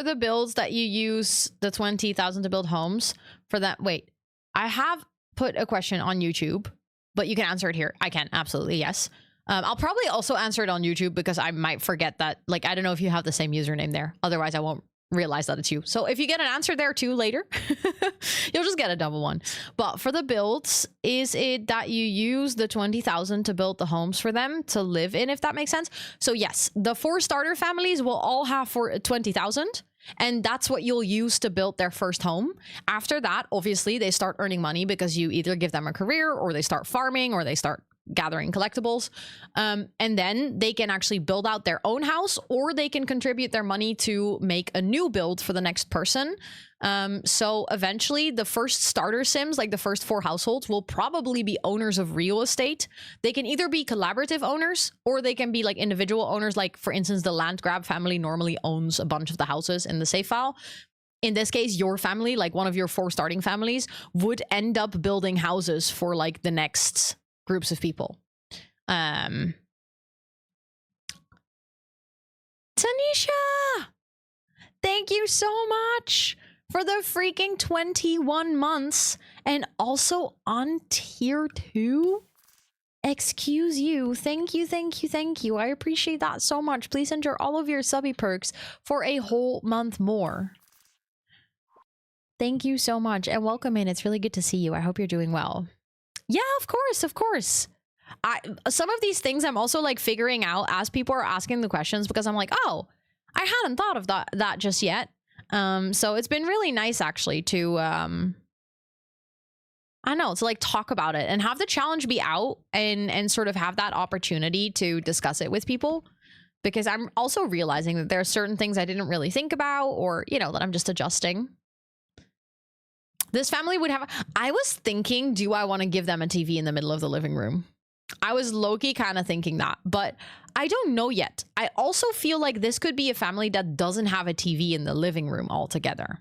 the builds that you use the 20,000 to build homes for that. Wait, I have put a question on YouTube, but you can answer it here. I can, absolutely, yes. I'll probably also answer it on YouTube because I might forget that. Like, I don't know if you have the same username there. Otherwise, I won't realize that it's you. So if you get an answer there too later, you'll just get a double one. But for the builds, is it that you use the 20,000 to build the homes for them to live in, if that makes sense? So yes, the 4 starter families will all have for 20,000. And that's what you'll use to build their first home. After that, obviously, they start earning money because you either give them a career or they start farming or they start gathering collectibles. And then they can actually build out their own house or they can contribute their money to make a new build for the next person. So eventually the first starter Sims, like the first 4 households, will probably be owners of real estate. They can either be collaborative owners or they can be like individual owners. Like for instance, the land grab family normally owns a bunch of the houses in the save file. In this case, your family, like one of your 4 starting families, would end up building houses for like the next groups of people. Tanisha, thank you so much for the freaking 21 months and also on tier 2. Excuse you. Thank you, thank you, thank you. I appreciate that so much. Please enter all of your subby perks for a whole month more. Thank you so much and welcome in. It's really good to see you. I hope you're doing well. Yeah, of course, of course. Some of these things I'm also like figuring out as people are asking the questions because I'm like, oh, I hadn't thought of that just yet. So it's been really nice actually to I know, to like talk about it and have the challenge be out and sort of have that opportunity to discuss it with people, because I'm also realizing that there are certain things I didn't really think about, or, you know, that I'm just adjusting. This family would have, I was thinking, do I want to give them a TV in the middle of the living room? I was low-key kind of thinking that, but I don't know yet. I also feel like this could be a family that doesn't have a TV in the living room altogether.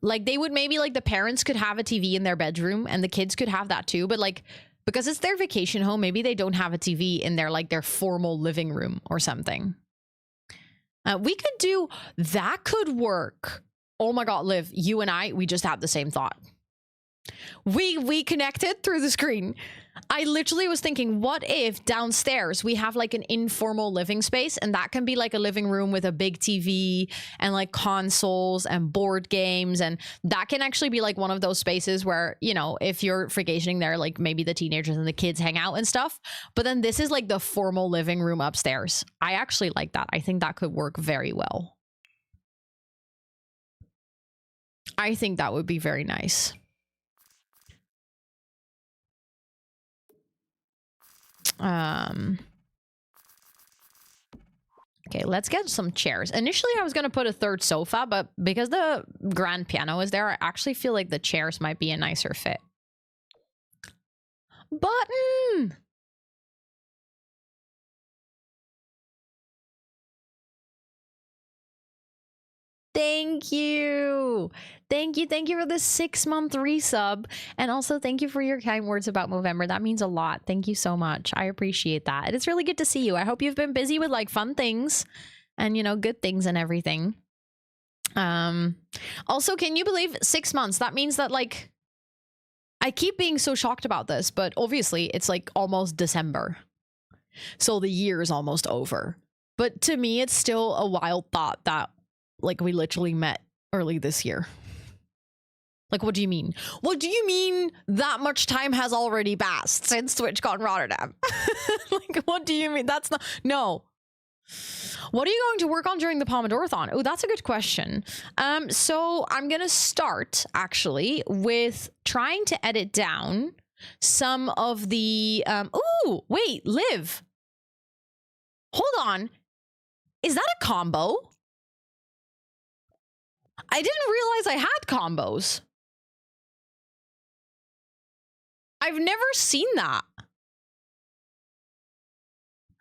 Like they would maybe like the parents could have a TV in their bedroom and the kids could have that too. But like, because it's their vacation home, maybe they don't have a TV in their like their formal living room or something. We could do, that could work. Oh my God, Liv, you and I, we just had the same thought. We connected through the screen. I literally was thinking, what if downstairs we have like an informal living space, and that can be like a living room with a big TV and like consoles and board games, and that can actually be like one of those spaces where, you know, if you're vacationing there, like maybe the teenagers and the kids hang out and stuff, but then this is like the formal living room upstairs. I actually like that. I think that could work very well. I think that would be very nice. Okay, let's get some chairs. Initially, I was going to put a third sofa, but because the grand piano is there, I actually feel like the chairs might be a nicer fit. Button! Thank you. Thank you for the 6-month resub. And also thank you for your kind words about Movember. That means a lot. Thank you so much. I appreciate that. And it's really good to see you. I hope you've been busy with like fun things and, you know, good things and everything. Also, can you believe 6 months? That means that like, I keep being so shocked about this, but obviously it's like almost December. So the year is almost over. But to me, it's still a wild thought that like we literally met early this year. Like, what do you mean? What do you mean that much time has already passed since TwitchCon Rotterdam? Like, what do you mean? That's not, no. What are you going to work on during the Pomodoro-thon? Oh, that's a good question. So I'm going to start actually with trying to edit down some of the, ooh, wait, Liv. Hold on. Is that a combo? I didn't realize I had combos. I've never seen that.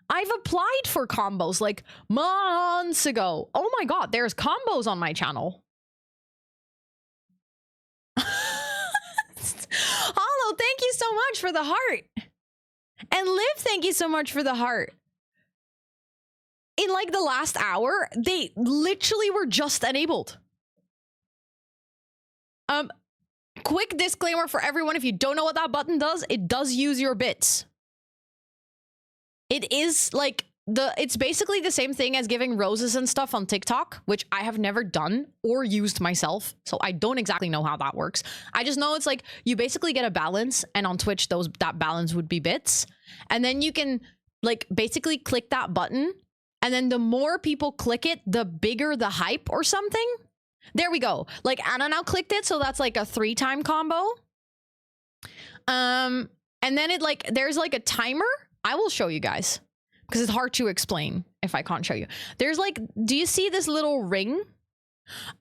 I've applied for combos like months ago. Oh my God, there's combos on my channel. Hollow, thank you so much for the heart. And Liv, thank you so much for the heart. In like the last hour, they literally were just enabled. Quick disclaimer for everyone, if you don't know what that button does, it does use your bits. It is like it's basically the same thing as giving roses and stuff on TikTok, which I have never done or used myself. So I don't exactly know how that works. I just know it's like you basically get a balance, and on Twitch, that balance would be bits. And then you can like basically click that button, and then the more people click it, the bigger the hype or something. There we go. Like Anna now clicked it, so that's like a 3-time combo. And then it like there's like a timer. I will show you guys because it's hard to explain if I can't show you. There's like, do you see this little ring?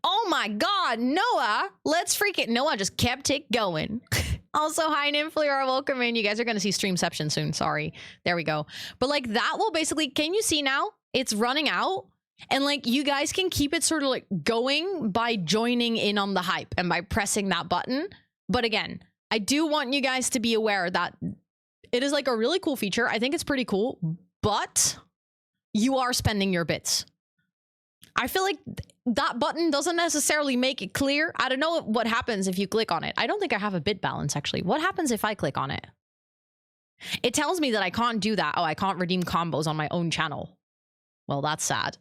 Oh my God, Noah, let's freak it. Noah just kept it going. Also, hi Nymphleur, welcome in. You guys are going to see Streamception soon. Sorry. There we go. But like that will basically, can you see now? It's running out. And like you guys can keep it sort of like going by joining in on the hype and by pressing that button. But again, I do want you guys to be aware that it is like a really cool feature. I think it's pretty cool, but you are spending your bits. I feel like that button doesn't necessarily make it clear. I don't know what happens if you click on it. I don't think I have a bit balance actually. What happens if I click on it? It tells me that I can't do that. Oh, I can't redeem combos on my own channel. Well, that's sad.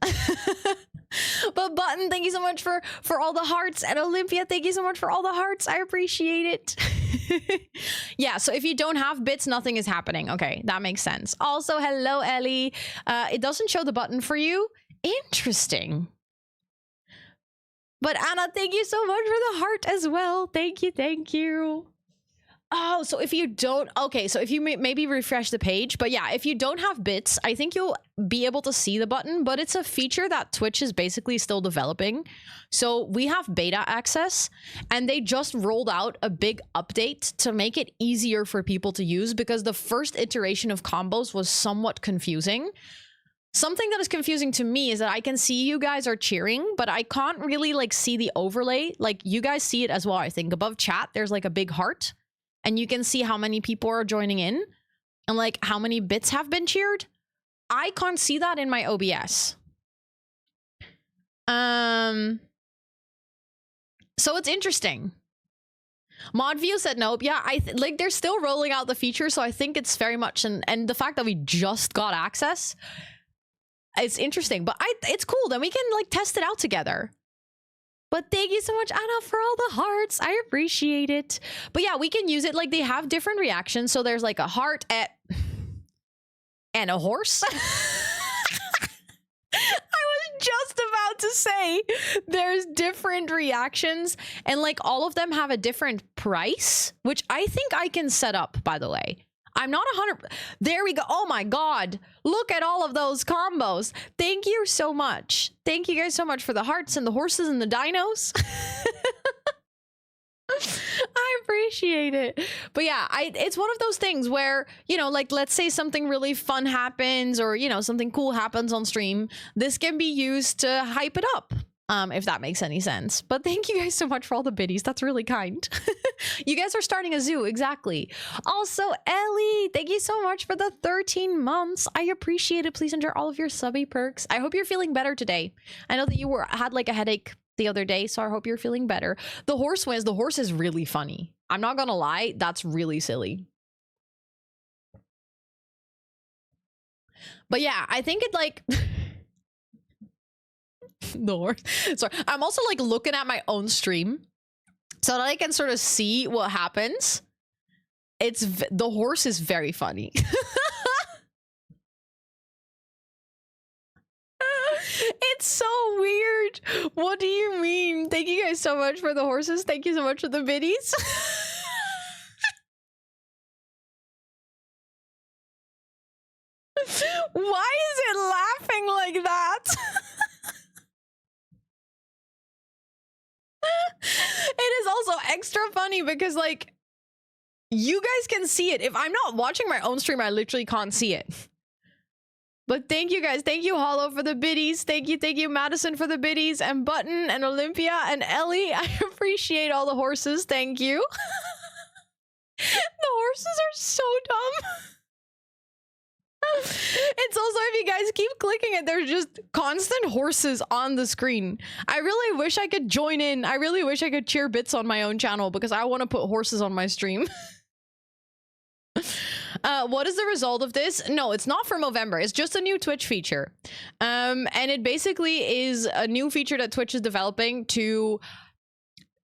But Button, thank you so much for all the hearts. And Olympia, thank you so much for all the hearts. I appreciate it. Yeah, so if you don't have bits, nothing is happening. Okay, that makes sense. Also, hello, Ellie. It doesn't show the button for you. Interesting. But Anna, thank you so much for the heart as well. Thank you, thank you. Oh, so if you don't, okay, so if you maybe refresh the page, but yeah, if you don't have bits, I think you'll be able to see the button, but it's a feature that Twitch is basically still developing. So we have beta access, and they just rolled out a big update to make it easier for people to use, because the first iteration of combos was somewhat confusing. Something that is confusing to me is that I can see you guys are cheering, but I can't really like see the overlay. Like you guys see it as well, I think. Above chat, there's like a big heart. And you can see how many people are joining in and like how many bits have been cheered. I can't see that in my OBS. So it's interesting. Modview said nope. Yeah, like they're still rolling out the feature, so I think it's very much and the fact that we just got access, it's interesting. But it's cool. Then we can like test it out together. But thank you so much, Anna, for all the hearts. I appreciate it. But yeah, we can use it. Like, they have different reactions. So there's like a heart and a horse. I was just about to say there's different reactions. And like all of them have a different price, which I think I can set up, by the way. I'm not 100. There we go. Oh my God. Look at all of those combos. Thank you so much. Thank you guys so much for the hearts and the horses and the dinos. I appreciate it. But yeah, it's one of those things where, you know, like let's say something really fun happens or, you know, something cool happens on stream. This can be used to hype it up. If that makes any sense. But thank you guys so much for all the biddies. That's really kind. You guys are starting a zoo. Exactly. Also, Ellie, thank you so much for the 13 months. I appreciate it. Please enjoy all of your subby perks. I hope you're feeling better today. I know that you had like a headache the other day, so I hope you're feeling better. The horse wins. The horse is really funny. I'm not gonna lie. That's really silly. But yeah, I think it like... the horse. Sorry, I'm also like looking at my own stream so that I can sort of see what happens. The horse is very funny. It's so weird. What do you mean? Thank you guys so much for the horses. Thank you so much for the biddies. Why is it laughing like that? It is also extra funny because like you guys can see it. If I'm not watching my own stream, I literally can't see it. But thank you guys. Thank you, Hollow, for the biddies. Thank you, Madison, for the biddies, and Button, and Olympia, and Ellie. I appreciate all the horses. Thank you. The horses are so dumb. It's also, if you guys keep clicking it, there's just constant horses on the screen. I really wish I could join in. I really wish I could cheer bits on my own channel because I want to put horses on my stream. What is the result of this? No, it's not for Movember. It's just a new Twitch feature. And it basically is a new feature that Twitch is developing to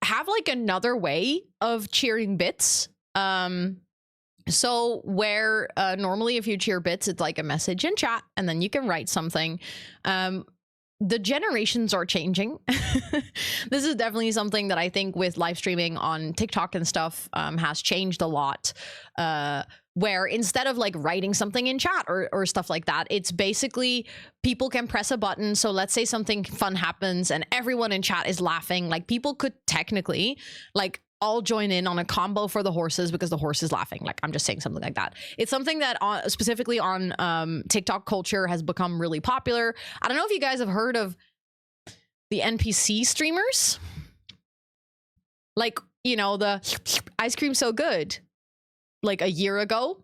have like another way of cheering bits. So where normally if you cheer bits, it's like a message in chat and then you can write something. The generations are changing. This is definitely something that I think with live streaming on TikTok and stuff has changed a lot. Where instead of like writing something in chat or stuff like that, it's basically people can press a button. So let's say something fun happens and everyone in chat is laughing. Like people could technically like all join in on a combo for the horses because the horse is laughing. Like I'm just saying something like that. It's something that specifically on TikTok culture has become really popular. I don't know if you guys have heard of the NPC streamers. Like, you know, the ice cream so good. Like a year ago,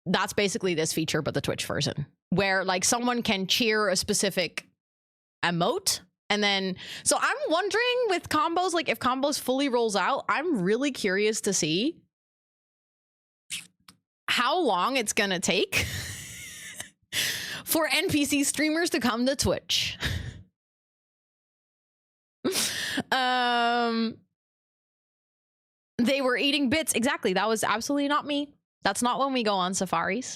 that's basically this feature, but the Twitch version, where like someone can cheer a specific emote. And then, so I'm wondering with combos, like if combos fully rolls out, I'm really curious to see how long it's gonna take for NPC streamers to come to Twitch. They were eating bits. Exactly. That was absolutely not me. That's not when we go on safaris.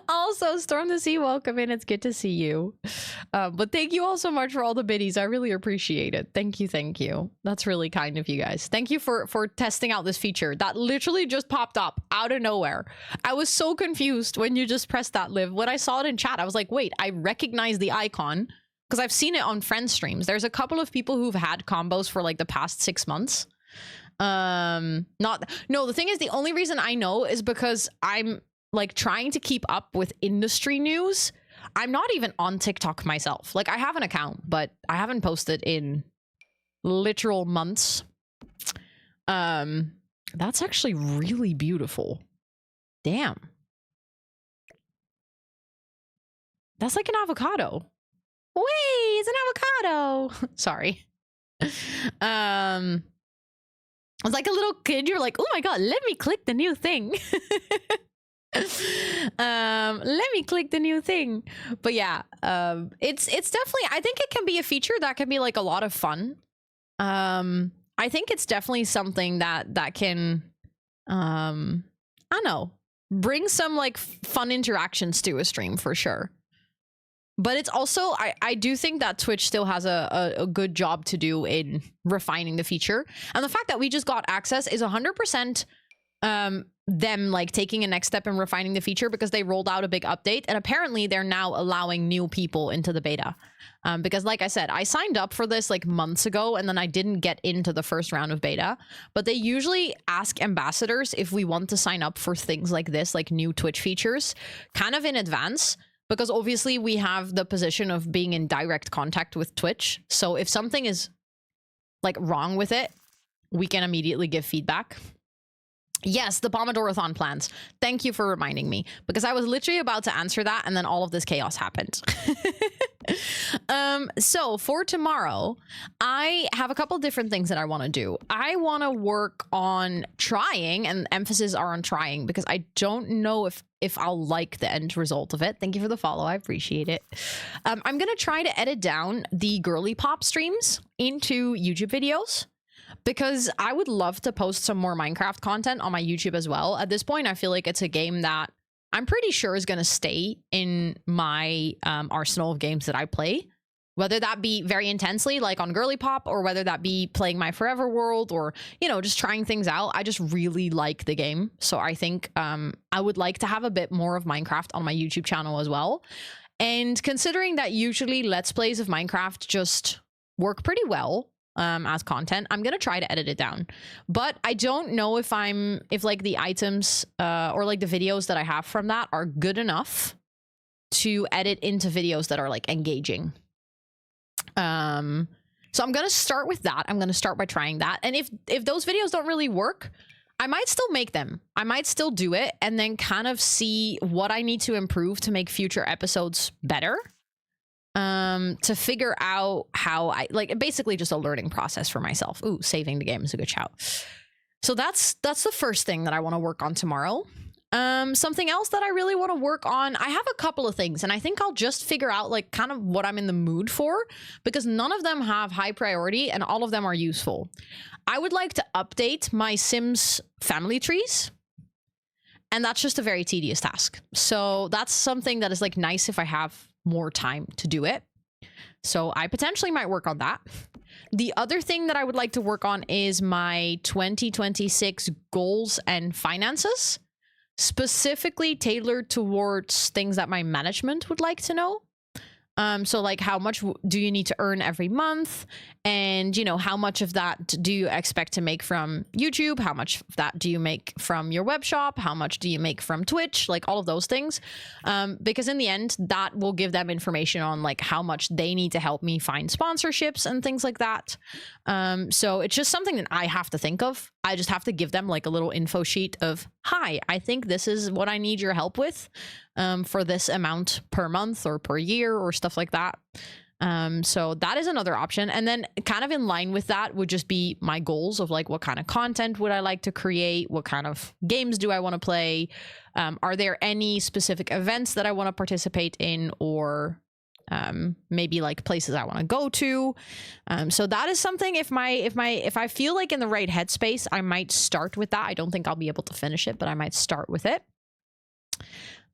Also, Storm the Sea, welcome in. It's good to see you. But thank you all so much for all the biddies. I really appreciate it. Thank you, thank you. That's really kind of you guys. Thank you for testing out this feature. That literally just popped up out of nowhere. I was so confused when you just pressed that, Liv. When I saw it in chat, I was like, wait, I recognize the icon because I've seen it on friend streams. There's a couple of people who've had combos for like the past 6 months. The thing is, the only reason I know is because I'm like trying to keep up with industry news. I'm not even on TikTok myself. Like, I have an account, but I haven't posted in literal months. That's actually really beautiful. Damn. That's like an avocado. Wait, it's an avocado. Sorry. I was like a little kid. You're like, oh my god, let me click the new thing. Let me click the new thing. But yeah, it's definitely, I think it can be a feature that can be like a lot of fun. I think it's definitely something that can I don't know, bring some like fun interactions to a stream for sure. But it's also, I do think that Twitch still has a good job to do in refining the feature. And the fact that we just got access is 100% them like taking a next step in refining the feature, because they rolled out a big update and apparently they're now allowing new people into the beta. Because like I said, I signed up for this like months ago and then I didn't get into the first round of beta, but they usually ask ambassadors if we want to sign up for things like this, like new Twitch features, kind of in advance, because obviously we have the position of being in direct contact with Twitch. So if something is like wrong with it, we can immediately give feedback. Yes, the Pomodorathon plans. Thank you for reminding me, because I was literally about to answer that and then all of this chaos happened. So for tomorrow, I have a couple different things that I want to do. I want to work on trying, and emphasis are on trying, because I don't know if I'll like the end result of it. Thank you for the follow. I appreciate it. I'm going to try to edit down the girly pop streams into YouTube videos, because I would love to post some more Minecraft content on my YouTube as well. At this point, I feel like it's a game that I'm pretty sure is going to stay in my arsenal of games that I play, whether that be very intensely like on Girly Pop, or whether that be playing my Forever World, or, you know, just trying things out. I just really like the game. So I think I would like to have a bit more of Minecraft on my YouTube channel as well. And considering that usually Let's Plays of Minecraft just work pretty well as content, I'm gonna try to edit it down. But I don't know if like the items or like the videos that I have from that are good enough to edit into videos that are like engaging. So I'm gonna start with that. I'm gonna start by trying that, and if those videos don't really work, I might still make them. I might still do it and then kind of see what I need to improve to make future episodes better. To figure out how I like, basically just a learning process for myself. Ooh, saving the game is a good shout. So that's the first thing that I want to work on tomorrow. Something else that I really want to work on, I have a couple of things, and I think I'll just figure out like kind of what I'm in the mood for, because none of them have high priority and all of them are useful. I would like to update my Sims family trees, and that's just a very tedious task. So that's something that is like nice if I have more time to do it. So I potentially might work on that. The other thing that I would like to work on is my 2026 goals and finances, specifically tailored towards things that my management would like to know. So like, how much do you need to earn every month? And, you know, how much of that do you expect to make from YouTube? How much of that do you make from your web shop? How much do you make from Twitch? Like all of those things. Because in the end, that will give them information on like how much they need to help me find sponsorships and things like that. So it's just something that I have to think of. I just have to give them like a little info sheet of, hi, I think this is what I need your help with for this amount per month or per year or stuff like that. So that is another option. And then kind of in line with that would just be my goals of like, what kind of content would I like to create? What kind of games do I want to play? Are there any specific events that I want to participate in, or maybe like places I want to go to? So that is something, if I feel like in the right headspace, I might start with that. I don't think I'll be able to finish it, but I might start with it.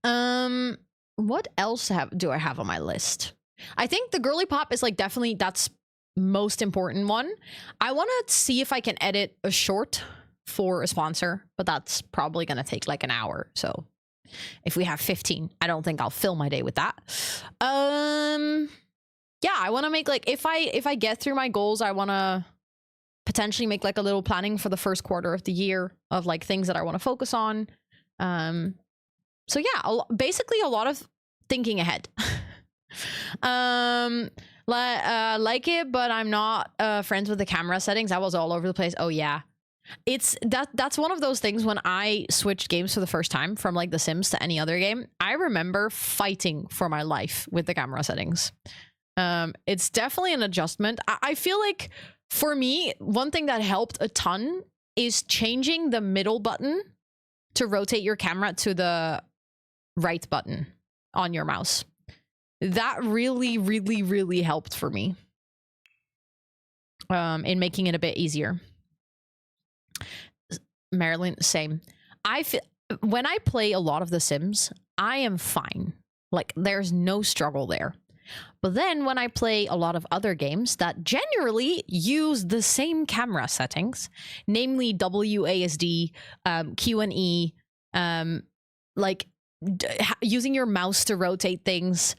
What else do I have on my list? I think the girly pop is like definitely, that's most important one. I want to see if I can edit a short for a sponsor, but that's probably going to take like an hour. So if we have 15, I don't think I'll fill my day with that. Yeah, I want to make like, if I get through my goals, I want to potentially make like a little planning for the first quarter of the year of like things that I want to focus on. So yeah, basically a lot of thinking ahead. Like it, but I'm not friends with the camera settings. I was all over the place. Oh yeah, it's that's one of those things. When I switched games for the first time from like The Sims to any other game, I remember fighting for my life with the camera settings. It's definitely an adjustment. I feel like for me, one thing that helped a ton is changing the middle button to rotate your camera to the right button on your mouse. That really, really, really helped for me in making it a bit easier. Marilyn, same. I feel when I play a lot of The Sims, I am fine. Like there's no struggle there. But then when I play a lot of other games that generally use the same camera settings, namely WASD, Q&E, like using your mouse to rotate things,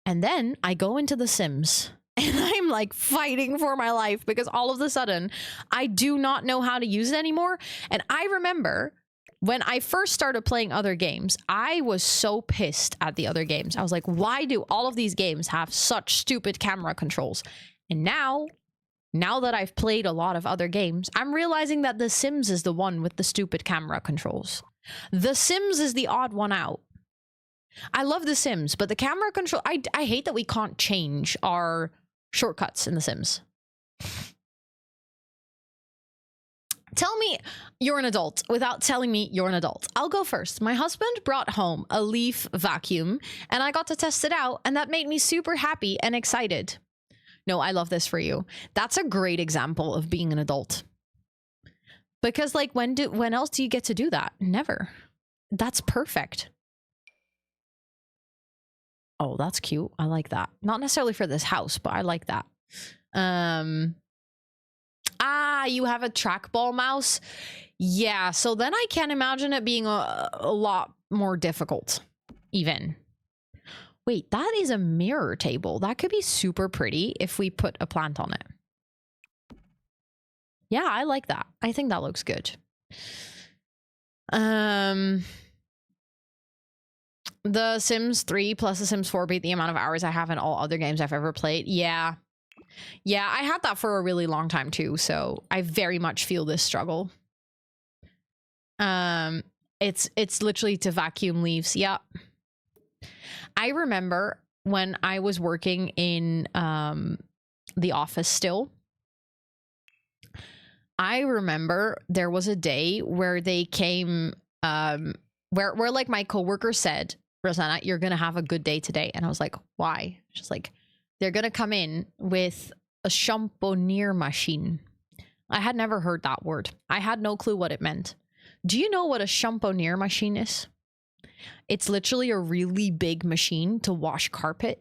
and then I go into The Sims and I'm like fighting for my life because all of a sudden I do not know how to use it anymore. And I remember when I first started playing other games, I was so pissed at the other games. I was like, why do all of these games have such stupid camera controls? And now that I've played a lot of other games, I'm realizing that The Sims is the one with the stupid camera controls. The Sims is the odd one out. I love The Sims, but the camera control, I hate that we can't change our shortcuts in The Sims. Tell me you're an adult without telling me you're an adult. I'll go first. My husband brought home a leaf vacuum and I got to test it out, and that made me super happy and excited. No, I love this for you. That's a great example of being an adult. Because like when else do you get to do that? Never. That's perfect. Oh, that's cute. I like that. Not necessarily for this house, but I like that. You have a trackball mouse? Yeah, so then I can't imagine it being a lot more difficult, even. Wait, that is a mirror table. That could be super pretty if we put a plant on it. Yeah, I like that. I think that looks good. The Sims 3 plus The Sims 4 beat the amount of hours I have in all other games I've ever played. Yeah. Yeah, I had that for a really long time too, so I very much feel this struggle. It's literally to vacuum leaves. Yeah. I remember when I was working in the office still. I remember there was a day where they came where like my coworker said, Rosanna, you're gonna have a good day today. And I was like, why? She's like, they're gonna come in with a champoneer machine. I had never heard that word. I had no clue what it meant. Do you know what a champoneer machine is? It's literally a really big machine to wash carpet.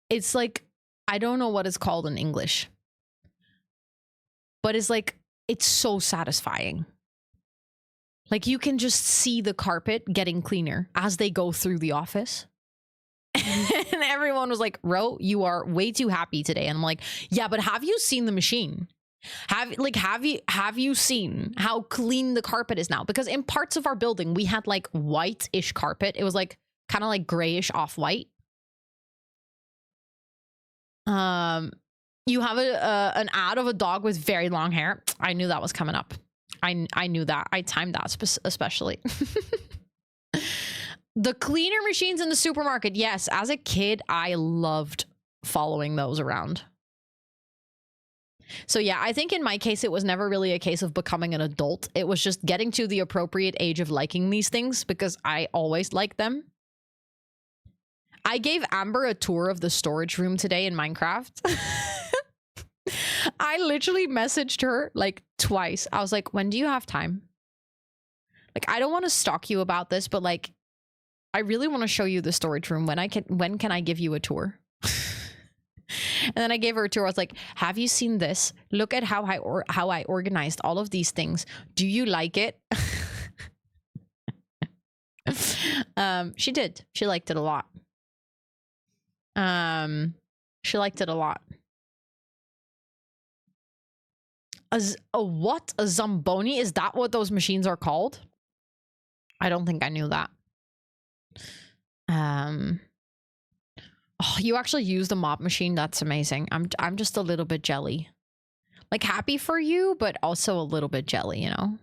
It's like, I don't know what it's called in English, but it's like, it's so satisfying. Like you can just see the carpet getting cleaner as they go through the office. And everyone was like, Ro, you are way too happy today. And I'm like, yeah, but have you seen the machine? Have you seen how clean the carpet is now? Because in parts of our building, we had like white-ish carpet. It was like kind of like grayish off-white. You have an ad of a dog with very long hair. I knew that was coming up. I knew that. I timed that especially. The cleaner machines in the supermarket. Yes, as a kid, I loved following those around. So yeah, I think in my case, it was never really a case of becoming an adult. It was just getting to the appropriate age of liking these things because I always liked them. I gave Amber a tour of the storage room today in Minecraft. I literally messaged her like twice. I was like, when do you have time? Like, I don't want to stalk you about this, but like, I really want to show you the storage room. When can I give you a tour? And then I gave her a tour. I was like, have you seen this? Look at how I organized all of these things. Do you like it? She did. She liked it a lot. She liked it a lot. A what? A Zamboni? Is that what those machines are called? I don't think I knew that. Oh, you actually use the mop machine. That's amazing. I'm just a little bit jelly. Like, happy for you, but also a little bit jelly, you know?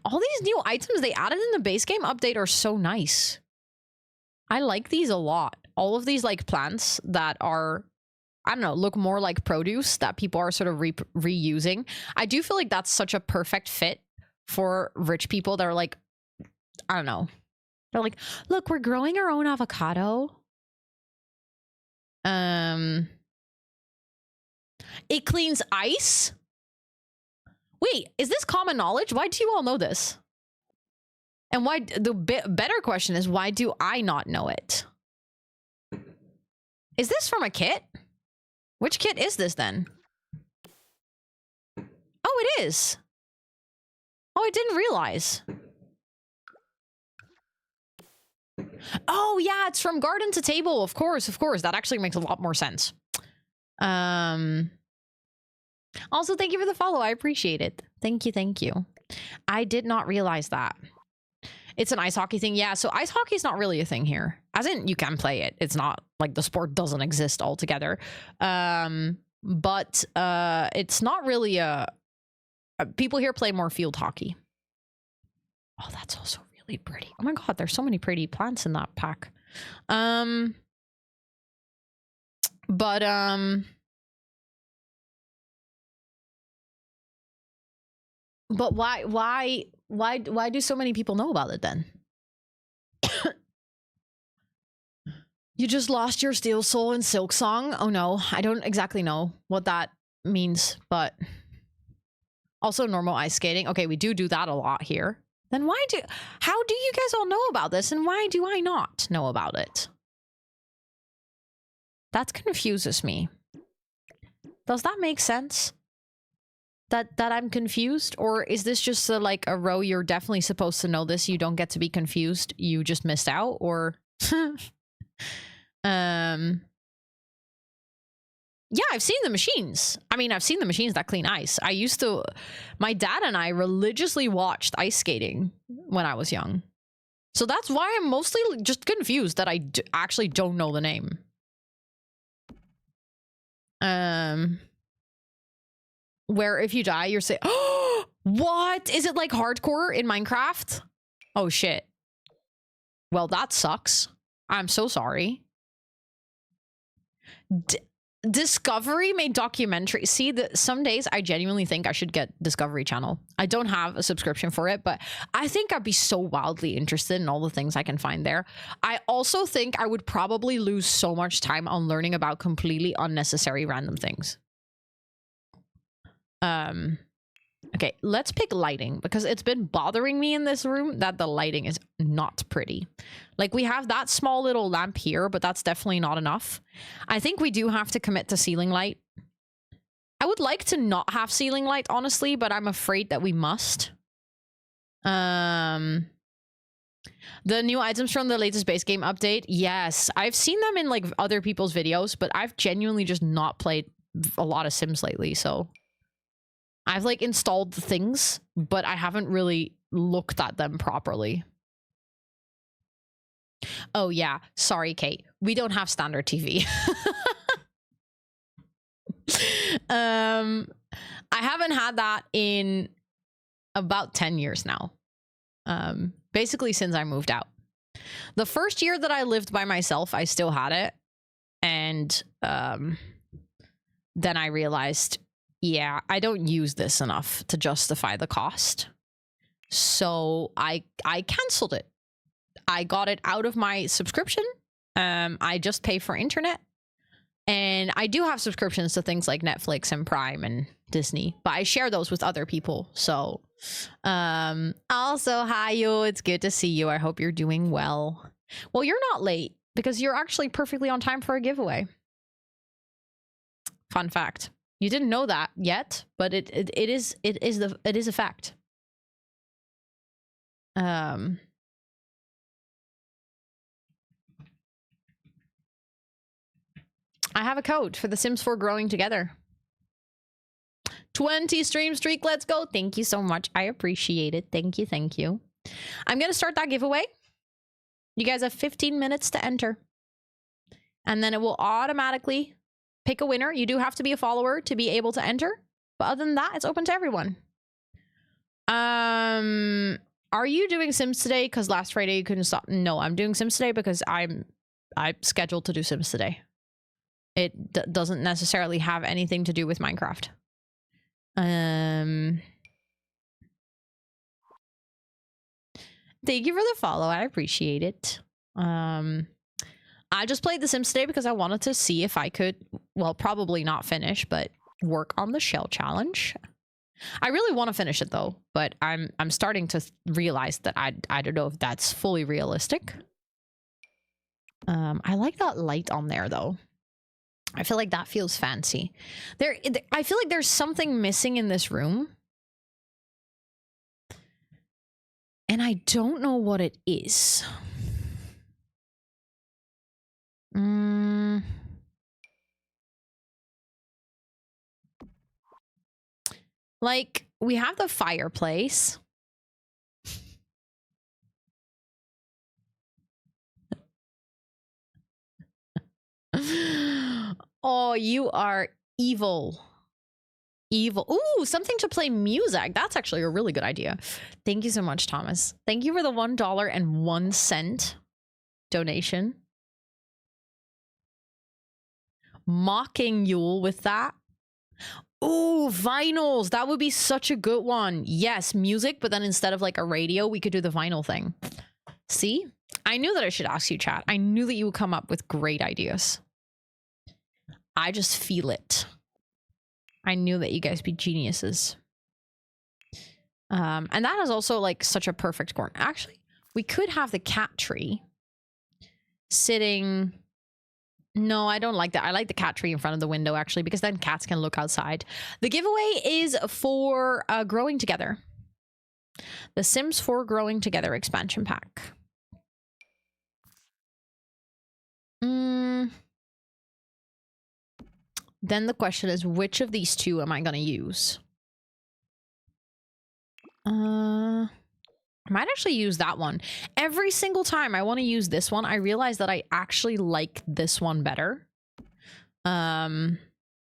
All these new items they added in the base game update are so nice. I like these a lot. All of these like plants that are, I don't know, look more like produce that people are sort of reusing. I do feel like that's such a perfect fit for rich people that are like, I don't know. They're like, look, we're growing our own avocado. It cleans ice? Wait, is this common knowledge? Why do you all know this? And why, the better question is, why do I not know it? Is this from a kit? Which kit is this then? Oh, it is. Oh, I didn't realize. Oh, yeah, it's from garden to table. Of course, of course. That actually makes a lot more sense. Also, thank you for the follow. I appreciate it. Thank you, thank you. I did not realize that. It's an ice hockey thing. Yeah, so ice hockey is not really a thing here. As in, you can play it. It's not like the sport doesn't exist altogether. But it's not really a... People here play more field hockey. Oh, that's also really pretty. Oh my god, there's so many pretty plants in that pack. But why do so many people know about it then? You just lost your steel soul in Silk Song? Oh no, I don't exactly know what that means, but also normal ice skating. Okay, we do that a lot here. Then how do you guys all know about this and why do I not know about it? That confuses me. Does that make sense? That I'm confused? Or is this just like a row you're definitely supposed to know this, you don't get to be confused, you just missed out? Or yeah, I've seen the machines. I mean, I've seen the machines that clean ice. My dad and I religiously watched ice skating when I was young. So that's why I'm mostly just confused that I actually don't know the name. Where if you die, you're saying, oh, what? Is it like hardcore in Minecraft? Oh shit. Well, that sucks. I'm so sorry. Discovery made documentary. See, some days I genuinely think I should get Discovery Channel. I don't have a subscription for it, but I think I'd be so wildly interested in all the things I can find there. I also think I would probably lose so much time on learning about completely unnecessary random things. Okay, let's pick lighting because it's been bothering me in this room that the lighting is not pretty. Like, we have that small little lamp here, but that's definitely not enough. I think we do have to commit to ceiling light. I would like to not have ceiling light, honestly, but I'm afraid that we must. The new items from the latest base game update. Yes, I've seen them in like other people's videos, but I've genuinely just not played a lot of Sims lately, so... I've like installed the things, but I haven't really looked at them properly. Oh yeah, sorry, Kate. We don't have standard TV. I haven't had that in about 10 years now. Basically since I moved out. The first year that I lived by myself, I still had it. And then I realized, yeah, I don't use this enough to justify the cost. So I canceled it. I got it out of my subscription. I just pay for internet. And I do have subscriptions to things like Netflix and Prime and Disney, but I share those with other people. So also, hi, you. It's good to see you. I hope you're doing well. Well, you're not late because you're actually perfectly on time for a giveaway. Fun fact. You didn't know that yet, but it is a fact. I have a code for The Sims 4 Growing Together. 20 stream streak, let's go. Thank you so much. I appreciate it. Thank you, thank you. I'm going to start that giveaway. You guys have 15 minutes to enter. And then it will automatically pick a winner. You do have to be a follower to be able to enter. But other than that, it's open to everyone. Are you doing Sims today? Because last Friday you couldn't stop. No, I'm doing Sims today because I'm scheduled to do Sims today. It doesn't necessarily have anything to do with Minecraft. Thank you for the follow. I appreciate it. I just played The Sims today because I wanted to see if I could, well, probably not finish, but work on the shell challenge. I really want to finish it though, but I'm starting to realize that I don't know if that's fully realistic. I like that light on there though. I feel like that feels fancy. I feel like there's something missing in this room. And I don't know what it is. Like, we have the fireplace. Oh, you are evil. Evil. Ooh, something to play music. That's actually a really good idea. Thank you so much, Thomas. Thank you for the $1.01 donation. Mocking Yule with that. Ooh, vinyls. That would be such a good one. Yes, music, but then instead of like a radio, we could do the vinyl thing. See? I knew that I should ask you, chat. I knew that you would come up with great ideas. I just feel it. I knew that you guys be geniuses. And that is also like such a perfect corner. Actually, we could have the cat tree sitting... No, I don't like that. I like the cat tree in front of the window, actually, because then cats can look outside. The giveaway is for Growing Together. The Sims 4 Growing Together expansion pack. Then the question is, which of these two am I going to use? I might actually use that one. Every single time I want to use this one, I realize that I actually like this one better. The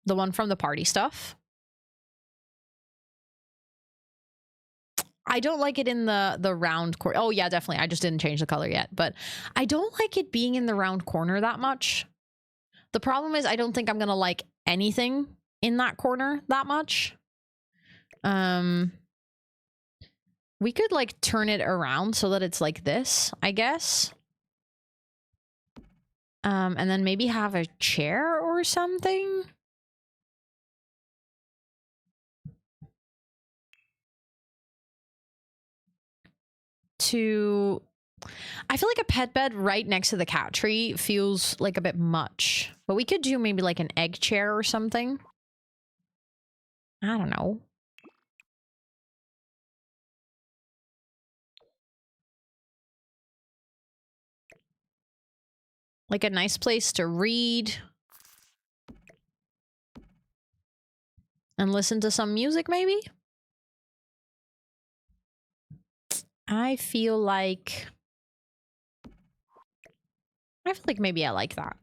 one from the party stuff. I don't like it in the round corner. Oh yeah, definitely. I just didn't change the color yet, but I don't like it being in the round corner that much. The problem is I don't think I'm gonna like anything in that corner that much. We could like turn it around so that it's like this, I guess. And then maybe have a chair or something. I feel like a pet bed right next to the cat tree feels like a bit much. But we could do maybe like an egg chair or something. I don't know. Like a nice place to read. And listen to some music, maybe? I feel like maybe I like that.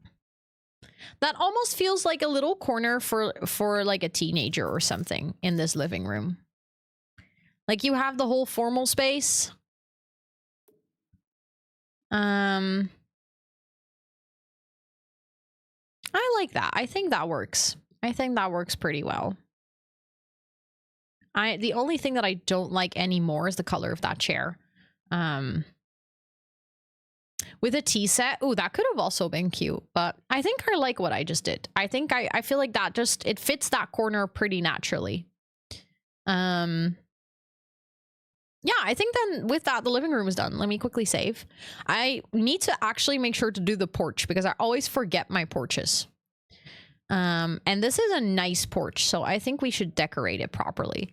That almost feels like a little corner for like a teenager or something in this living room. Like you have the whole formal space. I like that. I think that works. I think that works pretty well. The only thing that I don't like anymore is the color of that chair. With a tea set, ooh, that could have also been cute, but I think I like what I just did. I think I feel like that just, it fits that corner pretty naturally. Yeah, I think then with that, the living room is done. Let me quickly save. I need to actually make sure to do the porch because I always forget my porches. And this is a nice porch, so I think we should decorate it properly.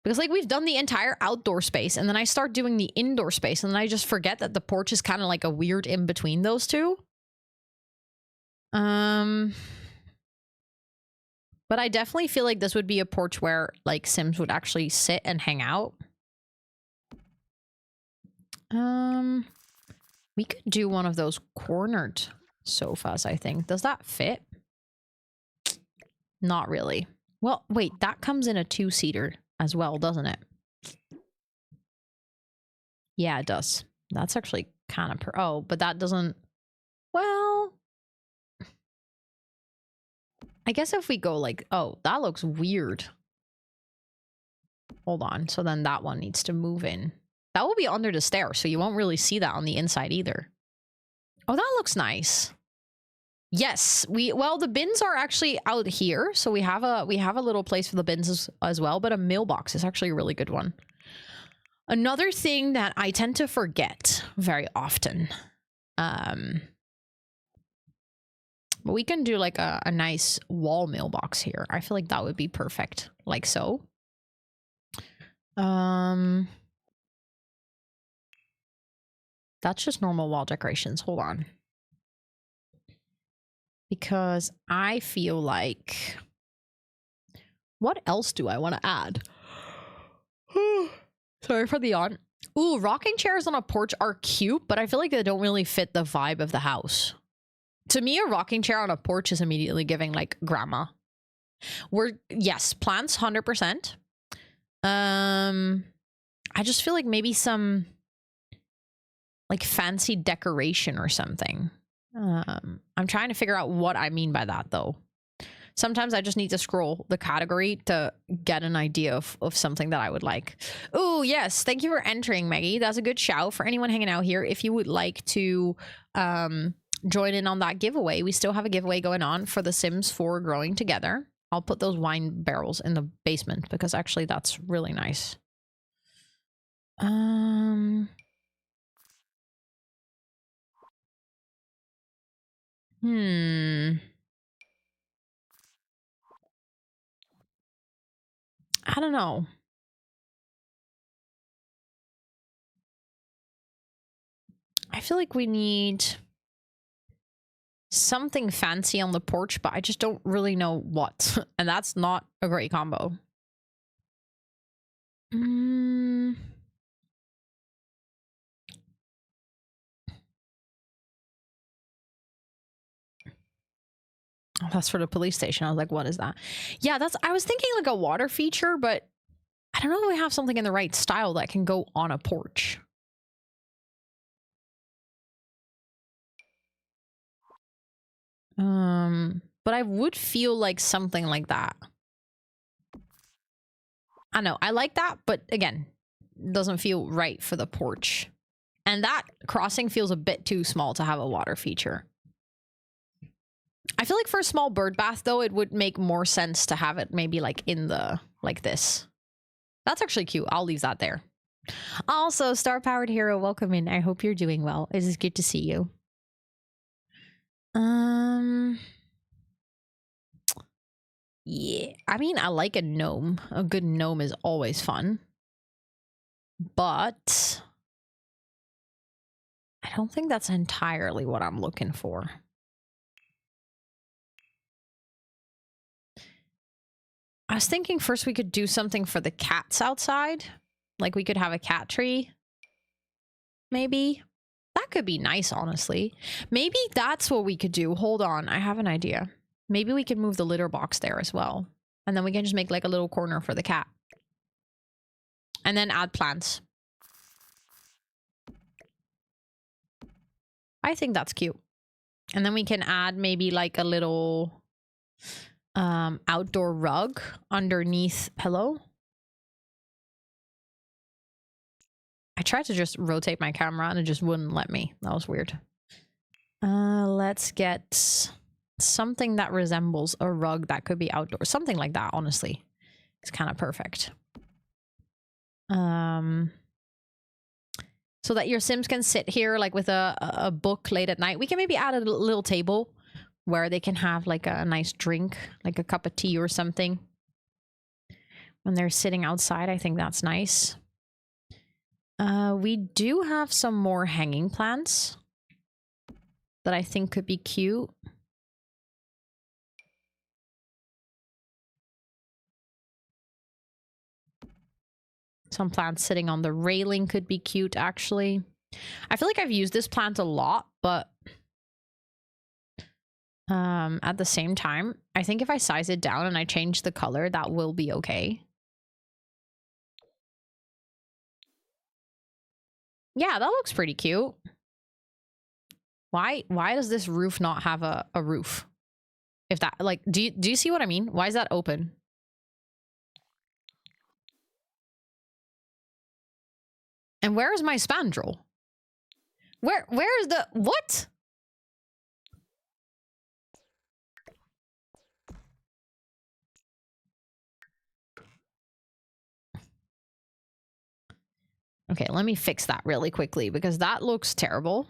Because like we've done the entire outdoor space and then I start doing the indoor space and then I just forget that the porch is kind of like a weird in between those two. But I definitely feel like this would be a porch where like Sims would actually sit and hang out. We could do one of those cornered sofas, I think. Does that fit? Not really. Well, wait, that comes in a two-seater as well, doesn't it? Yeah, it does. That's actually kind of oh, but that doesn't, well, I guess if we go like, oh, that looks weird. Hold on. So then that one needs to move in. That will be under the stairs, so you won't really see that on the inside either. Oh, that looks nice. Yes, well, the bins are actually out here, so we have a little place for the bins as well, but a mailbox is actually a really good one. Another thing that I tend to forget very often, but we can do like a nice wall mailbox here. I feel like that would be perfect, like so. That's just normal wall decorations. Hold on. Because I feel like, what else do I want to add? Sorry for the yawn. Ooh, rocking chairs on a porch are cute, but I feel like they don't really fit the vibe of the house. To me, a rocking chair on a porch is immediately giving like grandma. Yes, plants 100%. I just feel like maybe some like fancy decoration or something. I'm trying to figure out what I mean by that though. Sometimes I just need to scroll the category to get an idea of something that I would like. Oh, yes. Thank you for entering, Maggie. That's a good shout for anyone hanging out here. If you would like to join in on that giveaway, we still have a giveaway going on for The Sims 4 Growing Together. I'll put those wine barrels in the basement because actually that's really nice. I don't know. I feel like we need something fancy on the porch, but I just don't really know what. And that's not a great combo. Oh, that's for the police station. I was like, what is that? Yeah, I was thinking like a water feature, but I don't know if we have something in the right style that can go on a porch. But I would feel like something like that. I know, I like that, but again, doesn't feel right for the porch. And that crossing feels a bit too small to have a water feature. I feel like for a small bird bath, though, it would make more sense to have it maybe like in the, like this. That's actually cute. I'll leave that there. Also, Star Powered Hero, welcome in. I hope you're doing well. It is good to see you. Yeah, I mean, I like a gnome. A good gnome is always fun. But I don't think that's entirely what I'm looking for. I was thinking first we could do something for the cats outside. Like we could have a cat tree. Maybe. That could be nice, honestly. Maybe that's what we could do. Hold on, I have an idea. Maybe we could move the litter box there as well. And then we can just make like a little corner for the cat. And then add plants. I think that's cute. And then we can add maybe like a little outdoor rug underneath pillow. I tried to just rotate my camera and it just wouldn't let me. That was weird. Let's get something that resembles a rug that could be outdoor. Something like that, honestly. It's kind of perfect. So that your Sims can sit here like with a book late at night. We can maybe add a little table where they can have like a nice drink, like a cup of tea or something. When they're sitting outside, I think that's nice. We do have some more hanging plants that I think could be cute. Some plants sitting on the railing could be cute, actually. I feel like I've used this plant a lot, but at the same time, I think if I size it down and I change the color, that will be okay. Yeah, that looks pretty cute. Why does this roof not have a roof? If that, like, do you see what I mean? Why is that open? And where is my spandrel? Where is the, what? Okay, let me fix that really quickly because that looks terrible.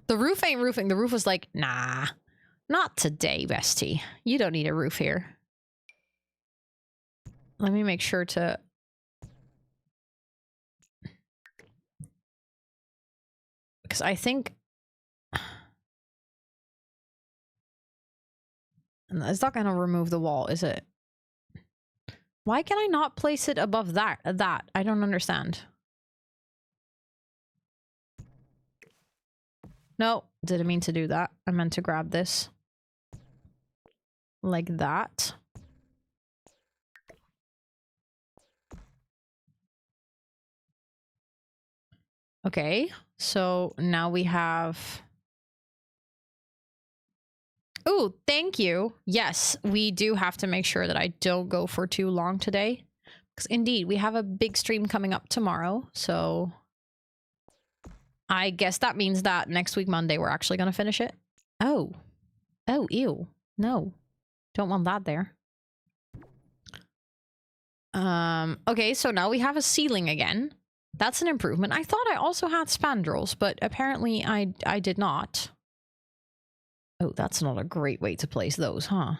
The roof ain't roofing. The roof was like, nah, not today, bestie. You don't need a roof here. Let me make sure to... Because I think... It's not going to remove the wall, is it? Why can I not place it above that? I don't understand. No, didn't mean to do that. I meant to grab this. Like that. Okay, so now we have... Oh, thank you. Yes, we do have to make sure that I don't go for too long today. Because indeed, we have a big stream coming up tomorrow, so... I guess that means that next week, Monday, we're actually going to finish it. Oh. Oh, ew. No. Don't want that there. Okay, so now we have a ceiling again. That's an improvement. I thought I also had spandrels, but apparently I did not. Oh, that's not a great way to place those, huh?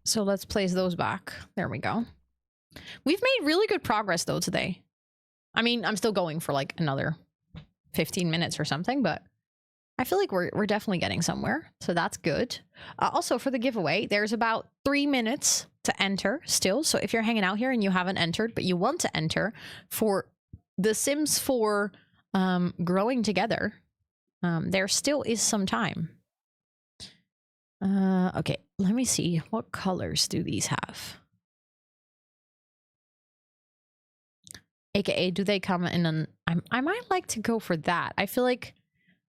So let's place those back. There we go. We've made really good progress, though, today. I mean, I'm still going for, like, another 15 minutes or something, but I feel like we're definitely getting somewhere, so that's good. Also, for the giveaway, there's about 3 minutes to enter still, so if you're hanging out here and you haven't entered, but you want to enter for The Sims 4 growing together, there still is some time. Okay, let me see. What colors do these have? AKA, do they come in an... I might like to go for that. I feel like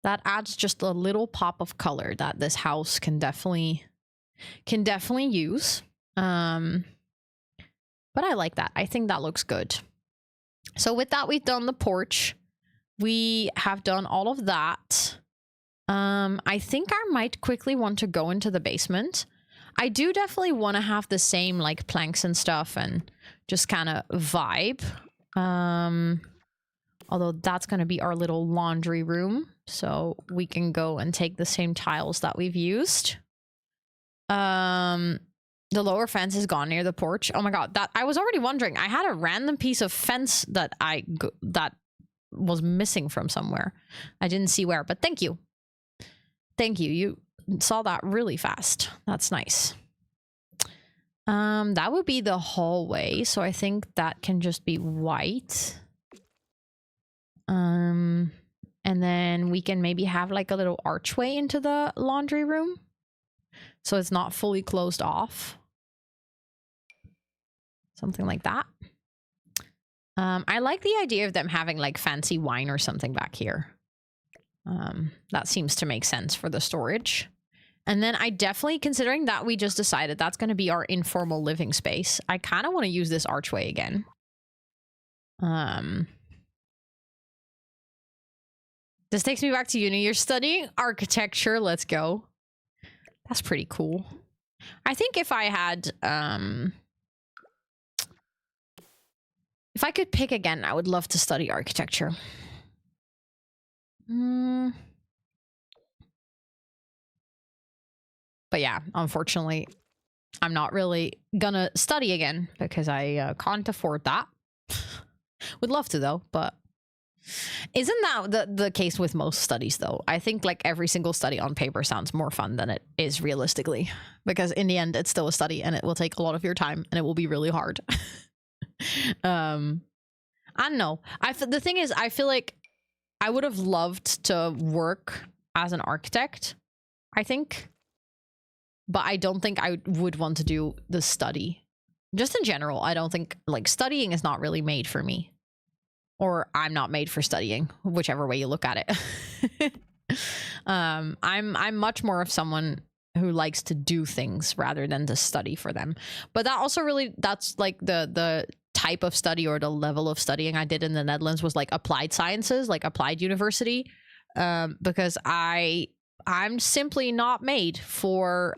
that adds just a little pop of color that this house can definitely use. But I like that. I think that looks good. So with that, we've done the porch. We have done all of that. I think I might quickly want to go into the basement. I do definitely want to have the same like planks and stuff and just kind of vibe. Although that's going to be our little laundry room. So we can go and take the same tiles that we've used. The lower fence is gone near the porch. Oh my god, that I was already wondering. I had a random piece of fence that that was missing from somewhere. I didn't see where, but thank you. Thank you. You saw that really fast. That's nice. That would be the hallway, so I think that can just be white. And then we can maybe have like a little archway into the laundry room, so it's not fully closed off. Something like that. I like the idea of them having like fancy wine or something back here. That seems to make sense for the storage. And then I definitely, considering that we just decided that's going to be our informal living space, I kind of want to use this archway again. This takes me back to uni. You're studying architecture. Let's go. That's pretty cool. I think if I had, if I could pick again, I would love to study architecture. But yeah, unfortunately, I'm not really gonna study again because I can't afford that. Would love to though, but isn't that the case with most studies though? I think like every single study on paper sounds more fun than it is realistically, because in the end it's still a study and it will take a lot of your time and it will be really hard. I don't know. The thing is, I feel like I would have loved to work as an architect, I think, but I don't think I would want to do the study. Just in general, I don't think, like, studying is not really made for me. Or I'm not made for studying, whichever way you look at it. I'm much more of someone who likes to do things rather than to study for them. But that also really, that's like the type of study or the level of studying I did in the Netherlands was like applied sciences, like applied university, because I'm simply not made for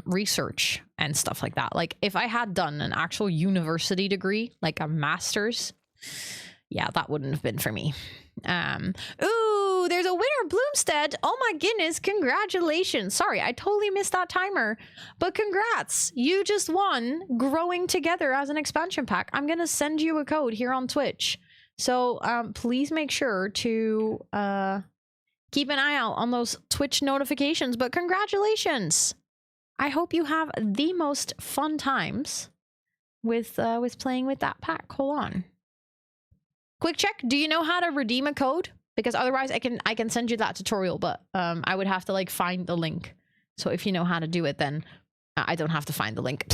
research and stuff like that. Like if I had done an actual university degree, like a master's, yeah, that wouldn't have been for me. Ooh, there's a winner, Bloomstead. Oh my goodness, congratulations. Sorry, I totally missed that timer, but congrats. You just won Growing Together as an expansion pack. I'm gonna send you a code here on Twitch. So please make sure to keep an eye out on those Twitch notifications, but congratulations. I hope you have the most fun times with playing with that pack. Hold on. Quick check. Do you know how to redeem a code? Because otherwise I can send you that tutorial, but I would have to like find the link. So if you know how to do it, then I don't have to find the link.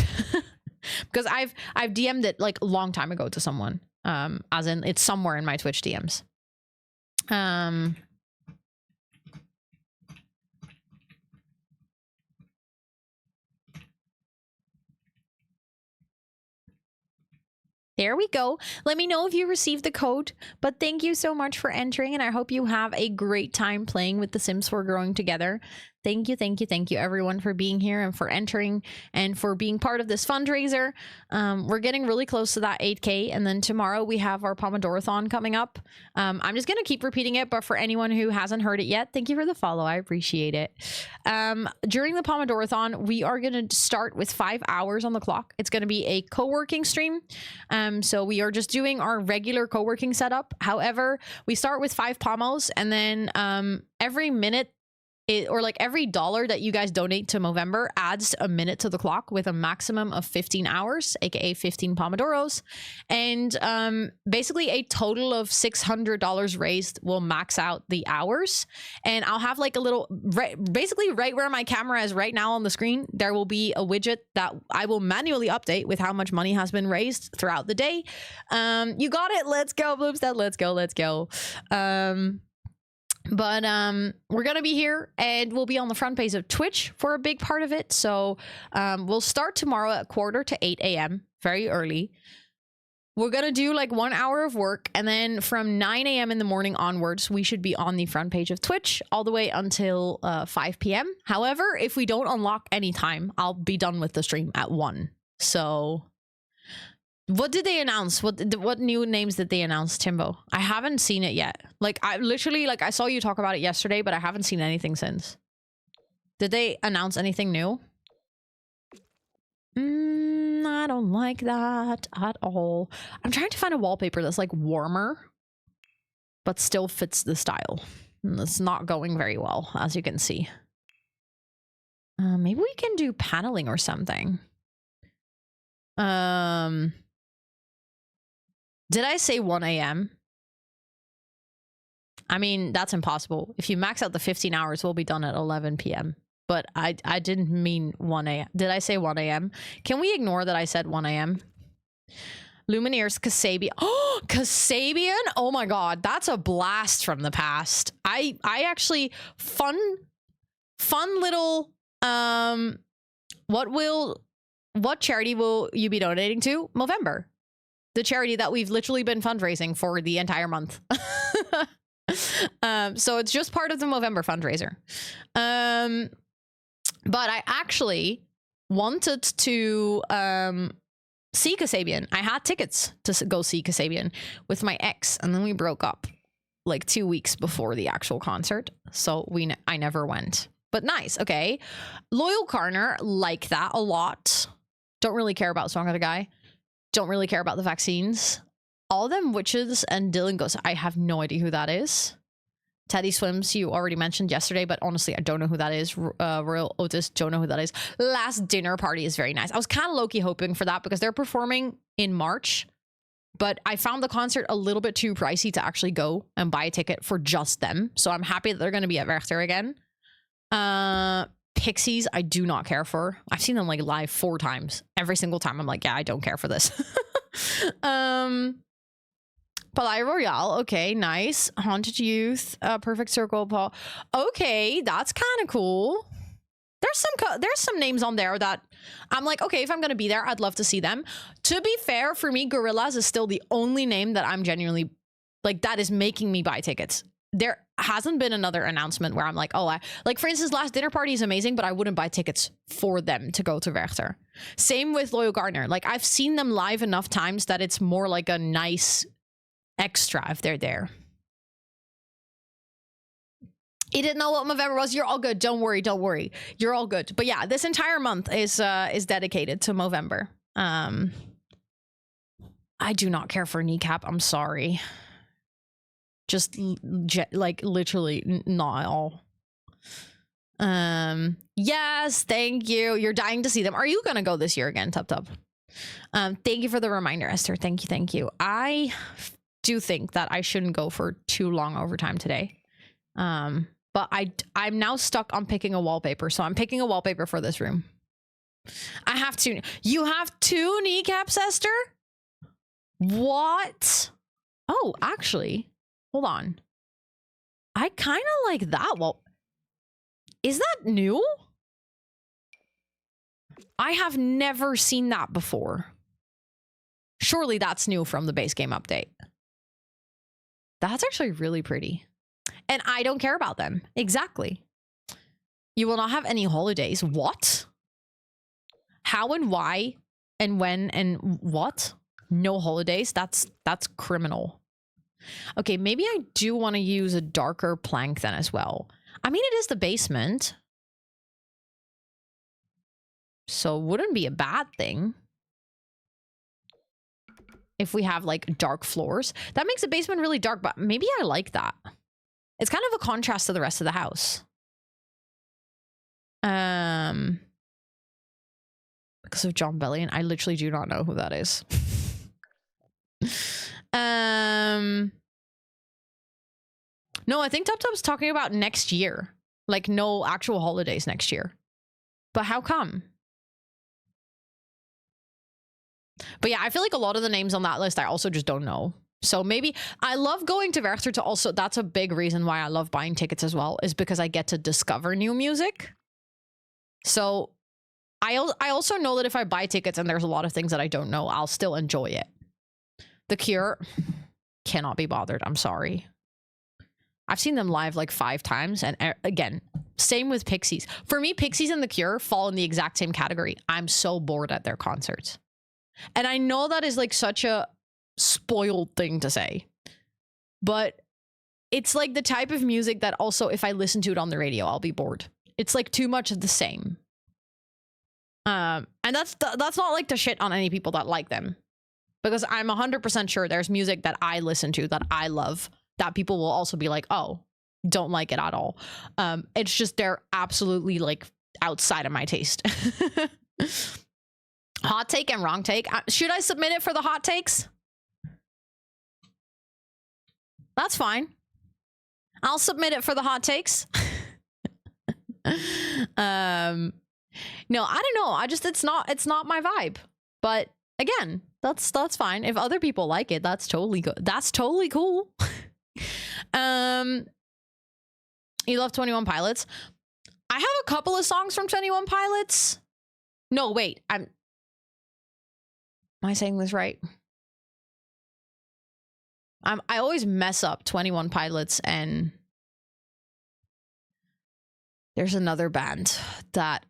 Because I've DM'd it like a long time ago to someone. As in it's somewhere in my Twitch DMs. There we go. Let me know if you received the code, but thank you so much for entering, and I hope you have a great time playing with The Sims 4 Growing Together. Thank you everyone for being here and for entering and for being part of this fundraiser. We're getting really close to that 8K, and then tomorrow we have our Pomodorathon coming up. I'm just gonna keep repeating it, but for anyone who hasn't heard it yet, thank you for the follow. I appreciate it. During the Pomodorathon, we are gonna start with 5 hours on the clock. It's gonna be a co-working stream. So we are just doing our regular co-working setup. However, we start with 5 pomos, and then every minute or like every dollar that you guys donate to Movember adds a minute to the clock with a maximum of 15 hours, aka 15 pomodoros. And basically a total of $600 raised will max out the hours. And I'll have like a little, basically right where my camera is right now on the screen, there will be a widget that I will manually update with how much money has been raised throughout the day. You got it. Let's go, Bloomstead. Let's go. But we're gonna be here, and we'll be on the front page of Twitch for a big part of it. So we'll start tomorrow at 7:45 a.m. very early. We're gonna do like 1 hour of work, and then from 9 a.m. in the morning onwards, we should be on the front page of Twitch all the way until 5 p.m. However, if we don't unlock any time, I'll be done with the stream at 1. So what did they announce? What new names did they announce, Timbo? I haven't seen it yet. Like I literally, like I saw you talk about it yesterday, but I haven't seen anything since. Did they announce anything new? I don't like that at all. I'm trying to find a wallpaper that's like warmer, but still fits the style. And it's not going very well, as you can see. Maybe we can do paneling or something. Did I say 1 a.m.? I mean, that's impossible. If you max out the 15 hours, we'll be done at 11 p.m. But I didn't mean 1 a.m. Did I say 1 a.m.? Can we ignore that I said 1 a.m.? Lumineers, Kasabian. Oh, Kasabian. Oh my God. That's a blast from the past. I actually fun little, what charity will you be donating to? Movember, the charity that we've literally been fundraising for the entire month. So it's just part of the Movember fundraiser. But I actually wanted to see Kasabian. I had tickets to go see Kasabian with my ex, and then we broke up like 2 weeks before the actual concert. So I never went. But nice. Okay. Loyal Karner, like that a lot. Don't really care about Song of the Guy. Don't really care about the vaccines. All them witches and Dylan Ghost. I have no idea who that is. Teddy Swims, you already mentioned yesterday, but honestly, I don't know who that is. Royal Otis, don't know who that is. Last Dinner Party is very nice. I was kind of low-key hoping for that because they're performing in March, but I found the concert a little bit too pricey to actually go and buy a ticket for just them. So I'm happy that they're going to be at Werchter again. Pixies, I do not care for. I've seen them like live 4 times. Every single time I'm like, yeah, I don't care for this. Palais Royale, okay, nice. Haunted Youth, Perfect Circle, Paul. Okay, that's kind of cool. There's some names on there that I'm like, okay, if I'm gonna be there, I'd love to see them. To be fair, for me, Gorillaz is still the only name that I'm genuinely like that is making me buy tickets. There hasn't been another announcement where I'm like, oh, like for instance, Last Dinner Party is amazing, but I wouldn't buy tickets for them to go to Werchter. Same with Loyal Gardner. Like I've seen them live enough times that it's more like a nice extra if they're there. You didn't know what Movember was. You're all good. Don't worry. Don't worry. You're all good. But yeah, this entire month is dedicated to Movember. I do not care for Kneecap. I'm sorry. Just like literally not at all. Yes, thank you. You're dying to see them. Are you gonna go this year again, Tub? Thank you for the reminder, Esther. Thank you. I do think that I shouldn't go for too long overtime today. But I'm now stuck on picking a wallpaper, so I'm picking a wallpaper for this room. I have 2. You have 2 kneecaps, Esther? What? Oh, actually, hold on. I kind of like that wall. Is that new? I have never seen that before. Surely that's new from the base game update. That's actually really pretty. And I don't care about them. Exactly. You will not have any holidays. What? How and why and when and what? No holidays? That's criminal. Okay, maybe I do want to use a darker plank then as well. I mean, it is the basement. So it wouldn't be a bad thing. If we have like dark floors, that makes the basement really dark, but maybe I like that. It's kind of a contrast to the rest of the house. Because of John Bellion, I literally do not know who that is. No, I think Tub's talking about next year. Like no actual holidays next year. But how come? But yeah, I feel like a lot of the names on that list I also just don't know. So maybe I love going to Werchter to also, that's a big reason why I love buying tickets as well, is because I get to discover new music. So I also know that if I buy tickets and there's a lot of things that I don't know, I'll still enjoy it. The Cure, cannot be bothered. I'm sorry. I've seen them live like 5 times. And again, same with Pixies. For me, Pixies and The Cure fall in the exact same category. I'm so bored at their concerts. And I know that is like such a spoiled thing to say, but it's like the type of music that also, if I listen to it on the radio, I'll be bored. It's like too much of the same. And that's not like to shit on any people that like them, because I'm 100% sure there's music that I listen to that I love that people will also be like, oh, don't like it at all. It's just they're absolutely like outside of my taste. Hot take and wrong take. Should I submit it for the hot takes? That's fine. I'll submit it for the hot takes. No, I don't know. It's not my vibe. But again, that's fine. If other people like it, that's totally good. That's totally cool. You love 21 Pilots. I have a couple of songs from 21 Pilots. No, wait. Am I saying this right? I always mess up 21 Pilots, and there's another band that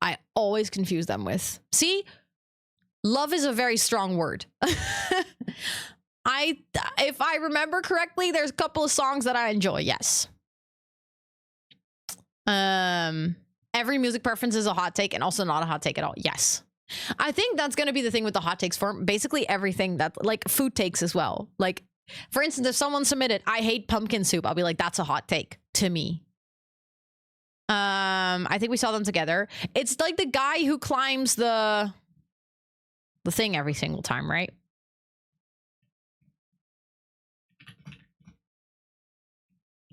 I always confuse them with. See? Love is a very strong word. If I remember correctly, there's a couple of songs that I enjoy, yes. Every music preference is a hot take and also not a hot take at all. Yes. I think that's going to be the thing with the hot takes form. Basically everything that, like, food takes as well. Like, for instance, if someone submitted, I hate pumpkin soup, I'll be like, that's a hot take to me. I think we saw them together. It's like the guy who climbs the thing every single time, right?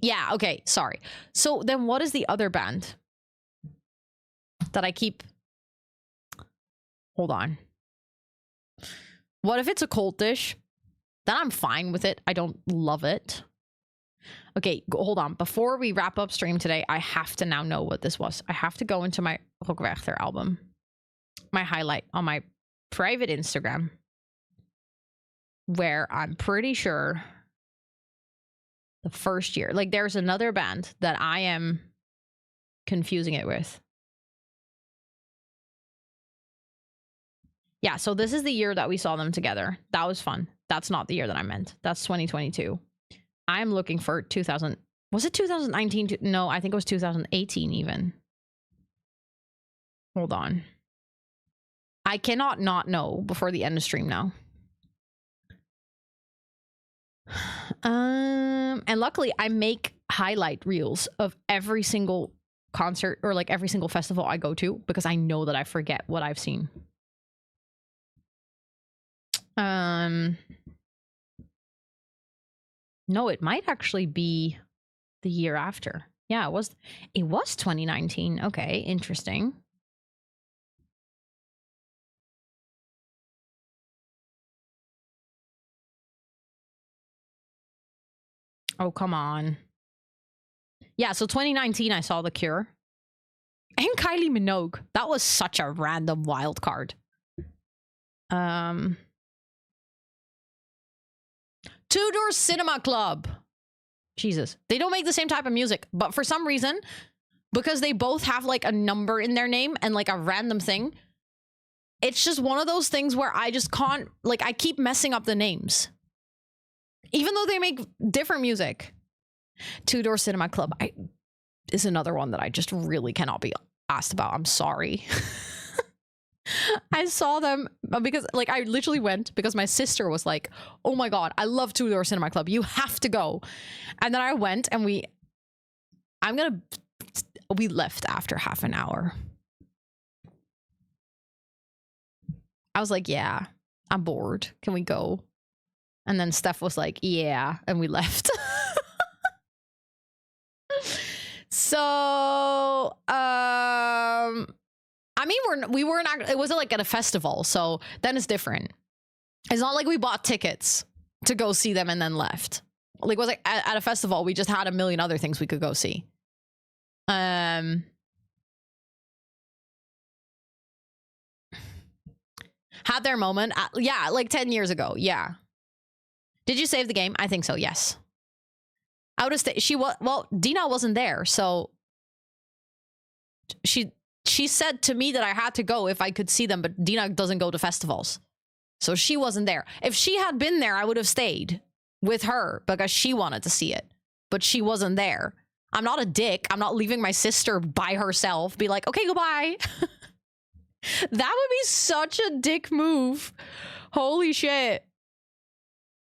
Yeah, okay, sorry. So then what is the other band that I keep... Hold on. What if it's a cold dish? Then I'm fine with it. I don't love it. Okay, hold on. Before we wrap up stream today, I have to now know what this was. I have to go into my Hoogwerchter album. My highlight on my private Instagram. Where I'm pretty sure... the first year. Like, there's another band that I am confusing it with. Yeah, so this is the year that we saw them together. That was fun. That's not the year that I meant. That's 2022. I'm looking for 2000. Was it 2019? No, I think it was 2018 even. Hold on. I cannot not know before the end of stream now. And luckily I make highlight reels of every single concert or like every single festival I go to because I know that I forget what I've seen. No, it might actually be the year after. Yeah, it was 2019. Okay, interesting. Oh, come on. Yeah, so 2019, I saw The Cure. And Kylie Minogue. That was such a random wild card. Two Door Cinema Club. Jesus. They don't make the same type of music. But for some reason, because they both have like a number in their name and like a random thing, it's just one of those things where I just can't, like, I keep messing up the names. Even though they make different music. Two Door Cinema Club is another one that I just really cannot be asked about. I'm sorry. I saw them because, like, I literally went because my sister was like, oh my God, I love Two Door Cinema Club. You have to go. And then I went and we left after half an hour. I was like, yeah, I'm bored. Can we go? And then Steph was like, yeah, and we left. So, I mean, we weren't, it wasn't like at a festival, so then it's different. It's not like we bought tickets to go see them and then left. Like, it was like at a festival, we just had a million other things we could go see. Had their moment. Yeah, like 10 years ago. Yeah. Did you save the game? I think so, yes. I would have stayed. Well, Dina wasn't there, so she said to me that I had to go if I could see them, but Dina doesn't go to festivals. So she wasn't there. If she had been there, I would have stayed with her because she wanted to see it, but she wasn't there. I'm not a dick. I'm not leaving my sister by herself. Be like, okay, goodbye. That would be such a dick move. Holy shit.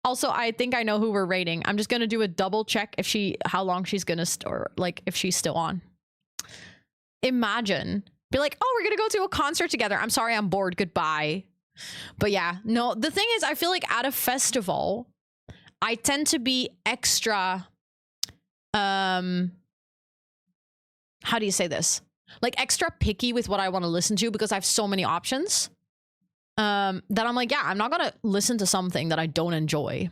Also, I think I know who we're rating. I'm just going to do a double check if how long she's going to store, like if she's still on. Imagine. Be like, oh, we're going to go to a concert together. I'm sorry, I'm bored. Goodbye. But yeah, no, the thing is, I feel like at a festival, I tend to be extra, how do you say this? Like extra picky with what I want to listen to because I have so many options. that I'm like, yeah, I'm not gonna listen to something that I don't enjoy.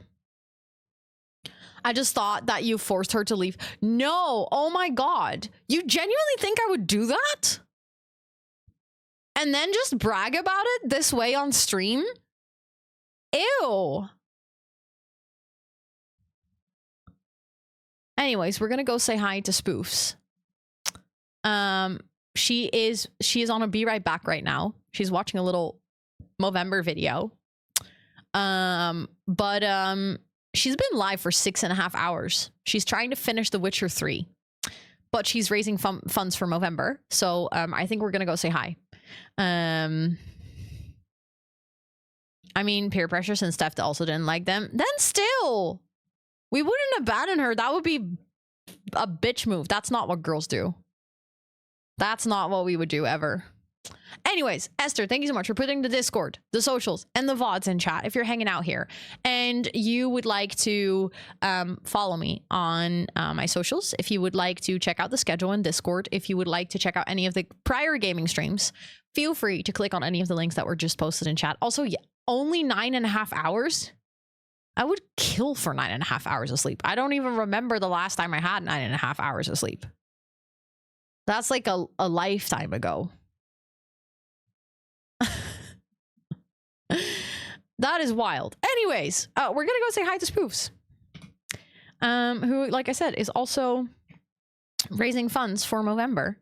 I just thought that you forced her to leave. No, oh my God. You genuinely think I would do that? And then just brag about it this way on stream? Ew. Anyways, we're gonna go say hi to Spoofs. She is on a Be Right Back right now. She's watching a little Movember video. She's been live for 6.5 hours. She's trying to finish The Witcher 3, but she's raising funds for Movember. So I think we're gonna go say hi. I mean, peer pressure since Steph also didn't like them. Then still, we wouldn't abandon her. That would be a bitch move. That's not what girls do. That's not what we would do ever. Anyways, Esther, thank you so much for putting the Discord, the socials, and the VODs in chat. If you're hanging out here and you would like to follow me on my socials, if you would like to check out the schedule in Discord, if you would like to check out any of the prior gaming streams, feel free to click on any of the links that were just posted in chat. Also, yeah, only 9.5 hours. I would kill for 9.5 hours of sleep. I don't even remember the last time I had 9.5 hours of sleep. That's like a lifetime ago. That is wild. Anyways, we're gonna go say hi to Spoofs, who, like I said, is also raising funds for Movember.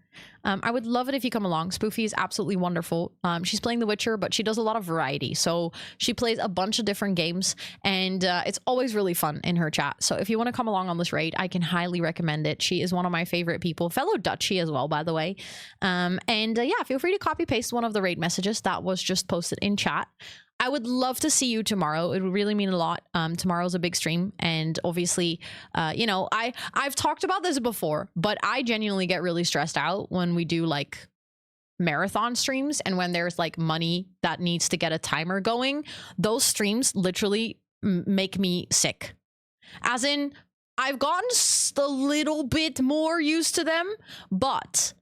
I would love it if you come along. Spoofy is absolutely wonderful. She's playing The Witcher, but she does a lot of variety. So she plays a bunch of different games, and it's always really fun in her chat. So if you want to come along on this raid, I can highly recommend it. She is one of my favorite people. Fellow Dutchie as well, by the way. Yeah, feel free to copy paste one of the raid messages that was just posted in chat. I would love to see you tomorrow. It would really mean a lot. Tomorrow's a big stream, and obviously, you know, I've talked about this before, but I genuinely get really stressed out when we do like marathon streams and when there's like money that needs to get a timer going. Those streams literally make me sick. As in, I've gotten a little bit more used to them, but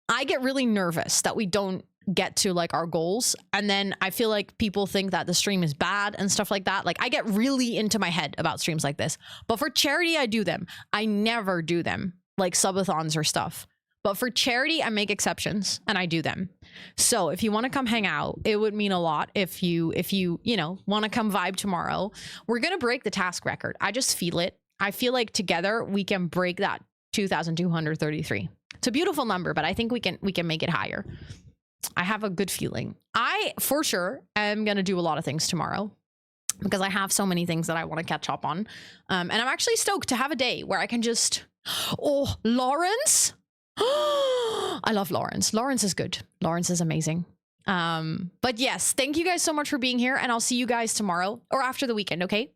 I get really nervous that we don't get to like our goals, and then I feel like people think that the stream is bad and stuff like that. Like, I get really into my head about streams like this, but for charity I do them. I never do them like subathons or stuff, but for charity I make exceptions and I do them. So if you want to come hang out, it would mean a lot if you know, want to come vibe tomorrow. We're gonna break the task record. I just feel it. I feel like together we can break that 2,233. It's a beautiful number, but I think we can make it higher. I have a good feeling. I, for sure, am going to do a lot of things tomorrow because I have so many things that I want to catch up on. And I'm actually stoked to have a day where I can just... Oh, Lawrence? I love Lawrence. Lawrence is good. Lawrence is amazing. But yes, thank you guys so much for being here, and I'll see you guys tomorrow or after the weekend, okay?